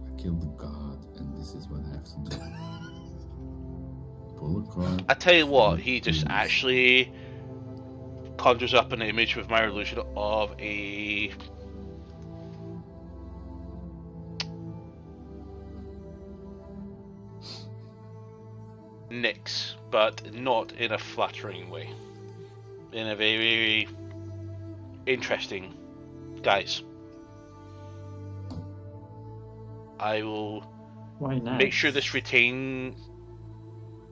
I killed the god, and this is what I have to do. Pull a cart. I tell you what, he just actually conjures up an image with my illusion of a Nyx, but not in a flattering way. In a very interesting guise. I will Why not? make sure this retain.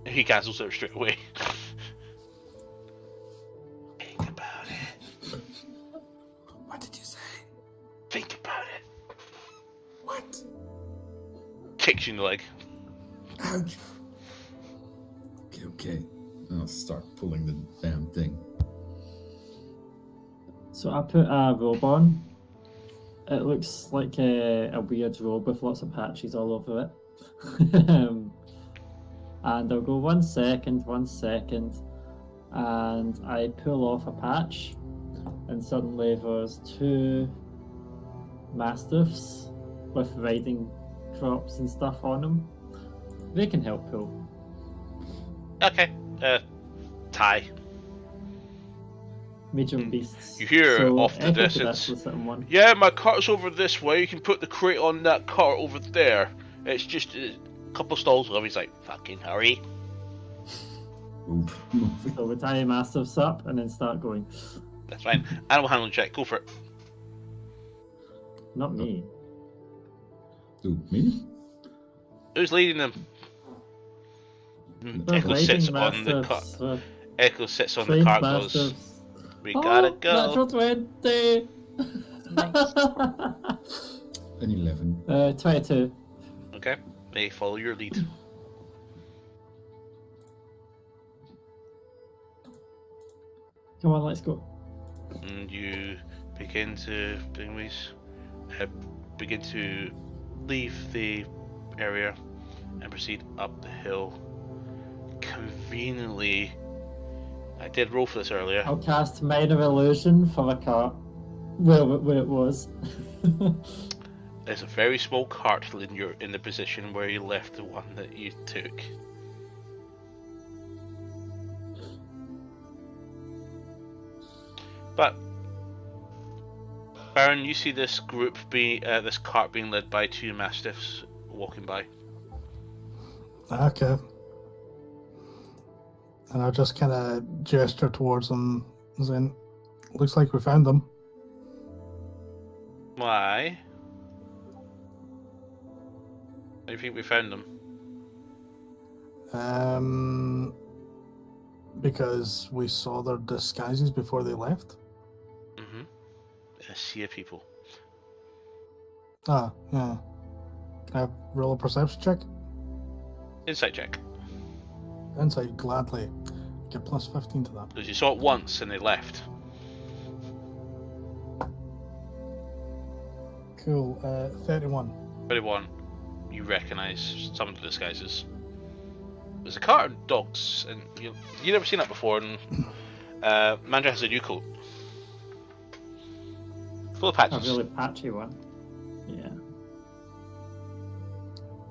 He cancels it straight away. Think about it. What did you say? Think about it. What? Kicks you in the leg. Ouch. Okay. I'll start pulling the damn thing. So I put a robe on. It looks like a weird robe with lots of patches all over it. And I'll go 1 second, and I pull off a patch, and suddenly there's 2 mastiffs with riding crops and stuff on them. They can help pull. Okay. Tie. Medium beasts. You hear So off the echo distance. pedestrians sit on one. Yeah, my cart's over this way. You can put the crate on that cart over there. It's just a couple stalls over. He's like, fucking hurry. Move. So we tie mastiffs up and then start going. That's fine. Animal handling check. Go for it. Not me. Dude, me? Who's leading them? They're Echo sits riding on the cart. mastiffs, Echo sits on the trained cart. Goes. mastiffs. We gotta go. Natural 20! An 11. 22. Okay. They follow your lead. Come on, let's go. And you begin to begin to leave the area and proceed up the hill. Conveniently, I did roll for this earlier. I'll cast Minor Illusion for a cart. Where it was. There's a very small cart in the position where you left the one that you took. But Baron, you see this this cart being led by 2 mastiffs walking by. Okay. And I'll just kind of gesture towards them, saying, looks like we found them. Why? How do you think we found them? Because we saw their disguises before they left. Mm-hmm. A sea of people. Ah, yeah. Can I roll a perception check? Insight check. Insight, gladly. Get plus 15 to that. Because you saw it once and they left. Cool. 31. 31. You recognise some of the disguises. There's a cart of dogs, and you've never seen that before. And Mandra has a new coat. Full of A patches. really patchy one. Yeah.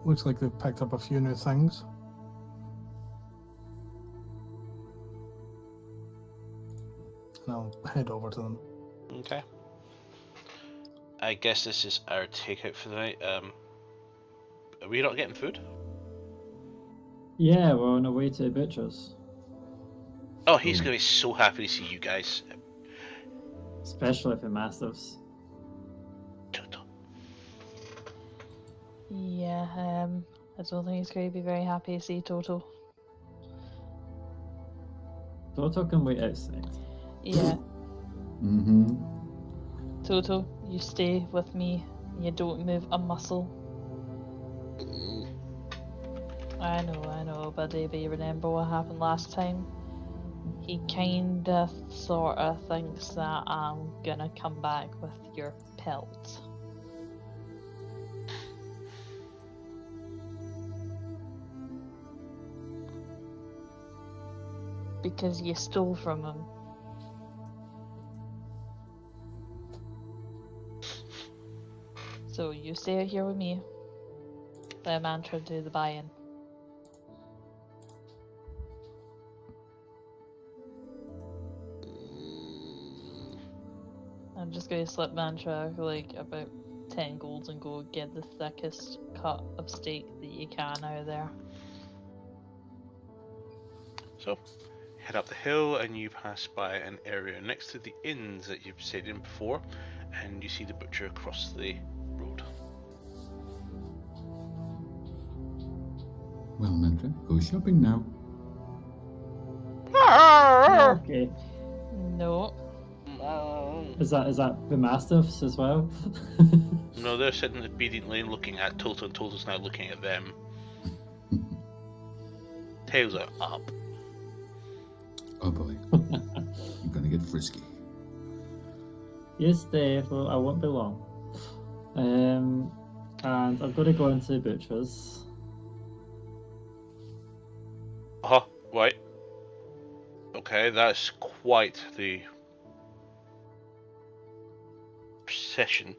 Looks like they've picked up a few new things. And I'll head over to them. Okay. I guess this is our takeout for the night. Are we not getting food? Yeah, we're on our way to the butcher's. Oh, he's gonna be so happy to see you guys. Especially for Mastiffs. Yeah, I don't think he's going to be very happy to see Toto. Toto can wait outside. Yeah, Mm-hmm. Toto, you stay with me. You don't move a muscle. I know, buddy, but you remember what happened last time? He kinda, sorta thinks that I'm gonna come back with your pelt. Because you stole from him. So you stay here with me. Let Mantra do the buy-in. I'm just gonna slip Mantra like about 10 golds and go get the thickest cut of steak that you can out of there. So, head up the hill and you pass by an area next to the inns that you've stayed in before, and you see the butcher across the road. Well, Mantra, go shopping now. Okay. No. Is that the Mastiffs as well? No, they're sitting obediently looking at Toto, and Toto's now looking at them. Tails are up. Oh boy. I'm gonna get frisky. Yes, Dave. Well, I won't be long. And I'm going to go into the butcher's. Right. Okay, that's quite the session.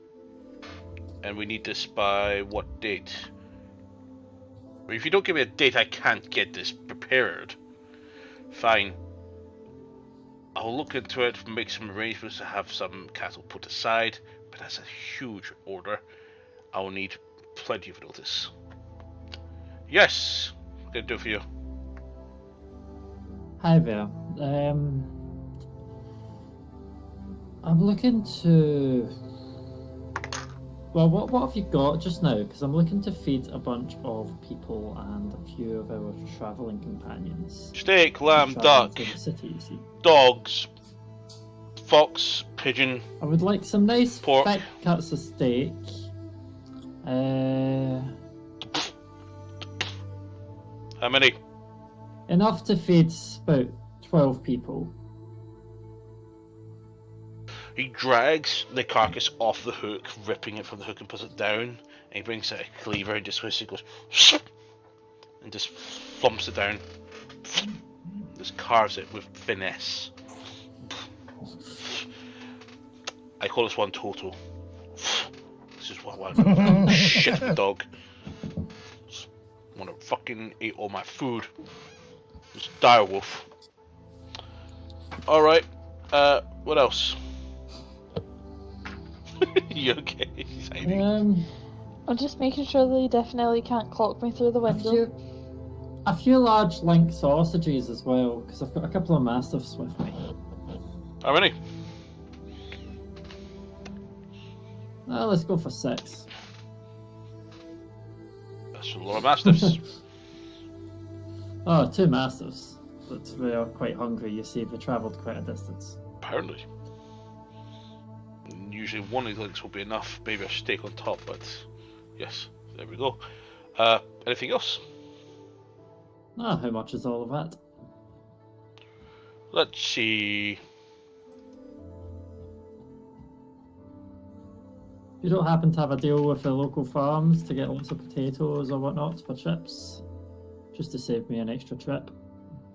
And we need this by what date? If you don't give me a date, I can't get this prepared. Fine. I'll look into it, make some arrangements to have some cattle put aside, but that's a huge order. I'll need plenty of notice. Yes! What can I do for you? Hi there. I'm looking to. Well, what have you got just now? Because I'm looking to feed a bunch of people and a few of our travelling companions. Steak, lamb, Travelling duck, through the city, you see. dogs, fox, pigeon. I would like some nice Pork. thick cuts of steak. How many? Enough to feed about 12 people. He drags the carcass off the hook, ripping it from the hook and puts it down. And he brings out a cleaver and just goes and just flumps it down. Just carves it with finesse. I call this one Toto. This is what I shit the dog. Just wanna fucking eat all my food. This dire wolf. Alright, what else? You okay? He's hiding. I'm just making sure that he definitely can't clock me through the window. A few large link sausages as well, because I've got a couple of mastiffs with me. How many? Let's go for 6. That's a lot of mastiffs. Oh, 2 mastiffs. But they are quite hungry, you see, they travelled quite a distance. Apparently. Usually one of these links will be enough, maybe a steak on top, but yes, there we go. Anything else? How much is all of that? Let's see. You don't happen to have a deal with the local farms to get lots of potatoes or whatnot for chips? Just to save me an extra trip.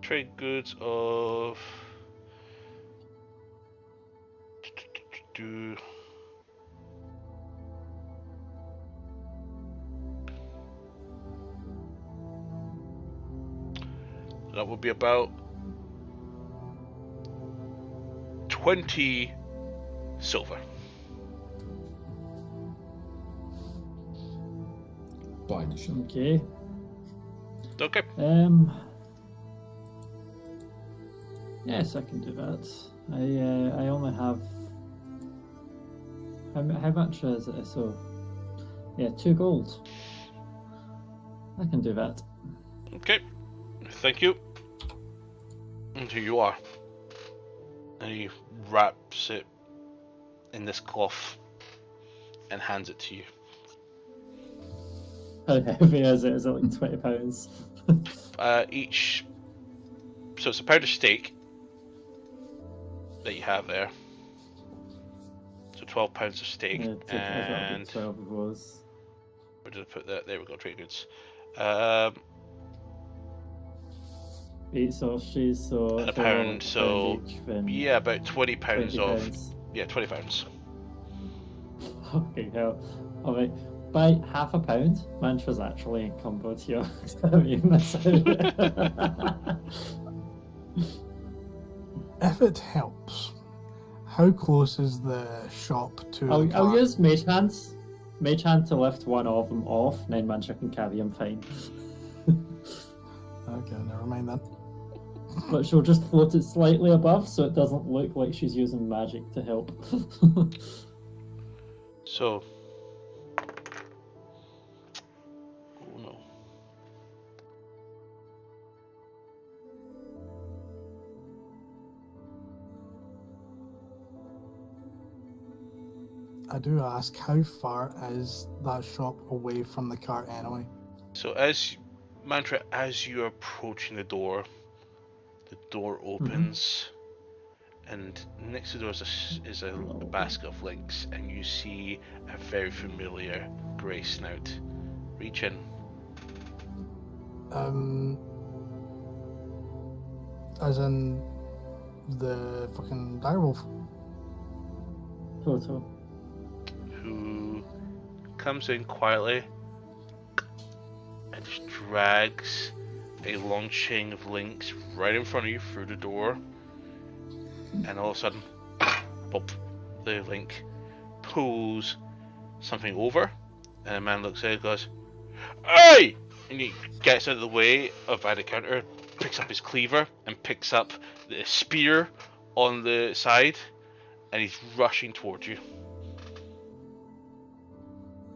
Trade goods of do. That would be about 20 silver. Buy the shop. Okay. Okay. Yes, I can do that. I only have. How much is it? So, yeah, 2 gold. I can do that. Okay. Thank you. And here you are. And he wraps it in this cloth and hands it to you. How heavy is it? Is it like £20? Each. So it's a pound of steak that you have there. So 12 pounds of steak. Yeah, And 12 of those. where did I put that? There we go. Trade goods. 8 sausages, so And a if they're all pound, so each, then yeah, about 20 pounds 20 of. pounds. Yeah, 20 pounds. Okay, hell. Alright, by half a pound, Mantra's actually encumbered here. I mean, that's If it helps, how close is the shop to the I'll car? use Mage Hands. Mage Hand to lift one of them off, and then Mantra can carry him fine. Okay, never mind then. But she'll just float it slightly above so it doesn't look like she's using magic to help. So. Oh no. I do ask, how far is that shop away from the car anyway? So Mantra, as you're approaching the door opens, and next to the door is a basket of links, and you see a very familiar grey snout. Reach in. As in the fucking direwolf. Toto. Who comes in quietly and just drags a long chain of links right in front of you through the door, and all of a sudden, pop, the link pulls something over, and a man looks at it and goes, "Hey!" And he gets out of the way of by the counter, picks up his cleaver, and picks up the spear on the side, and he's rushing towards you.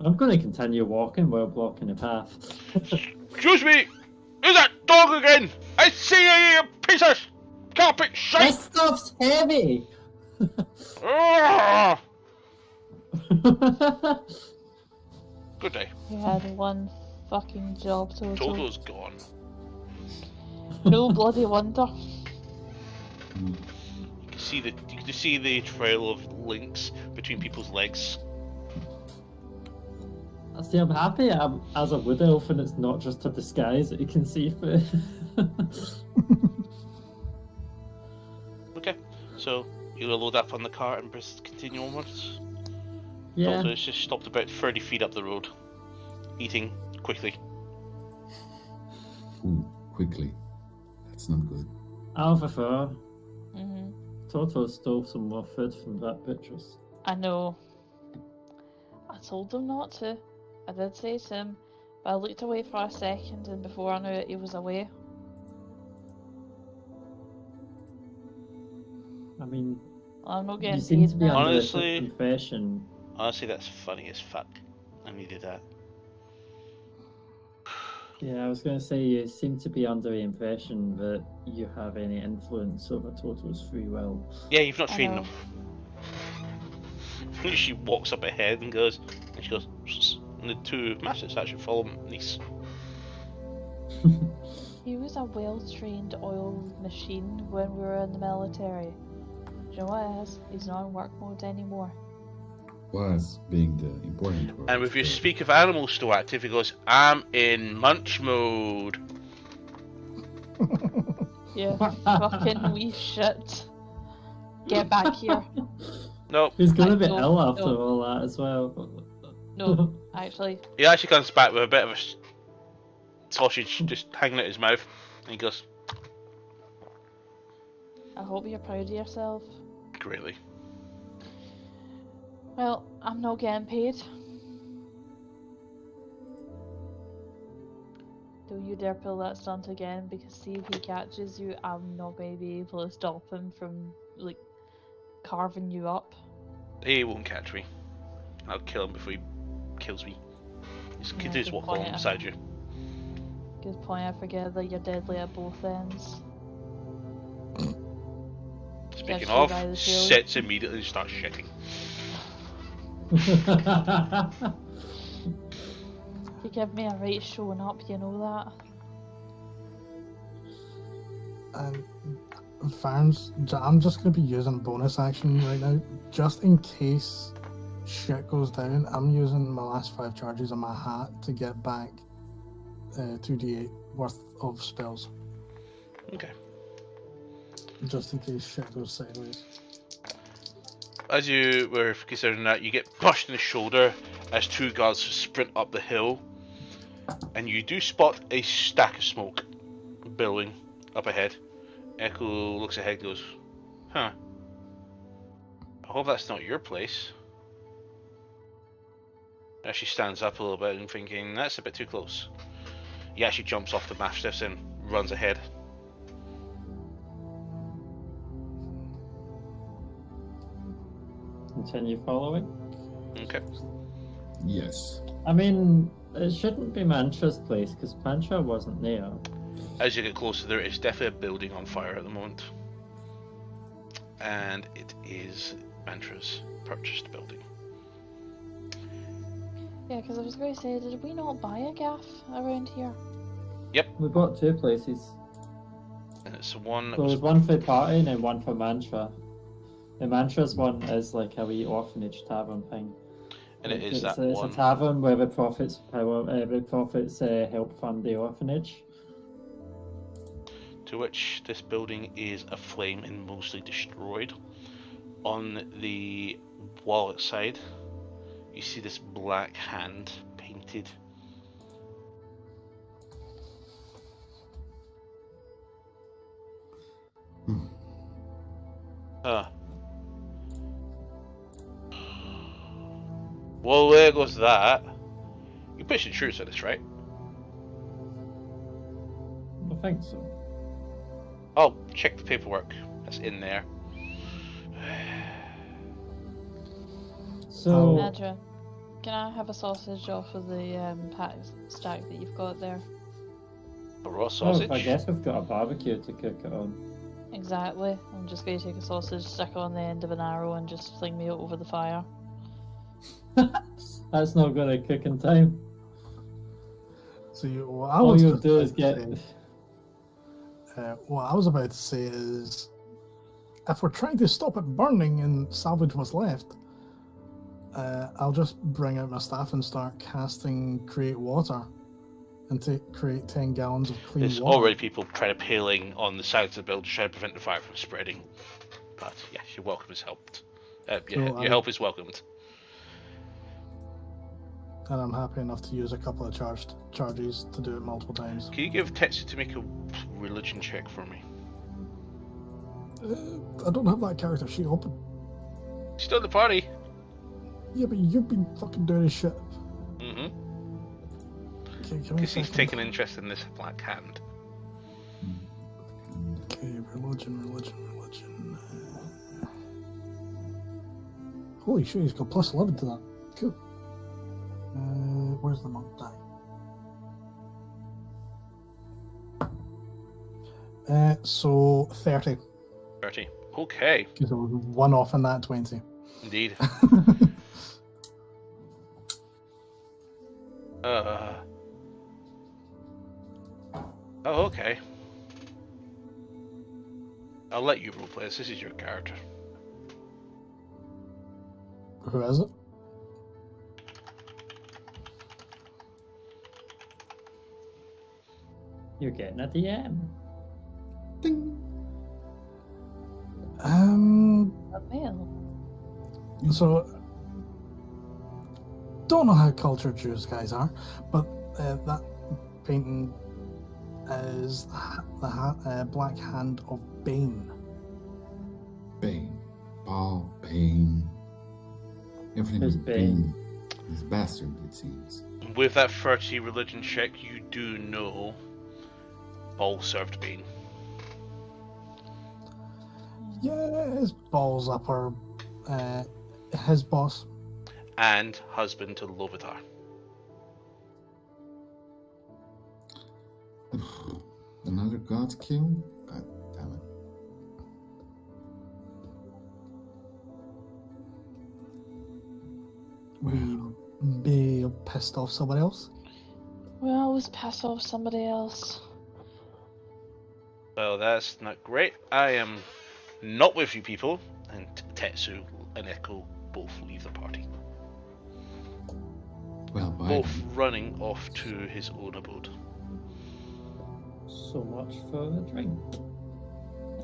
I'm going to continue walking while blocking the path. Excuse me! Who's that dog again? I see you, you piece of carpet shite! This stuff's heavy! Ah! Good day. You had one fucking job, Toto. Toto's gone. No bloody wonder. You can see the trail of links between people's legs. See, I'm happy as a wood elf and it's not just a disguise that you can see through. Okay, so you'll load up on the cart and continue onwards. Yeah. Toto has just stopped about 30 feet up the road, eating quickly. Ooh, quickly. That's not good. Alpha hmm Toto stole some more food from that butcher's. I know. I told him not to. I did say to him, but I looked away for a second, and before I knew it, he was away. I mean, I'm not you getting seem paid to be now. under Honestly- the impression. Honestly, that's funny as fuck. I needed that. Yeah, I was going to say you seem to be under the impression that you have any influence over Toto's free will. Yeah, you've not I trained know. enough. She walks up ahead and goes, and she goes, "Psst," and the two masters actually follow niece. He was a well-trained oiled machine when we were in the military. Do you know what it is? He's not in work mode anymore. Was being the important word. And if you speak of animals still active, he goes, "I'm in munch mode." Yeah, fucking wee shit. Get back here. Nope. He's gonna be No, ill after no. all that as well. No, actually, He actually comes back with a bit of a sausage just hanging out his mouth. And he goes, I hope you're proud of yourself. greatly. Well, I'm not getting paid. Don't you dare pull that stunt again, because see if he catches you, I'm not going to be able to stop him from, like, carving you up. He won't catch me. I'll kill him before he kills me. He's Yeah, just good walk point. along beside you. Good point, I forget that you're deadly at both ends. Speaking Catch of, you by the tail. sits immediately and starts shitting. You give me a right showing up, you know that? And Farms, I'm just going to be using bonus action right now, just in case shit goes down. I'm using my last 5 charges on my hat to get back 2d8 worth of spells, Okay. just in case shit goes sideways. As you were considering that, you get pushed in the shoulder as 2 guards sprint up the hill, and you do spot a stack of smoke billowing up ahead. Echo looks ahead and goes, huh. I hope that's not your place. As she stands up a little bit and thinking, that's a bit too close. He actually jumps off the mastiffs and runs ahead. Continue following. Okay. Yes. I mean, it shouldn't be Mantra's place because Mantra wasn't there. As you get closer, there is definitely a building on fire at the moment. And it is Mantra's purchased building. Yeah, because I was going to say, did we not buy a gaff around here? We bought 2 places. And it's the one that There was was one for party and then one for Mantra. The Mantra's one is like a wee orphanage tavern thing. and it is it's that it's one. a tavern where the profits help fund the orphanage. To which this building is aflame and mostly destroyed. On the wall outside, you see this black hand painted. Well, there goes that. You push insurance on this, right? I think so. Oh, check the paperwork. That's in there. So Nadra, can I have a sausage off of the stack that you've got there? A raw oh, sausage. I guess we've got a barbecue to cook it on. Exactly. I'm just going to take a sausage, stick it on the end of an arrow, and just fling me out over the fire. That's not going to cook in time. So All you'll do is get. What I was about to say is, if we're trying to stop it burning and salvage what's left, I'll just bring out my staff and start casting Create Water and create 10 gallons of clean There's water. already people trying to paling on the sides of the building to try to prevent the fire from spreading. But yes, your welcome is helped. Your help is welcomed. And I'm happy enough to use a couple of charges to do it multiple times. Can you give Tetsu to make a religion check for me? I don't have that character sheet open. Still in the party. Yeah, but you've been fucking dirty shit. Mm-hmm. Okay, give me a Because he's second. taken interest in this black hand. Okay, religion. Holy shit, he's got plus 11 to that. Cool. Where's the monk die? So 30. 30. Okay. Because I was 1 off in that 20. Indeed. Oh, okay. I'll let you roleplay this. This is your character. Who is it? You're getting a DM. Ding. A male. So, don't know how cultured you guys are, but that painting is the Black Hand of Bane. Bane. Paul, Bane. Everything Who's with Bane? Bane. He's a bastard, it seems. With that 30 religion check, you do know Paul served Bane. Yeah, his balls up are his boss. And husband to Lovitar. Another god king? God damn it. We be pissed off somebody else. We always pass off somebody else. Well, that's not great. I am not with you people, and Tetsu and Echo both leave the party. Well, bye Both then. running off to his own abode. So much for the drink.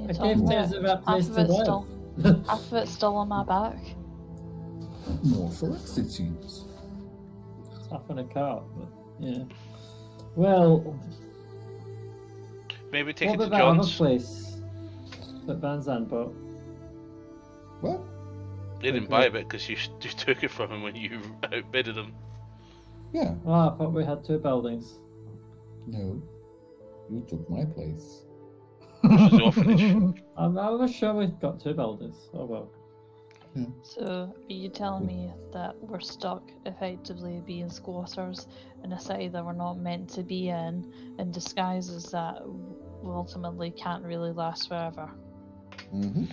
It's I gave all Tez there. a right place Half of to it's live. still, half of it's still on my back. More for us, it seems. Half in a cart, but yeah. Well, Maybe take what it to about that other John's. place that Van Zandt bought? What? They didn't buy it because you took it from him when you outbidded him. Yeah. Oh, I thought we had two buildings. No. You took my place. Which was the orphanage. I was sure we got two buildings. Oh well. So, are you telling me that we're stuck effectively being squatters in a city that we're not meant to be in disguises that ultimately can't really last forever? Mm-hmm.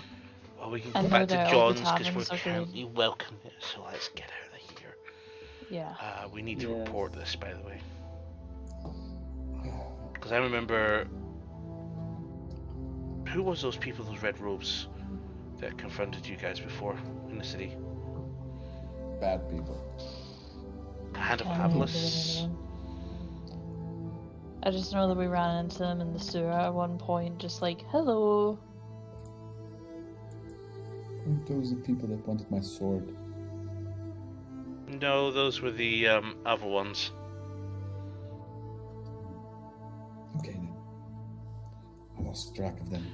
Well, we can I go know back to that all the John's because we're taverns are currently welcome here, so let's get out of here. Yeah. We need to Yes. report this, by the way. Because I remember... Who was those people, those red robes, that confronted you guys before in the city? Bad people. Hand of Can't remember the Avarice? name. I just know that we ran into them in the sewer at one point, just like, hello. Aren't those the people that wanted my sword? No, those were the other ones. Okay then. I lost track of them.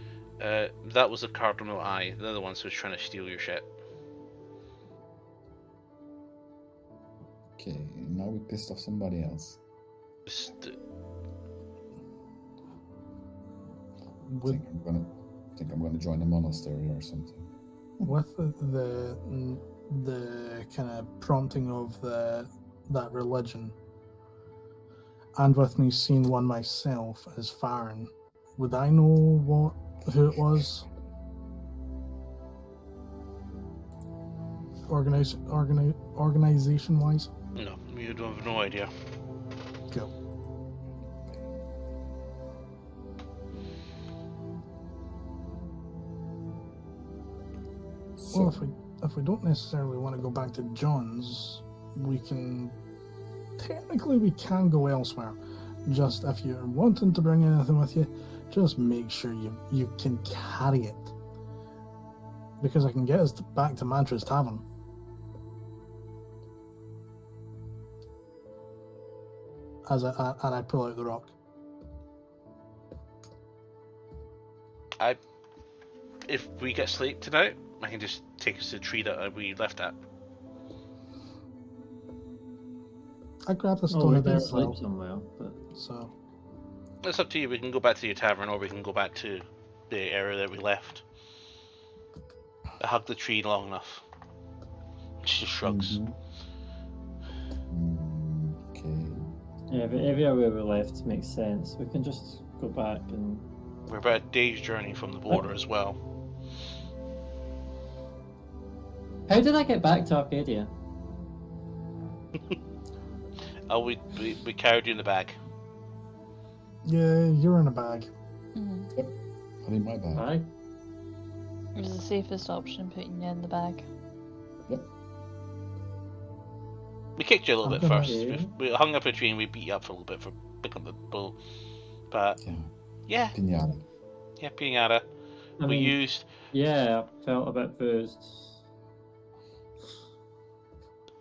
That was the Cardinal Eye. They're the ones who was trying to steal your shit. Okay, now we pissed off somebody else. With, Think I'm gonna join a monastery or something. with the kind of prompting of that religion, and with me seeing one myself as Farron, would I know who it was? Organization wise? No, you don't have no idea. Go. Well, if we don't necessarily want to go back to John's, we can go elsewhere. Just if you're wanting to bring anything with you, just make sure you can carry it, because I can get us back to Mantra's Tavern. And I pull out the rock. If we get sleep tonight, I can just take us to the tree that we left at. I grabbed the Oh, stone we there can as well. sleep somewhere, but So It's up to you. We can go back to your tavern, or we can go back to the area that we left. I hugged the tree long enough. She just shrugs. Okay. yeah, the area where we left makes sense. We can just go back and. We're about a day's journey from the border as well. How did I get back to Arcadia? Oh, we carried you in the bag. yeah, you're in a bag. Mhm. I need my bag. Aye. It was the safest option, putting you in the bag. We kicked you a little I'm bit gonna- first. We hung up a tree and we beat you up for a little bit for picking up the bull. But Yeah. yeah, Pinata. pinata. I We mean, used yeah, I felt a bit bruised.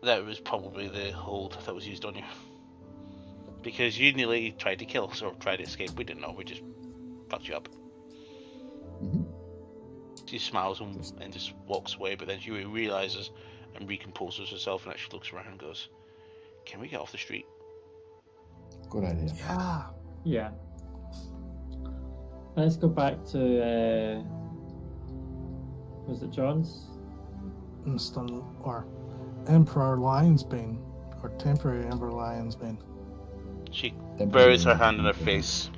That was probably the hold that was used on you. Because you nearly tried to kill us or tried to escape. We didn't know. We just fucked you up. Mm-hmm. She smiles and just walks away, but then she realizes and recomposes herself and actually looks around and goes, "Can we get off the street?" Good idea. Yeah. Yeah. Let's go back to was it John's? Instant or Emperor Lionsbane or temporary Emperor Lionsbane. She buries her hand in her face.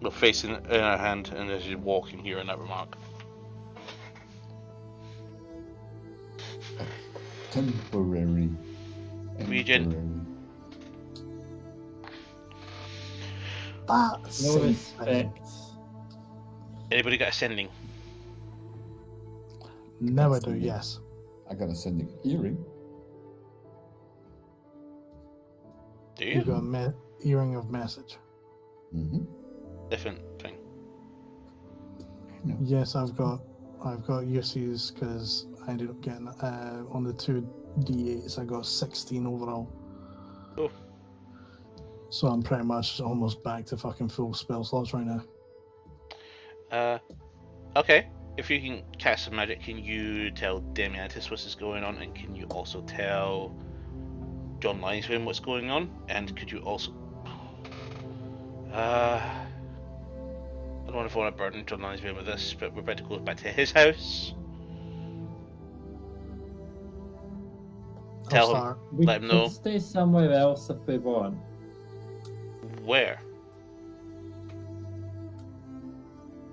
Well, face in her hand, and as she's walking here in that remark. Temporary. Regent. Temporary. That No seems respect. Anybody got ascending? Now I do, Ascending. yes. I got a sending earring. Do You you? got a earring of message. Mm-hmm. Different thing. No. Yes, I've got uses because I ended up getting on the 2d8s I got 16 overall. Oh. So I'm pretty much almost back to fucking full spell slots right now. Okay. If you can cast some magic, can you tell Damiantis what's going on, and can you also tell John Lineswim what's going on? And could you also... I don't know if I want to burden John Lineswim with this, but we're about to go back to his house. Tell him. We Let him could know. stay somewhere else if we want. Where?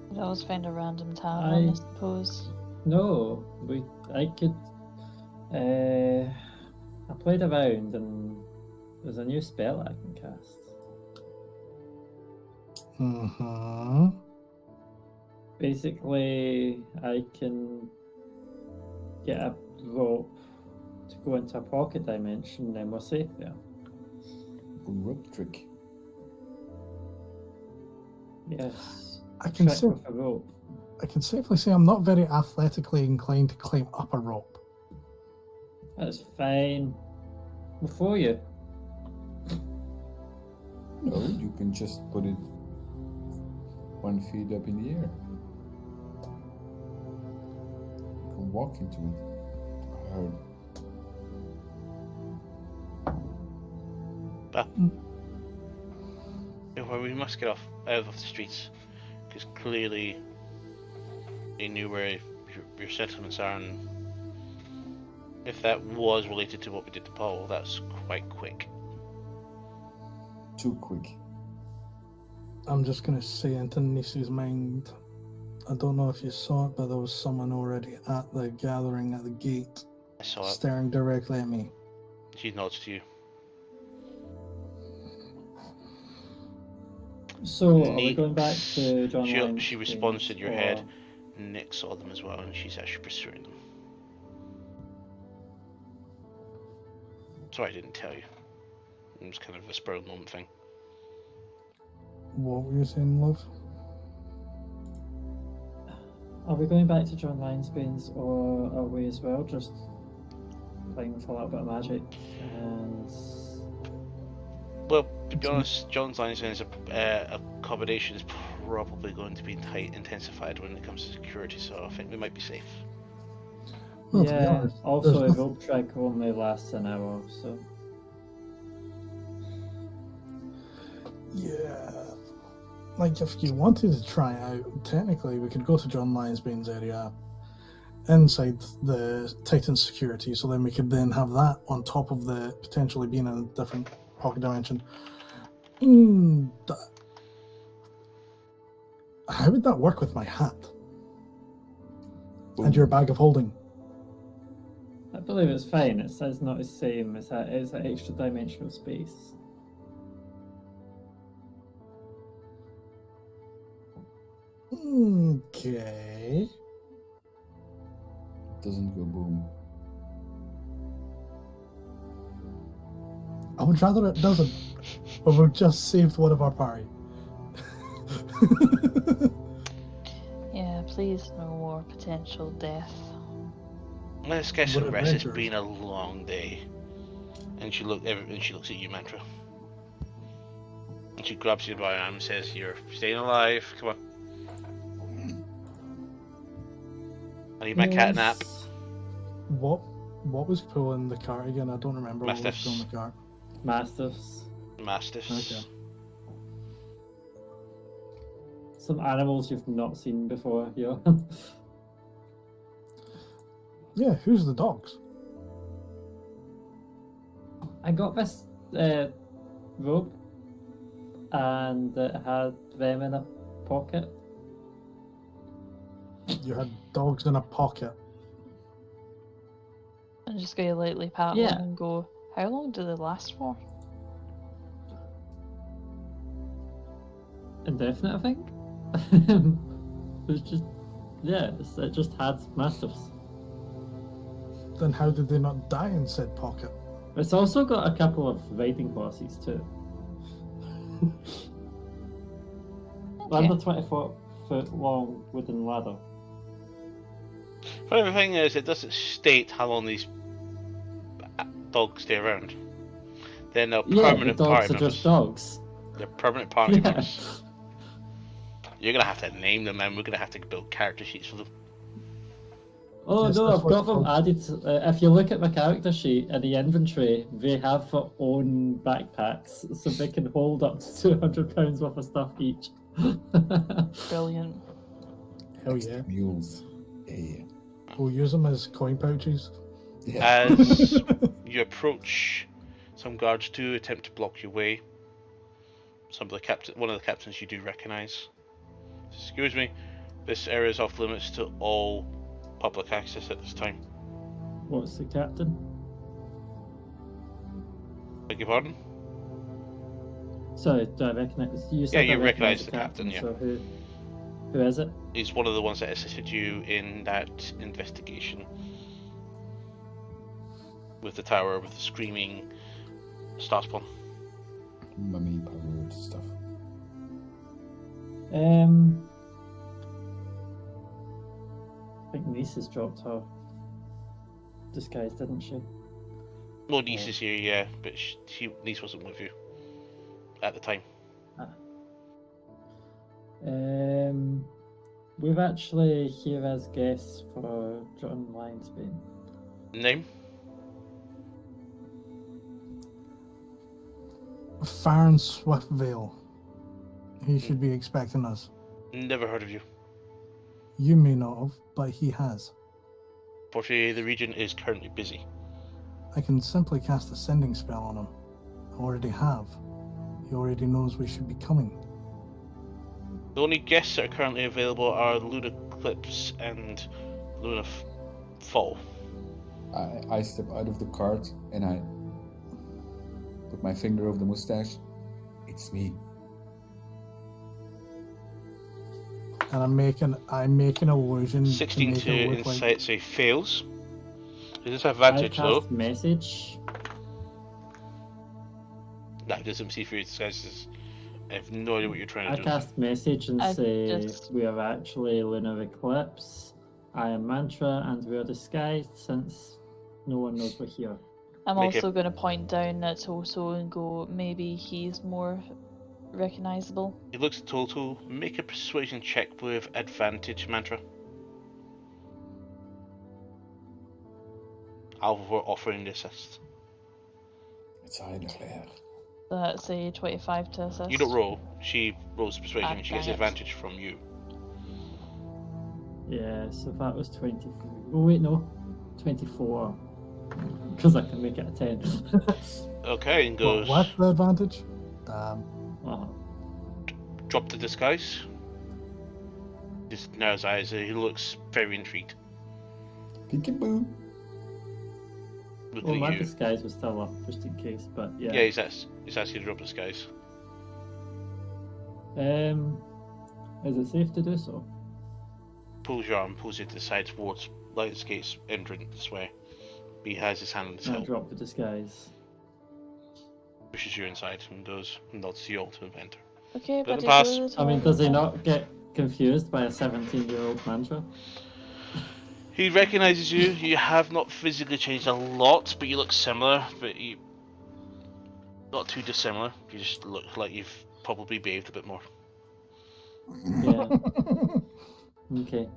We'd always find a random tavern, I I- suppose. No, I could. I played around and there's a new spell I can cast. Mm-hmm. Basically, I can get a rope to go into a pocket dimension, then we're safe there. Rope trick. Yes. I can Trick say with a rope. I can safely say I'm not very athletically inclined to climb up a rope. That's fine. Before you. No, you can just put it 1 feet up in the air. You can walk into it. I heard. Well, we must get out of the streets, because clearly they knew where your settlements are, and if that was related to what we did to Paul, that's quite quick. Too quick. I'm just gonna say into Nisi's mind, I don't know if you saw it, but there was someone already at the gathering at the gate, I saw it. staring directly at me. She nods to you. So, are we Neat. going back to John Lyne's She responds things, in your or- head. Nick saw them as well, and she's actually pursuing them. Sorry I didn't tell you. It was kind of a spur of the moment thing. What were you saying, love? Are we going back to John Linesbane's, or are we as well just playing with a little bit of magic? And Well, to be honest, John's line is accommodation is probably going to be intensified when it comes to security, so I think we might be safe. Well, to be yeah, honest, also a there's rope trick only lasts an hour, so Yeah. Like, if you wanted to try it out, technically we could go to John Lionsbane's area inside the Titan security, so then we could then have that on top of the potentially being in a different pocket dimension. How would that work with my hat? And your bag of holding? I believe it's fine. It's not the same. It's an extra dimensional space. Okay. Doesn't go boom. I would rather it doesn't, but we've just saved one of our party. Yeah, please no more potential death. Let's get What some rest. It's adventures? been a long day. And she looks at you, Mantra. And she grabs you by your arm and says, "You're staying alive. Come on. I need my cat nap." Yes. What was pulling the cart again? I don't remember what was Mastiffs. pulling the cart. Mastiffs. Mastiffs. Okay. Some animals you've not seen before, yeah. Yeah, who's the dogs? I got this rope, and it had them in a pocket. You had dogs in a pocket. I'm just going to lightly pat Yeah. one and go, how long do they last for? Indefinite, I think. It just, yeah, it just had mastiffs. Then how did they not die in said pocket? It's also got a couple of riding horses too. And a 24-foot long wooden ladder. Funny thing is, it doesn't state how long these dogs stay around. They're now Yeah, the permanent dogs party are members. just dogs. They're permanent party Yeah. members. You're gonna have to name them, and we're gonna have to build character sheets for them. Oh Yes, no, that's I've what got it's them called. added. If you look at my character sheet in the inventory, they have their own backpacks, so they can hold up to 200 pounds worth of stuff each. Brilliant. Hell yeah. Mules. Yeah. We'll use them as coin pouches. Yeah. As you approach, some guards do attempt to block your way. One of the captains you do recognise. Excuse me, this area is off limits to all public access at this time. What's the captain? Beg your pardon? Sorry, do I recognise? You said Yeah, I you recognise recognise the captain, yeah. So who is it? He's one of the ones that assisted you in that investigation. With the tower, with the screaming starspawn. Mummy powered stuff. I think Nisa's dropped her disguise, didn't she? Well, Niece is here, yeah, but Niece wasn't with you at the time. We're actually here as guests for John Lionsbane. Name? Farron Swiftvale. He should be expecting us. Never heard of you. You may not have, but he has. Fortunately, the region is currently busy. I can simply cast a sending spell on him. I already have. He already knows we should be coming. The only guests that are currently available are Luna Eclipse and Luna Fall. I step out of the cart and I put my finger over the mustache. It's me. And I'm making an illusion 16 to to make it look insight, like say fails. Is this I advantage though? cast message. That doesn't see through disguises. I have no idea what you're trying I to do. cast message and I say just- we are actually Lunar Eclipse. I am Mantra, and we are disguised since no one knows we're here. I'm Make also going to point down at Toto and go, maybe he's more recognisable. He looks at Toto. Make a persuasion check with advantage, Mantra. Alvor offering the assist. It's Claire. That's a 25 to assist. You don't roll. She rolls persuasion. She gets dang it. advantage from you. Yeah, so that was 23. Oh wait, no, 24. Because I can make it a 10. Okay, and what, goes. what the advantage? Uh-huh. Drop the disguise. Just narrows his eyes. He looks very intrigued. Peekaboo. Looking Well, my at you. disguise was still up, just in case, but yeah. Yeah, he's asked you to drop the disguise. Is it safe to do so? Pulls your arm, pulls you to the side towards Lionsgate's entrance this way. He has his hand on his I hip, drop the disguise. pushes you inside, and goes, nods to you all to enter. Okay, Let but him pass. I mean, does he not get confused by a 17-year-old mantra? He recognizes you. You have not physically changed a lot, but you look similar. But you not too dissimilar. You just look like you've probably bathed a bit more. Yeah. Okay.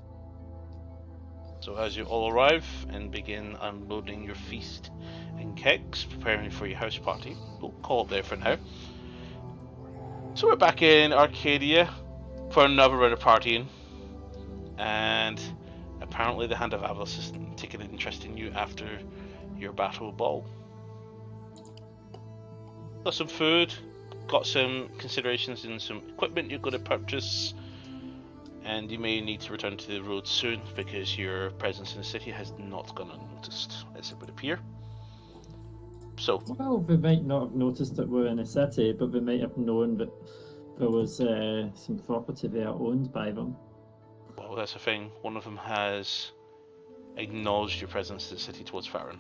So as you all arrive and begin unloading your feast in kegs, preparing for your house party, we'll call it there for now. So we're back in Arcadia for another round of partying, and apparently the Hand of Avos is taking an interest in you after your battle ball. Got some food, got some considerations in some equipment you're going to purchase, and you may need to return to the road soon because your presence in the city has not gone unnoticed, as it would appear. So, Well, we might not have noticed that we're in a city, but we might have known that there was some property there owned by them. well, that's the thing. One of them has acknowledged your presence in the city towards Farron.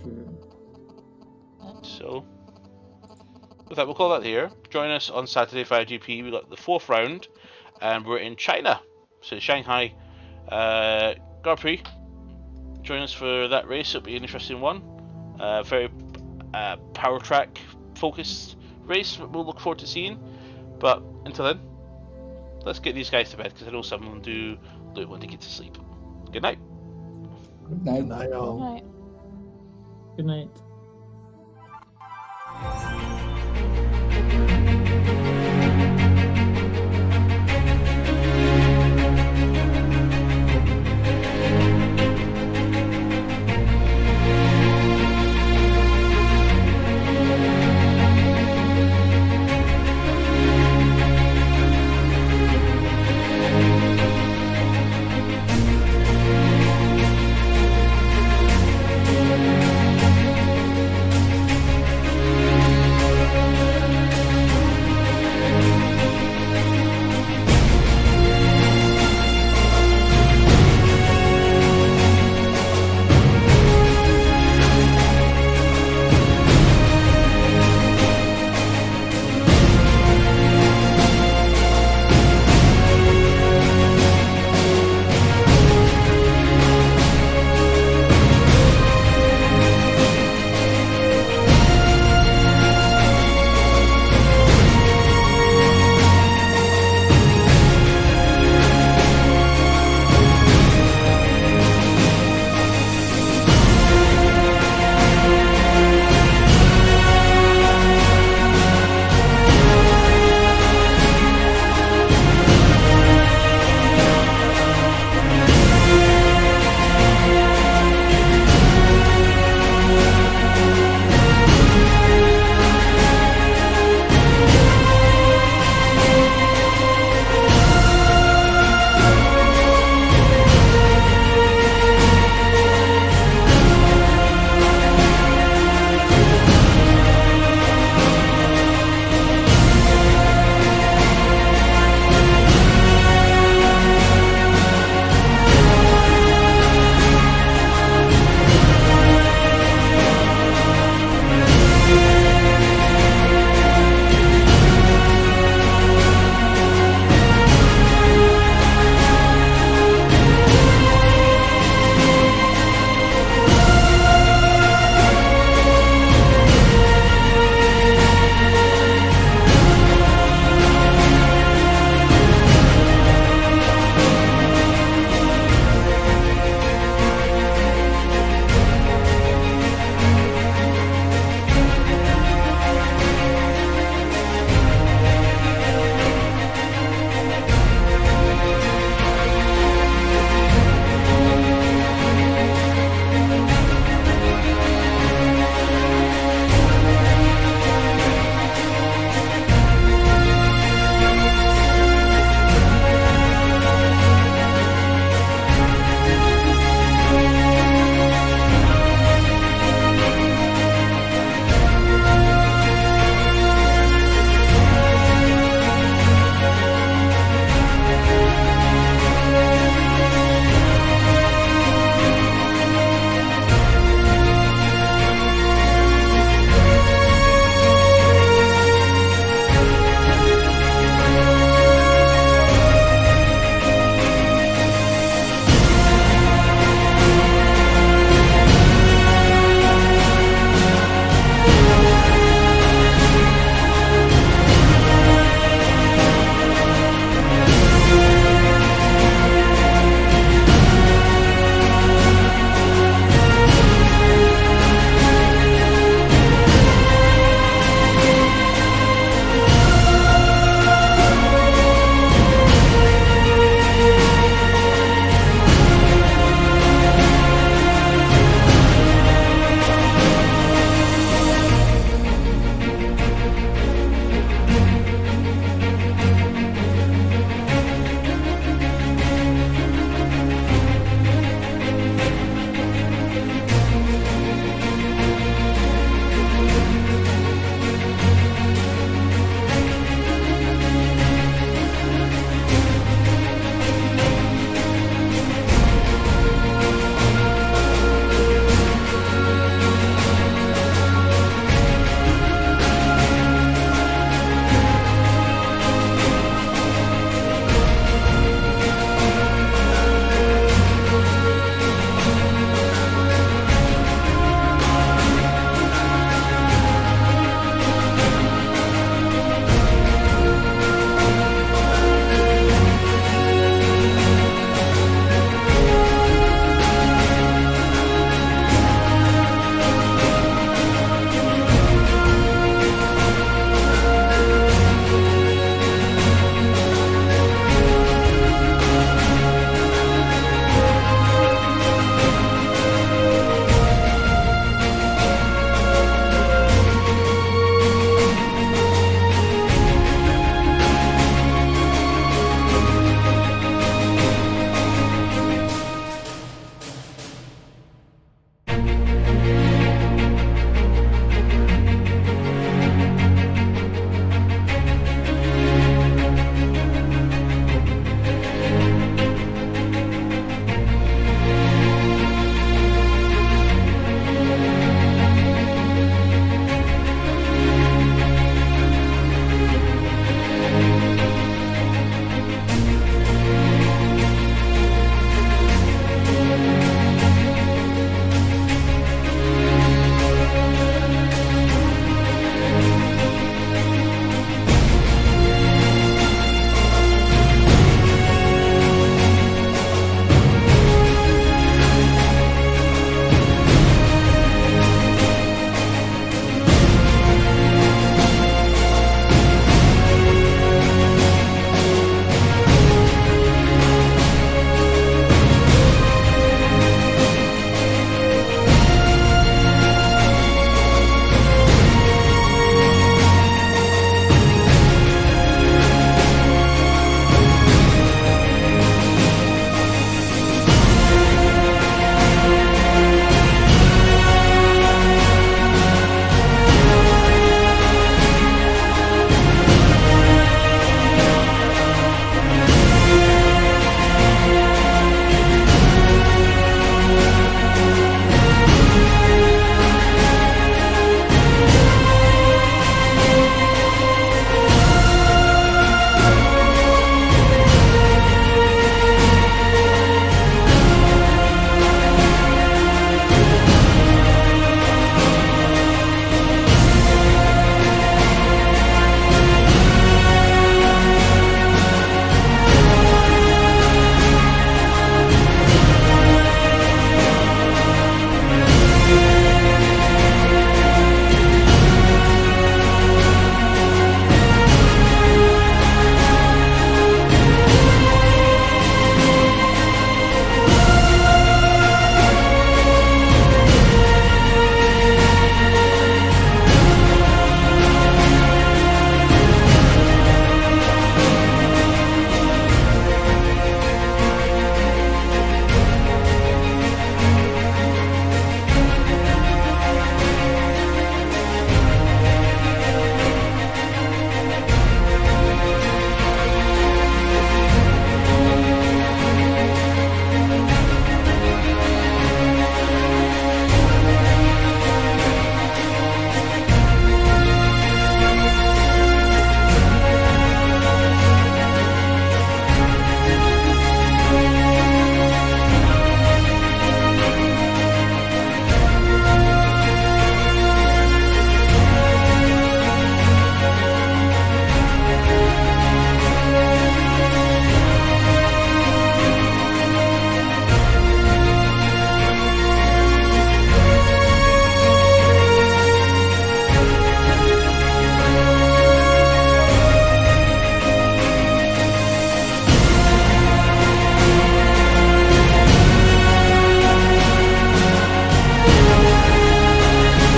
Sure. So, with that, we'll call that here. Join us on Saturday 5GP. We got the 4th round, and we're in China. So Shanghai Grand Prix. Join us for that race. It'll be an interesting one. Very power track focused race. We'll look forward to seeing. But until then, let's get these guys to bed because I know some of them do want to get to sleep. Good night. Good night. Night all. Right. Good night.